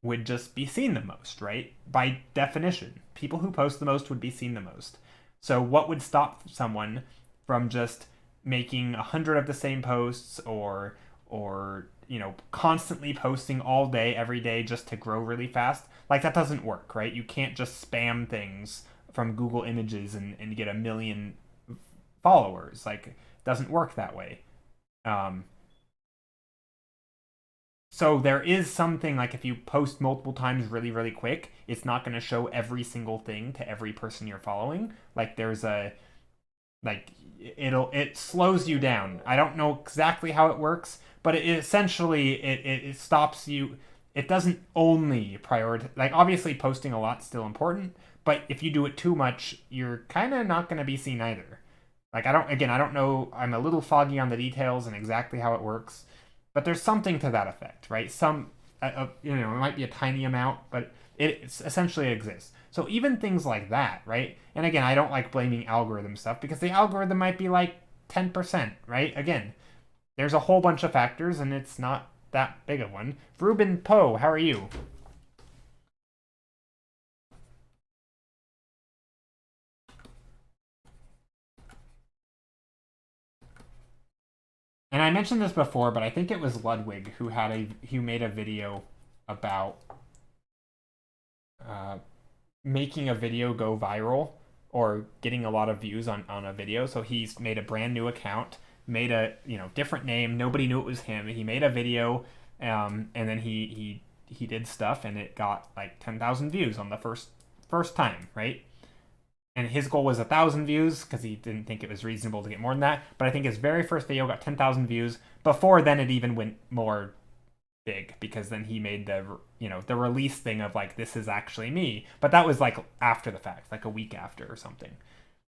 would just be seen the most, right? By definition, people who post the most would be seen the most. So what would stop someone from just making 100 of the same posts or constantly posting all day every day just to grow really fast? Like, that doesn't work, right? You can't just spam things from Google Images and get 1 million followers. Like, it doesn't work that way. So there is something like if you post multiple times really, really quick, it's not going to show every single thing to every person you're following. Like there's it slows you down. I don't know exactly how it works, but it stops you. It doesn't only prioritize, like obviously posting a lot's still important, but if you do it too much, you're kind of not going to be seen either. Like I don't know. I'm a little foggy on the details and exactly how it works. But there's something to that effect, right? It might be a tiny amount, but it essentially exists. So even things like that, right? And again, I don't like blaming algorithm stuff because the algorithm might be like 10%, right? Again, there's a whole bunch of factors and it's not that big of one. Ruben Poe, how are you? And I mentioned this before, but I think it was Ludwig who made a video about making a video go viral or getting a lot of views on a video. So he's made a brand new account, made a different name. Nobody knew it was him. He made a video, and then he did stuff, and it got like 10,000 views on the first time, right? And his goal was 1,000 views because he didn't think it was reasonable to get more than that. But I think his very first video got 10,000 views. Before then, it even went more big because then he made the release thing of like, this is actually me. But that was like after the fact, like a week after or something.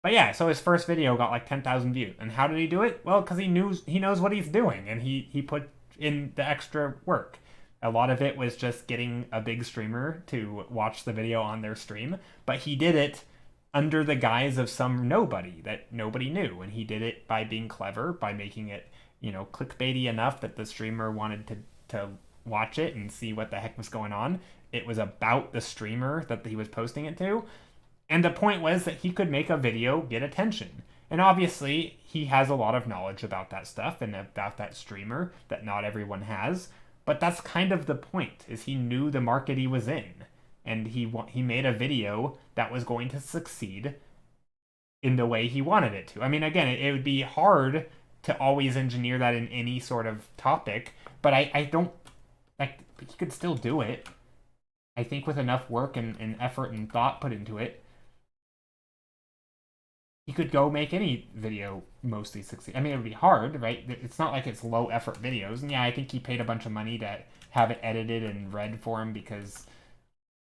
But yeah, so his first video got like 10,000 views. And how did he do it? Well, because he knows what he's doing, and he put in the extra work. A lot of it was just getting a big streamer to watch the video on their stream, but he did it under the guise of some nobody that nobody knew, and he did it by being clever, by making it, clickbaity enough that the streamer wanted to watch it and see what the heck was going on. It was about the streamer that he was posting it to, and the point was that he could make a video get attention. And obviously, he has a lot of knowledge about that stuff and about that streamer that not everyone has, but that's kind of the point, is he knew the market he was in. And he made a video that was going to succeed in the way he wanted it to. I mean, again, it would be hard to always engineer that in any sort of topic, but I don't, like, he could still do it. I think with enough work and effort and thought put into it, he could go make any video mostly succeed. I mean, it would be hard, right? It's not like it's low effort videos. And yeah, I think he paid a bunch of money to have it edited and read for him because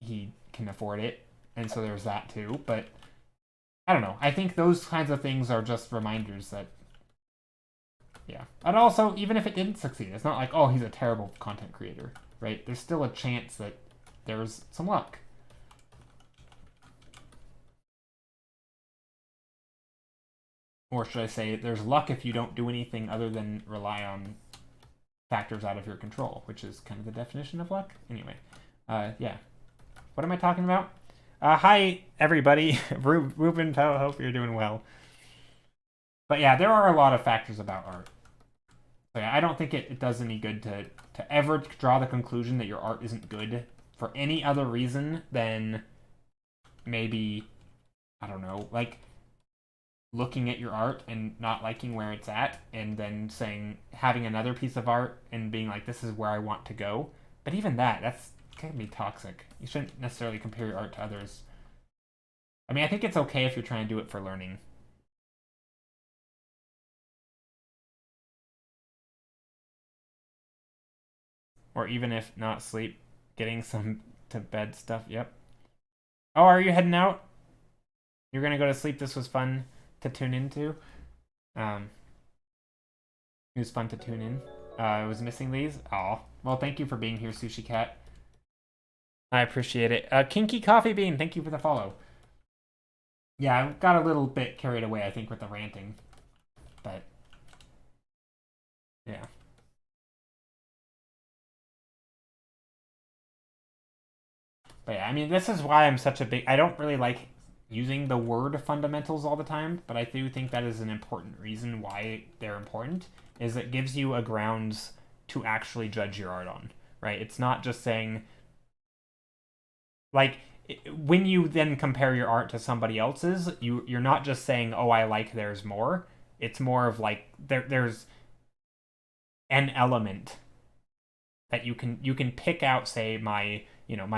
he can afford it, and so there's that too. But I don't know, I think those kinds of things are just reminders that, yeah. And also, even if it didn't succeed, it's not like, oh, he's a terrible content creator, right? There's still a chance that there's some luck. Or should I say, there's luck if you don't do anything other than rely on factors out of your control, which is kind of the definition of luck. Anyway, yeah. What am I talking about? Hi, everybody. Ruben, I hope you're doing well. But yeah, there are a lot of factors about art. So yeah, I don't think it does any good to ever draw the conclusion that your art isn't good for any other reason than maybe, I don't know, like looking at your art and not liking where it's at, and then having another piece of art and being like, this is where I want to go. But even that's can be toxic. You shouldn't necessarily compare your art to others. I mean, I think it's okay if you're trying to do it for learning. Or even if not sleep, getting some to bed stuff. Yep. Oh, are you heading out? You're gonna go to sleep. This was fun to tune into. It was fun to tune in. I was missing these. Oh, well, thank you for being here, Sushi Cat. I appreciate it. Kinky Coffee Bean, thank you for the follow. Yeah, I got a little bit carried away, I think, with the ranting. But, yeah. But yeah, I mean, this is why I'm such a big... I don't really like using the word fundamentals all the time, but I do think that is an important reason why they're important, is it gives you a grounds to actually judge your art on, right? It's not just saying... Like, when you then compare your art to somebody else's, you're not just saying, oh, I like theirs more. It's more of like, there's an element that you can pick out, say, my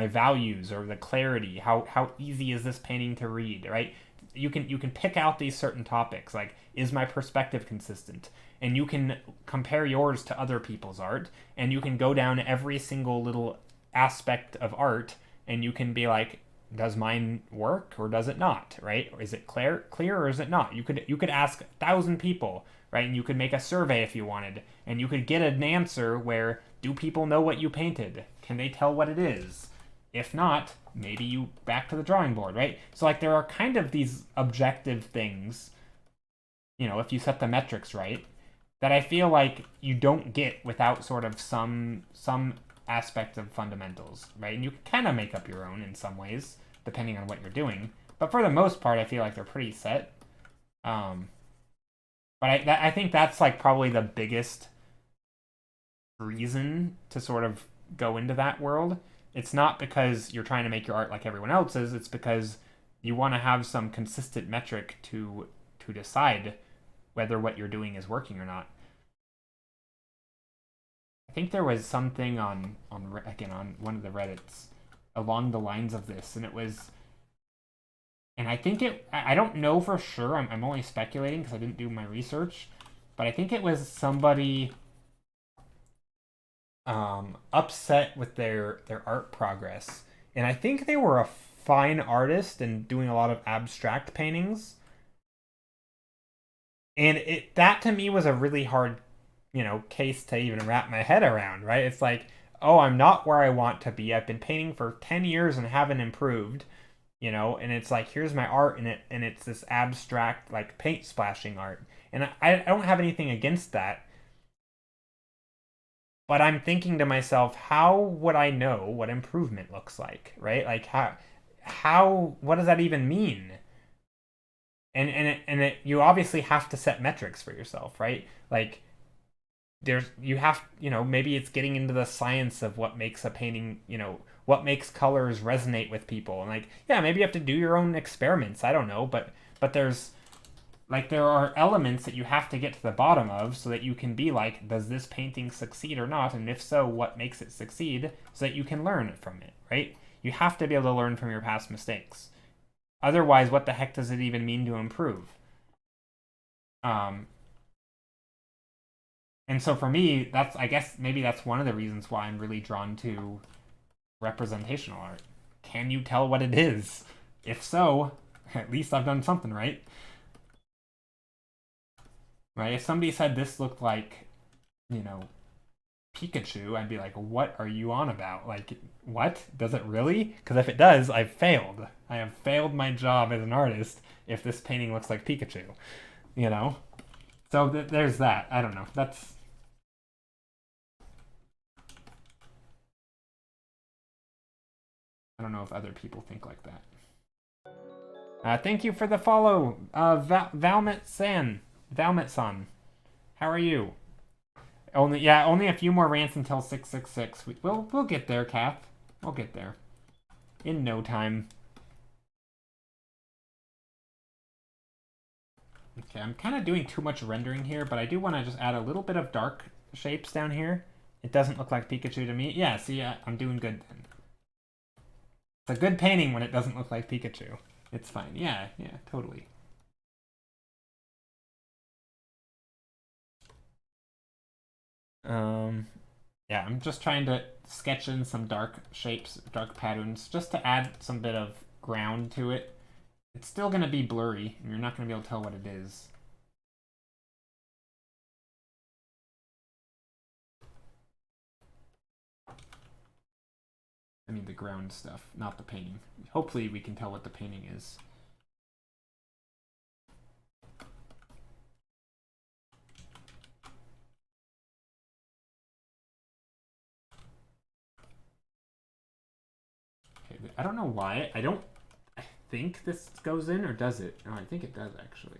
values or the clarity. How easy is this painting to read, right? You can pick out these certain topics, like, is my perspective consistent? And you can compare yours to other people's art, and you can go down every single little aspect of art, and you can be like, does mine work or does it not, right? Or is it clear or is it not? You could ask 1,000 people, right? And you could make a survey if you wanted, and you could get an answer where, do people know what you painted? Can they tell what it is? If not, maybe you back to the drawing board, right? So like, there are kind of these objective things, if you set the metrics right, that I feel like you don't get without sort of some aspect of fundamentals, right? And you can kind of make up your own in some ways, depending on what you're doing. But for the most part, I feel like they're pretty set. But I think that's like probably the biggest reason to sort of go into that world. It's not because you're trying to make your art like everyone else's. It's because you want to have some consistent metric to decide whether what you're doing is working or not. I think there was something on again on one of the Reddits along the lines of this, and it was, and I think I don't know for sure. I'm only speculating because I didn't do my research, but I think it was somebody upset with their art progress, and I think they were a fine artist and doing a lot of abstract paintings, and that to me was a really hard, case to even wrap my head around, right? It's like, oh, I'm not where I want to be. I've been painting for 10 years and haven't improved, and it's like, here's my art, and it's this abstract like paint splashing art, and I don't have anything against that. But I'm thinking to myself, how would I know what improvement looks like, right? Like what does that even mean? You obviously have to set metrics for yourself, right? Like you have, maybe it's getting into the science of what makes a painting, what makes colors resonate with people. And like, yeah, maybe you have to do your own experiments. I don't know, but there's like, there are elements that you have to get to the bottom of so that you can be like, does this painting succeed or not? And if so, what makes it succeed, so that you can learn from it, right? You have to be able to learn from your past mistakes. Otherwise, what the heck does it even mean to improve? And so for me, I guess maybe that's one of the reasons why I'm really drawn to representational art. Can you tell what it is? If so, at least I've done something right. Right? If somebody said this looked like, Pikachu, I'd be like, what are you on about? Like, what? Does it really? Because if it does, I've failed. I have failed my job as an artist if this painting looks like Pikachu, So there's that. I don't know. I don't know if other people think like that. Thank you for the follow, Valmet-san. How are you? Only a few more rants until 666. We'll get there, Kath. We'll get there. In no time. Okay, I'm kind of doing too much rendering here, but I do want to just add a little bit of dark shapes down here. It doesn't look like Pikachu to me. Yeah, see, I'm doing good then. It's a good painting when it doesn't look like Pikachu. It's fine. Yeah, totally. Yeah, I'm just trying to sketch in some dark shapes, dark patterns, just to add some bit of ground to it. It's still going to be blurry, and you're not going to be able to tell what it is. I mean the ground stuff, not the painting. Hopefully we can tell what the painting is. Okay, I don't know why. I think this goes in, or does it? No, I think it does actually.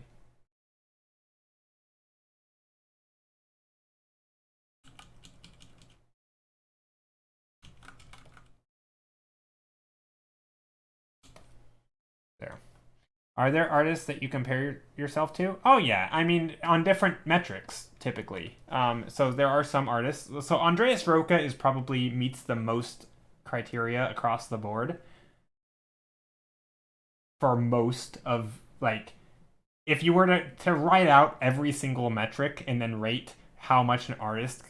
There. Are there artists that you compare yourself to? Oh yeah, I mean on different metrics typically. So there are some artists. So Andreas Roca is probably meets the most criteria across the board for most of, like, if you were to write out every single metric and then rate how much an artist,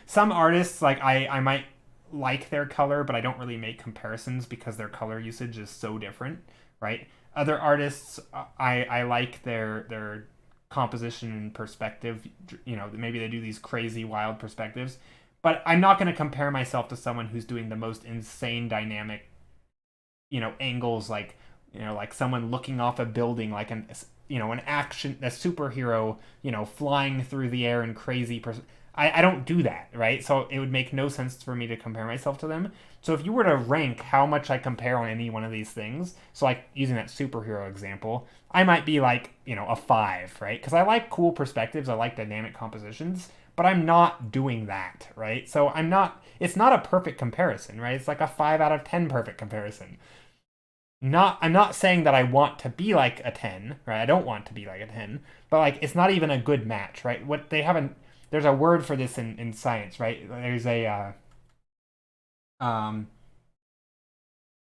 some artists, like, I might like their color, but I don't really make comparisons because their color usage is so different, right? Other artists, I like their composition and perspective. Maybe they do these crazy wild perspectives, but I'm not going to compare myself to someone who's doing the most insane dynamic, angles, like someone looking off a building, like an action, a superhero, flying through the air in crazy. I don't do that, right? So it would make no sense for me to compare myself to them. So if you were to rank how much I compare on any one of these things, so like using that superhero example, I might be like, a 5, right? Because I like cool perspectives, I like dynamic compositions, but I'm not doing that, right? So it's not a perfect comparison, right? It's like a 5 out of 10 perfect comparison. I'm not saying that I want to be like a 10, right? I don't want to be like a 10, but like it's not even a good match, right? What they haven't There's a word for this in science, right? There's a um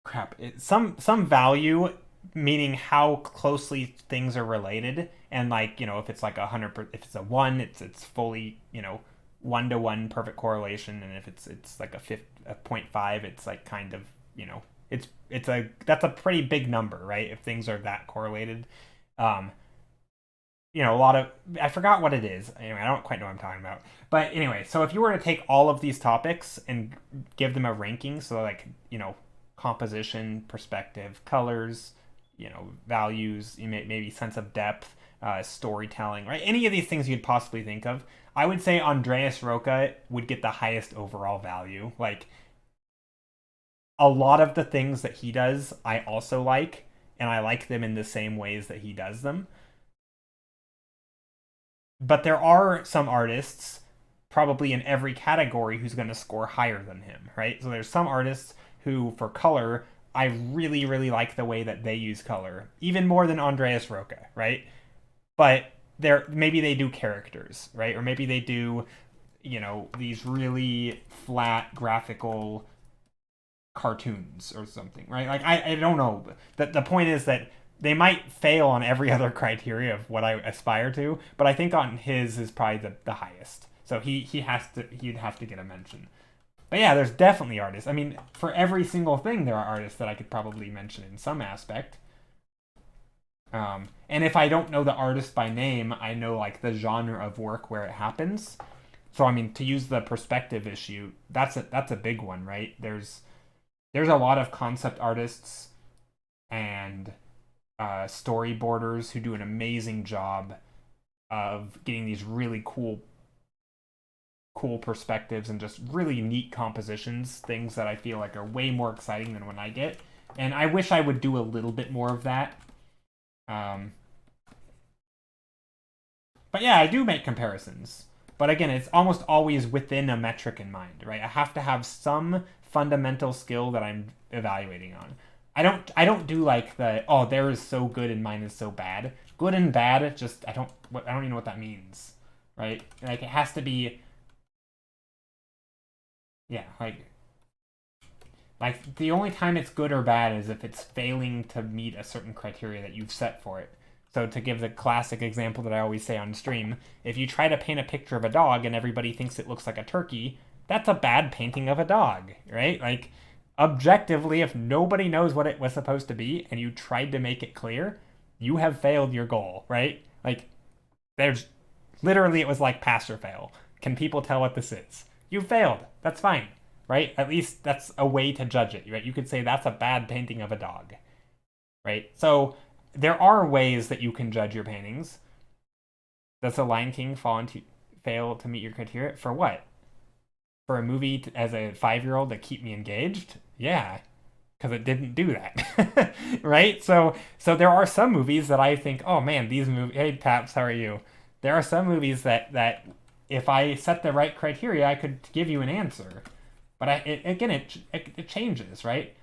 crap, some value, meaning how closely things are related, and like, if it's like 100, if it's a 1, it's fully, 1-to-1 perfect correlation, and if it's like a 0.5, it's like kind of, it's a that's a pretty big number, right? If things are that correlated. um a lot of, I forgot what it is. Anyway, I don't quite know what I'm talking about. But anyway, so if you were to take all of these topics and give them a ranking, so like, composition, perspective, colors, values, maybe sense of depth, storytelling, right? Any of these things you'd possibly think of, I would say Andreas Roca would get the highest overall value. Like, a lot of the things that he does, I also like, and I like them in the same ways that he does them. But there are some artists, probably in every category, who's going to score higher than him, right? So there's some artists who, for color, I really, really like the way that they use color, even more than Andreas Roca, right? But maybe they do characters, right? Or maybe they do, these really flat graphical cartoons or something, right? Like, I don't know. The point is that they might fail on every other criteria of what I aspire to, but I think on his is probably the highest. So he'd have to get a mention. But yeah, there's definitely artists. I mean, for every single thing, there are artists that I could probably mention in some aspect. And if I don't know the artist by name, I know like the genre of work where it happens. So I mean, to use the perspective issue, that's a big one, right? There's a lot of concept artists and storyboarders who do an amazing job of getting these really cool perspectives and just really neat compositions, things that I feel like are way more exciting than when I get. And I wish I would do a little bit more of that. But yeah, I do make comparisons. But again, it's almost always within a metric in mind, right? I have to have some fundamental skill that I'm evaluating on. I don't do like the, oh, there is so good and mine is so bad. Good and bad, just I don't even know what that means, right? Like, it has to be, yeah, like the only time it's good or bad is if it's failing to meet a certain criteria that you've set for it. So to give the classic example that I always say on stream, if you try to paint a picture of a dog and everybody thinks it looks like a turkey, that's a bad painting of a dog, right? Like, objectively, if nobody knows what it was supposed to be and you tried to make it clear, you have failed your goal, right? Like, there's literally, it was like pass or fail. Can people tell what this is? You failed. That's fine, right? At least that's a way to judge it, right? You could say that's a bad painting of a dog, right? So there are ways that you can judge your paintings. Does The Lion King fail to meet your criteria? For what? For a movie as a 5-year-old to keep me engaged? Yeah, because it didn't do that, right? So there are some movies that I think, oh man, these movies. Hey, Paps, how are you? There are some movies that if I set the right criteria, I could give you an answer. But it changes, right?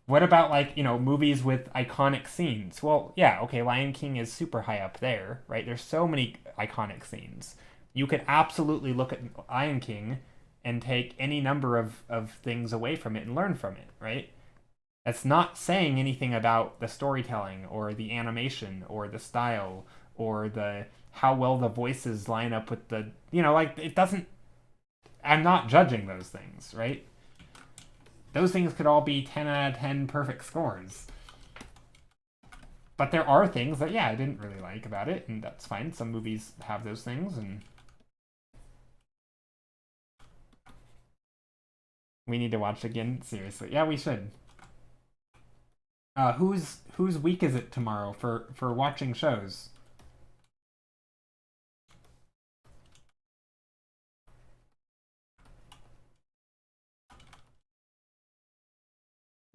What about, like, movies with iconic scenes? Well, yeah, okay, Lion King is super high up there, right? There's so many iconic scenes. You could absolutely look at Lion King and take any number of things away from it and learn from it, right? That's not saying anything about the storytelling or the animation or the style or the how well the voices line up with the, like, it doesn't, I'm not judging those things, right? Those things could all be 10 out of 10 perfect scores. But there are things that, yeah, I didn't really like about it, and that's fine. Some movies have those things, and we need to watch again. Seriously. Yeah, we should. Whose week is it tomorrow for watching shows?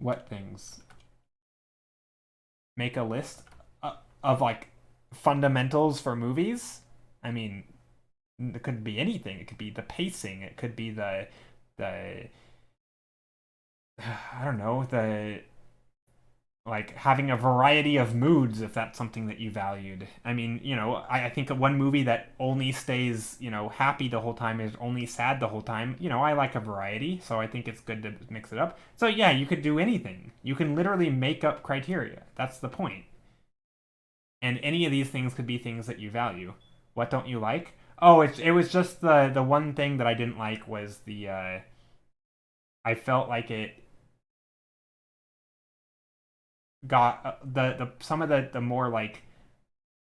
What things? Make a list of like fundamentals for movies. I mean, it could be anything. It could be the pacing. It could be the I don't know, the like having a variety of moods if that's something that you valued. I mean, I think one movie that only stays, happy the whole time is only sad the whole time. I like a variety, so I think it's good to mix it up. So yeah, you could do anything. You can literally make up criteria. That's the point. And any of these things could be things that you value. What don't you like? Oh, it was just the one thing that I didn't like was the I felt like it got the some of the more like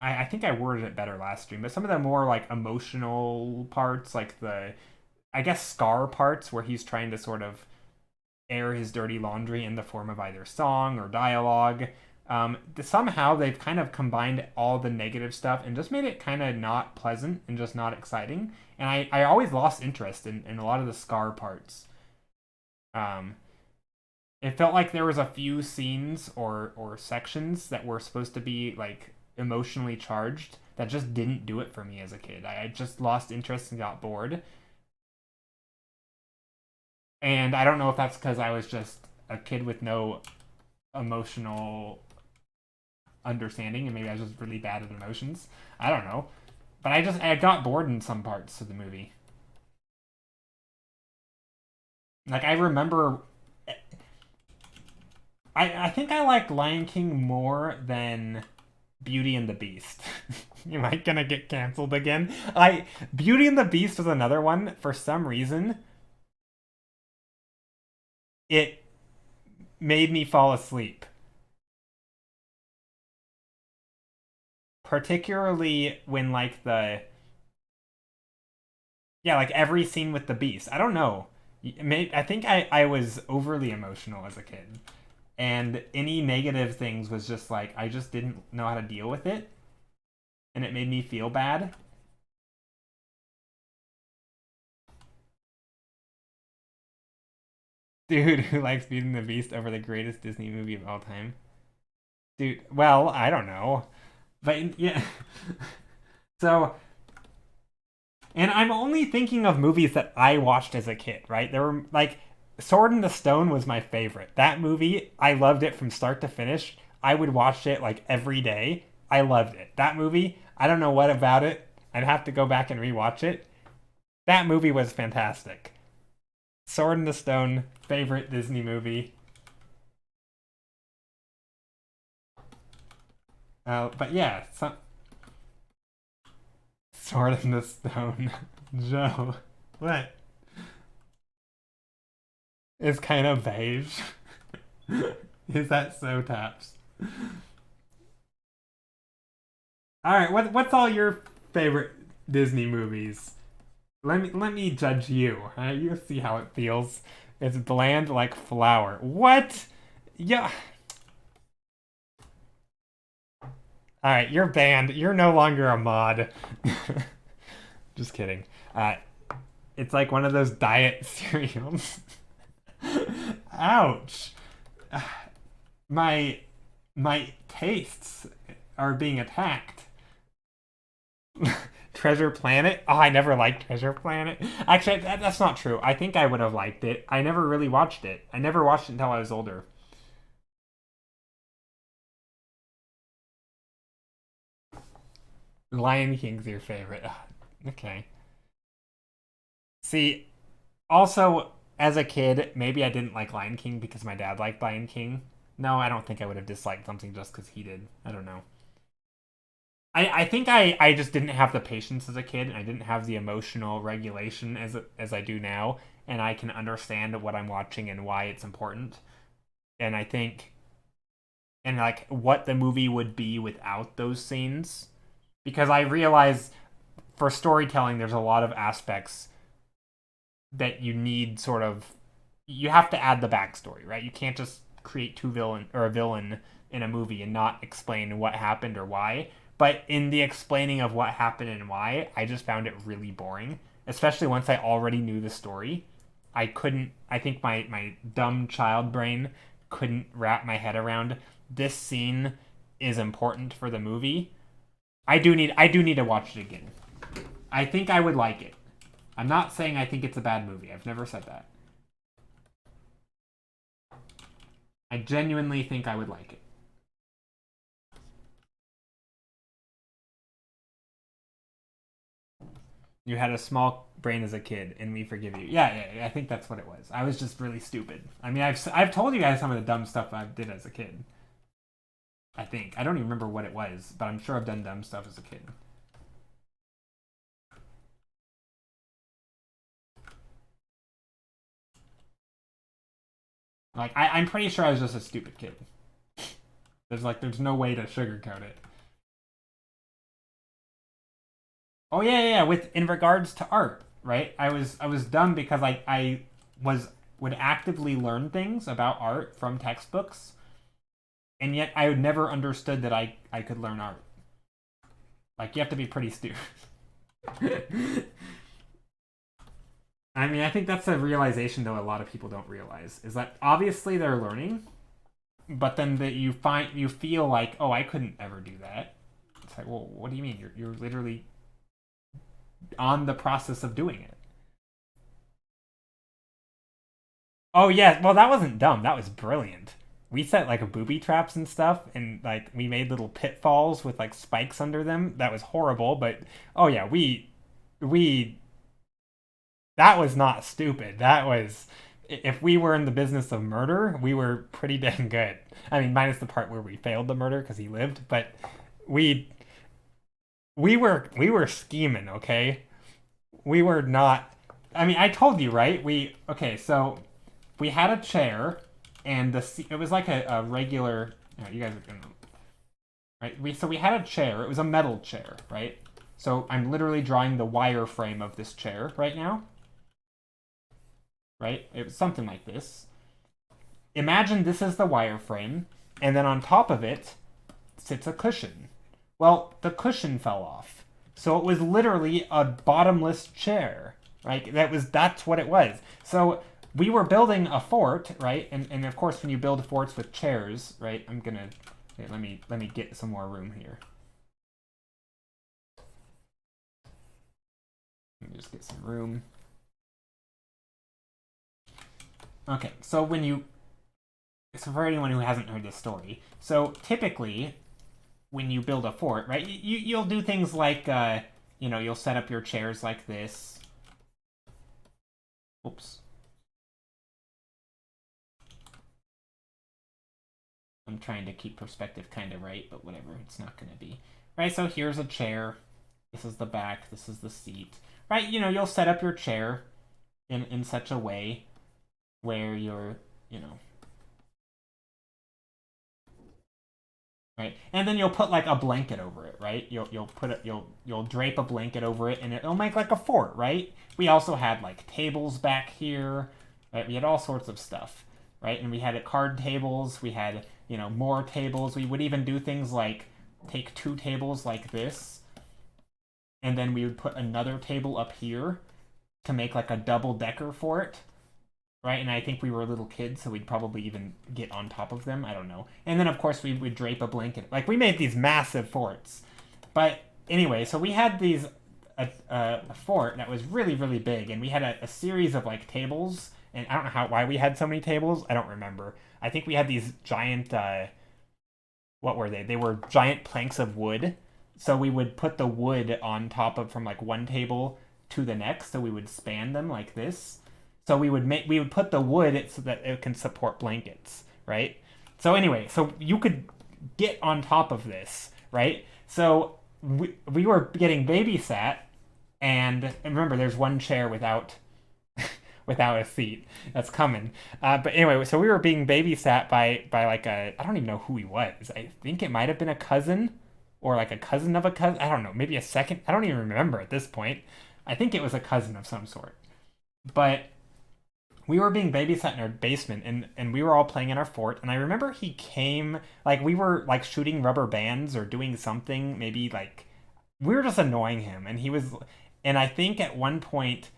I think I worded it better last stream, but some of the more like emotional parts, like the I guess Scar parts where he's trying to sort of air his dirty laundry in the form of either song or dialogue. Somehow they've kind of combined all the negative stuff and just made it kind of not pleasant and just not exciting. And I always lost interest in a lot of the Scar parts. Um, it felt like there was a few scenes or sections that were supposed to be like emotionally charged that just didn't do it for me as a kid. I just lost interest and got bored. And I don't know if that's because I was just a kid with no emotional understanding and maybe I was just really bad at emotions. I don't know. But I got bored in some parts of the movie. Like I remember I think I liked Lion King more than Beauty and the Beast. Am I gonna get canceled again? Beauty and the Beast was another one. For some reason, it made me fall asleep. Particularly when like like every scene with the Beast. I don't know. I think I was overly emotional as a kid. And any negative things was just like I just didn't know how to deal with it, and it made me feel bad. Dude who likes Beauty and the Beast over the greatest Disney movie of all time. Dude, well, I don't know, but yeah. So, and I'm only thinking of movies that I watched as a kid, right? There were like Sword in the Stone was my favorite. That movie, I loved it from start to finish. I would watch it like every day. I loved it. That movie, I don't know what about it. I'd have to go back and rewatch it. That movie was fantastic. Sword in the Stone, favorite Disney movie. But yeah, Sword in the Stone. Joe, what? It's kind of beige. Is that so taps? All right, what's all your favorite Disney movies? Let me judge you. You see how it feels. It's bland like flour. What? Yeah. All right, you're banned. You're no longer a mod. Just kidding. It's like one of those diet cereals. Ouch. My my tastes are being attacked. Treasure Planet? Oh, I never liked Treasure Planet. Actually, that's not true. I think I would have liked it. I never really watched it. I never watched it until I was older. Lion King's your favorite. Okay. See, also, as a kid, maybe I didn't like Lion King because my dad liked Lion King. No, I don't think I would have disliked something just because he did. I don't know. I think I just didn't have the patience as a kid, and I didn't have the emotional regulation as I do now, and I can understand what I'm watching and why it's important. And I think, and like what the movie would be without those scenes, because I realize for storytelling, there's a lot of aspects that you need sort of you have to add the backstory, right? You can't just create two villain or a villain in a movie and not explain what happened or why. But in the explaining of what happened and why, I just found it really boring, especially once I already knew the story. I think my dumb child brain couldn't wrap my head around this scene is important for the movie. I do need to watch it again. I think I would like it. I'm not saying I think it's a bad movie. I've never said that. I genuinely think I would like it. You had a small brain as a kid, and we forgive you. Yeah, I think that's what it was. I was just really stupid. I mean, I've told you guys some of the dumb stuff I did as a kid. I think. I don't even remember what it was, but I'm sure I've done dumb stuff as a kid. Like, I'm pretty sure I was just a stupid kid. There's no way to sugarcoat it. Oh yeah. In regards to art, right? I was dumb because I would actively learn things about art from textbooks, and yet I would never understood that I could learn art. Like, you have to be pretty stupid. I mean, I think that's a realization though a lot of people don't realize is that obviously they're learning, but then that you feel like, oh, I couldn't ever do that. It's like, well, what do you mean? You're literally on the process of doing it. Oh yeah, well that wasn't dumb. That was brilliant. We set like booby traps and stuff, and like we made little pitfalls with like spikes under them. That was horrible, but oh yeah, we that was not stupid. That was if we were in the business of murder, we were pretty dang good. I mean, minus the part where we failed the murder because he lived, but we we were scheming, okay? We were not. I mean, I told you, right? So we had a chair, and it was like a regular. You guys are gonna right. We had a chair. It was a metal chair, right? So I'm literally drawing the wireframe of this chair right now. Right? It was something like this. Imagine this is the wireframe, and then on top of it sits a cushion. Well, the cushion fell off. So it was literally a bottomless chair. Right? That's what it was. So we were building a fort, right? And of course when you build forts with chairs, right? Let me get some more room here. Let me just get some room. Okay, so for anyone who hasn't heard this story, so typically when you build a fort, right, you'll do things like, you'll set up your chairs like this. Oops. I'm trying to keep perspective kind of right, but whatever, it's not going to be. Right, so here's a chair. This is the back. This is the seat. Right, you'll set up your chair in such a way where you're, right, and then you'll put like a blanket over it, right? You'll drape a blanket over it, and it'll make like a fort, right? We also had like tables back here, right? We had all sorts of stuff, right? And we had card tables. We had more tables. We would even do things like take two tables like this, and then we would put another table up here to make like a double-decker fort. Right, and I think we were little kids, so we'd probably even get on top of them. I don't know. And then, of course, we would drape a blanket. Like, we made these massive forts. But anyway, so we had a fort that was really, really big, and we had a series of, like, tables. And I don't know why we had so many tables. I don't remember. I think we had these giant, what were they? They were giant planks of wood. So we would put the wood on top of from, like, one table to the next. So we would span them like this. So we would put the wood so that it can support blankets, right? So anyway, so you could get on top of this, right? So we were getting babysat, and remember, there's one chair without a seat that's coming. But anyway, so we were being babysat by like I don't even know who he was. I think it might have been a cousin or like a cousin of a cousin. I don't know, maybe a second. I don't even remember at this point. I think it was a cousin of some sort, but we were being babysat in our basement, and we were all playing in our fort, and I remember he came, like, we were, like, shooting rubber bands or doing something, maybe, like, we were just annoying him, and I think at one point,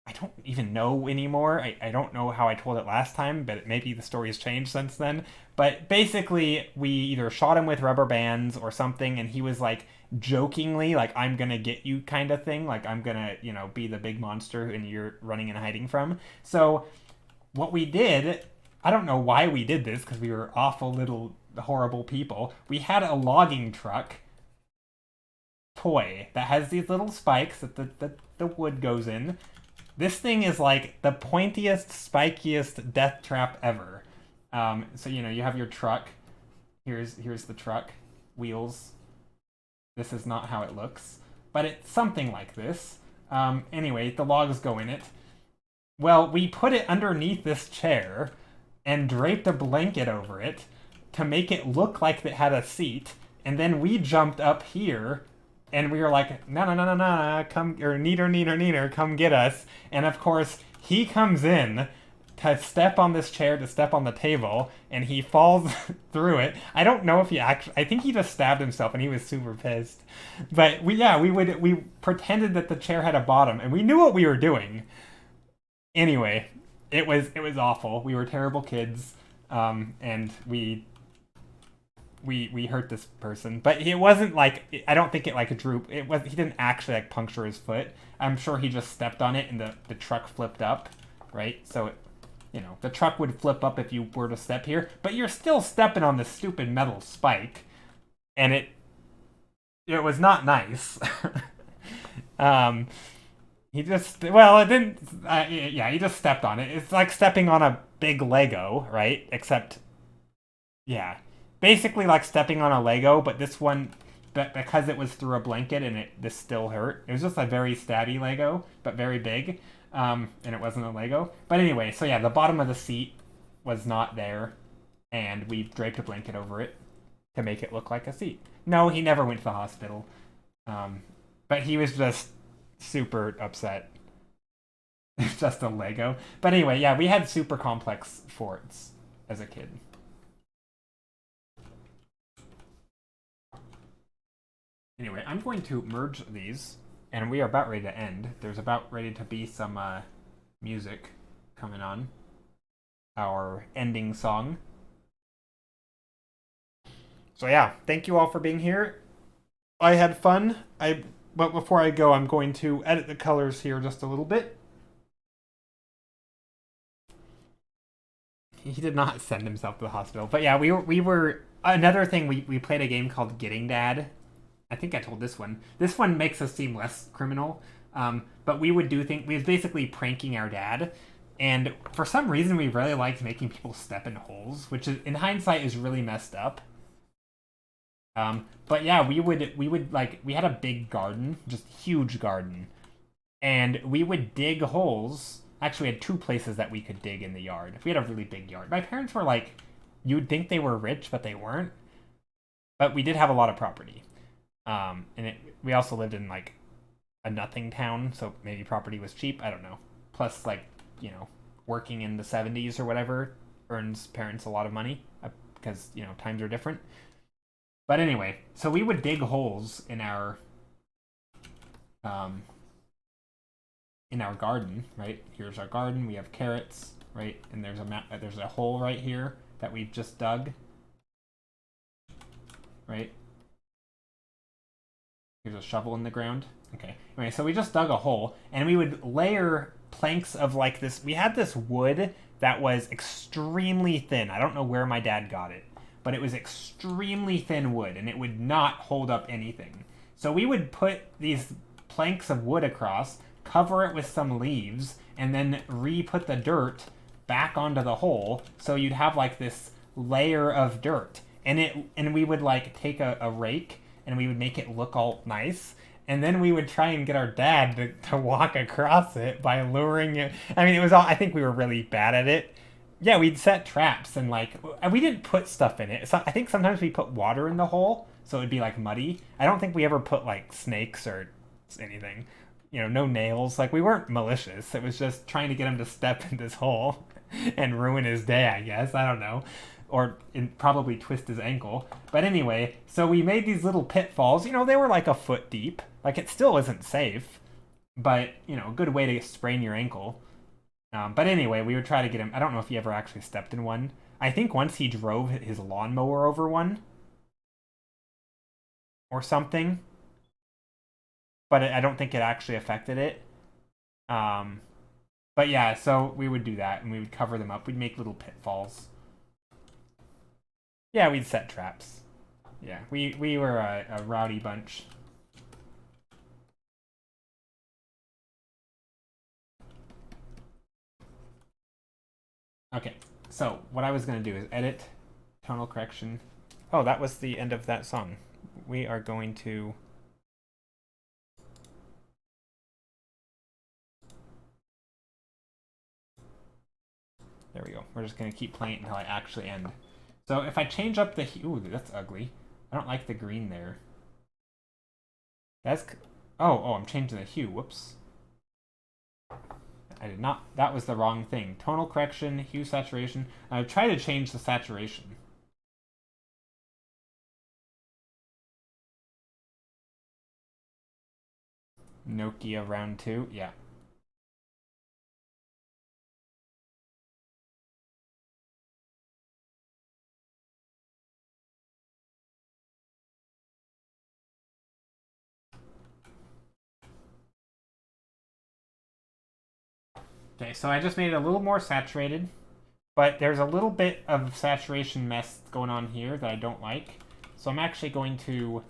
I don't even know anymore, I don't know how I told it last time, but maybe the story has changed since then, but basically, we either shot him with rubber bands or something, and he was, like, jokingly, like, I'm gonna get you kind of thing, like, I'm gonna, be the big monster and you're running and hiding from. So what we did, I don't know why we did this because we were awful little horrible people. We had a logging truck toy that has these little spikes that the wood goes in. This thing is like the pointiest, spikiest death trap ever. So you have your truck. Here's the truck wheels. This is not how it looks, but it's something like this. Anyway, the logs go in it. Well, we put it underneath this chair and draped a blanket over it to make it look like it had a seat. And then we jumped up here and we were like, no, come, or neater, come get us. And of course, he comes in to step on this chair, to step on the table, and he falls through it. I don't know if he actually, I think he just stabbed himself and he was super pissed. But we pretended that the chair had a bottom and we knew what we were doing. Anyway, it was awful. We were terrible kids, and we hurt this person. But it wasn't like, I don't think it like drooped. He didn't actually like puncture his foot. I'm sure he just stepped on it and the truck flipped up, right? So the truck would flip up if you were to step here, but you're still stepping on this stupid metal spike, and it was not nice. He just, well, it didn't, he just stepped on it. It's like stepping on a big Lego, right? Except, basically like stepping on a Lego, but this one, because it was through a blanket and this still hurt. It was just a very stabby Lego, but very big, and it wasn't a Lego. But anyway, so the bottom of the seat was not there, and we draped a blanket over it to make it look like a seat. No, he never went to the hospital, but he was just super upset. It's just a Lego. But anyway, we had super complex forts as a kid. Anyway, I'm going to merge these, and we are about ready to end. There's about ready to be some music coming on. Our ending song. So thank you all for being here. I had fun. But before I go, I'm going to edit the colors here just a little bit. He did not send himself to the hospital. But we were another thing, we played a game called Getting Dad. I think I told this one. This one makes us seem less criminal. But we would we was basically pranking our dad. And for some reason, we really liked making people step in holes, which is, in hindsight, is really messed up. But we would like, we had a big garden, just huge garden, and we would dig holes. Actually, we had two places that we could dig in the yard. We had a really big yard. My parents were like, you'd think they were rich, but they weren't. But we did have a lot of property. And we also lived in like a nothing town, so maybe property was cheap. I don't know. Plus, like, working in the 70s or whatever earns parents a lot of money because, times are different. But anyway, so we would dig holes in our garden, right? Here's our garden. We have carrots, right? And there's a hole right here that we've just dug, right? Here's a shovel in the ground. Okay. Anyway, so we just dug a hole, and we would layer planks of like this. We had this wood that was extremely thin. I don't know where my dad got it, but it was extremely thin wood, and it would not hold up anything. So we would put these planks of wood across, cover it with some leaves, and then re-put the dirt back onto the hole, so you'd have like this layer of dirt. And we would like take a rake, and we would make it look all nice, and then we would try and get our dad to walk across it by luring it. I mean, it was all, I think we were really bad at it. Yeah, we'd set traps, and like, we didn't put stuff in it. So I think sometimes we put water in the hole, so it'd be like muddy. I don't think we ever put like snakes or anything. No nails. Like, we weren't malicious. It was just trying to get him to step in this hole and ruin his day, I guess. I don't know. Or probably twist his ankle. But anyway, so we made these little pitfalls. They were like a foot deep. Like, it still isn't safe, but, a good way to sprain your ankle. But anyway, we would try to get him. I don't know if he ever actually stepped in one. I think once he drove his lawnmower over one or something, but I don't think it actually affected it. But But yeah, so we would do that, and we would cover them up. We'd make little pitfalls. Yeah, we'd set traps. Yeah, we were a rowdy bunch. Okay, so what I was going to do is edit, tonal correction. Oh, that was the end of that song. We are going to... There we go. We're just going to keep playing it until I actually end. So if I change up the hue... Ooh, that's ugly. I don't like the green there. That's... Oh, I'm changing the hue. Whoops. I did not... That was the wrong thing. Tonal correction, hue saturation. I've tried to change the saturation. Nokia round 2. Yeah. Okay, so I just made it a little more saturated, but there's a little bit of saturation mess going on here that I don't like. So I'm actually going to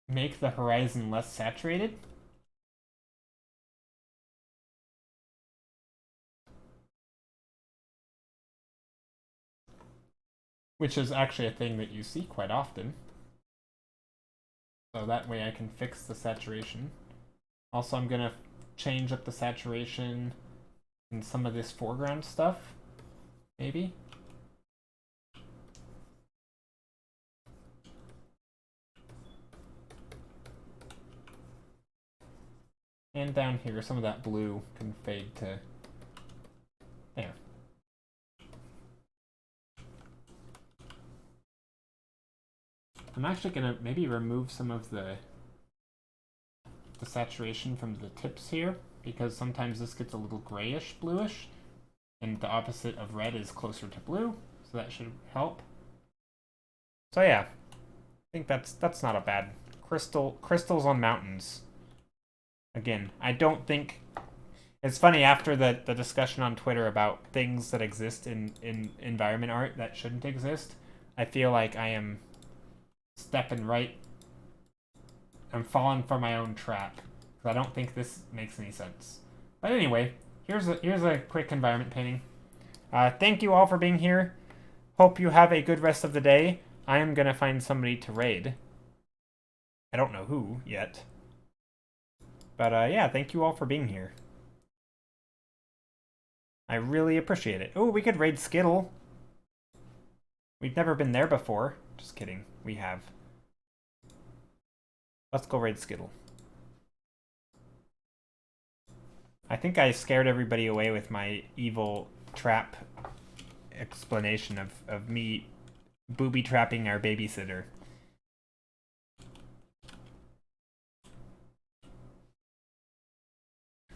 make the horizon less saturated. Which is actually a thing that you see quite often. So that way I can fix the saturation. Also, I'm going to change up the saturation in some of this foreground stuff, maybe. And down here, some of that blue can fade to there. I'm actually going to maybe remove some of the saturation from the tips here, because sometimes this gets a little grayish bluish, and the opposite of red is closer to blue, so that should help. So yeah, I think that's not a bad crystals on mountains. Again, I don't think it's funny after the discussion on Twitter about things that exist in environment art that shouldn't exist. I feel like I am stepping right. I'm falling for my own trap because I don't think this makes any sense. But anyway, here's a quick environment painting. Thank you all for being here. Hope you have a good rest of the day. I am gonna find somebody to raid. I don't know who yet. But yeah, thank you all for being here. I really appreciate it. Oh, we could raid Skittle. We've never been there before. Just kidding. We have. Let's go raid Skittle. I think I scared everybody away with my evil trap explanation of me booby trapping our babysitter.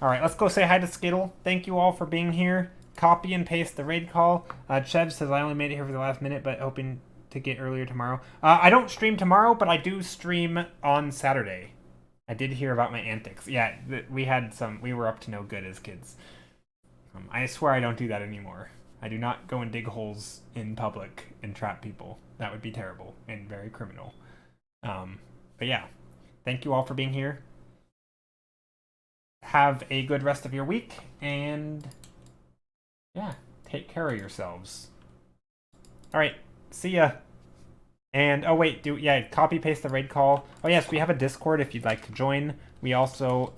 Alright, let's go say hi to Skittle. Thank you all for being here. Copy and paste the raid call. Chev says I only made it here for the last minute, but hoping to get earlier tomorrow. I don't stream tomorrow, but I do stream on Saturday. I did hear about my antics. Yeah, we were up to no good as kids. I swear I don't do that anymore. I do not go and dig holes in public and trap people. That would be terrible and very criminal. But yeah, thank you all for being here. Have a good rest of your week, and yeah, take care of yourselves. All right, see ya. And oh wait, copy paste the raid call. Oh yes, we have a Discord if you'd like to join. We also,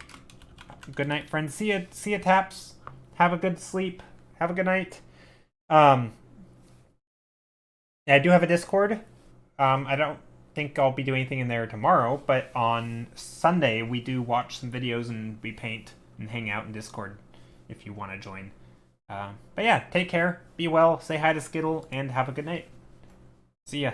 good night, friends. See ya, Taps. Have a good sleep. Have a good night. Yeah, I do have a Discord. I don't think I'll be doing anything in there tomorrow, but on Sunday we do watch some videos and we paint and hang out in Discord if you want to join. But yeah, take care, be well, say hi to Skittle, and have a good night. See ya.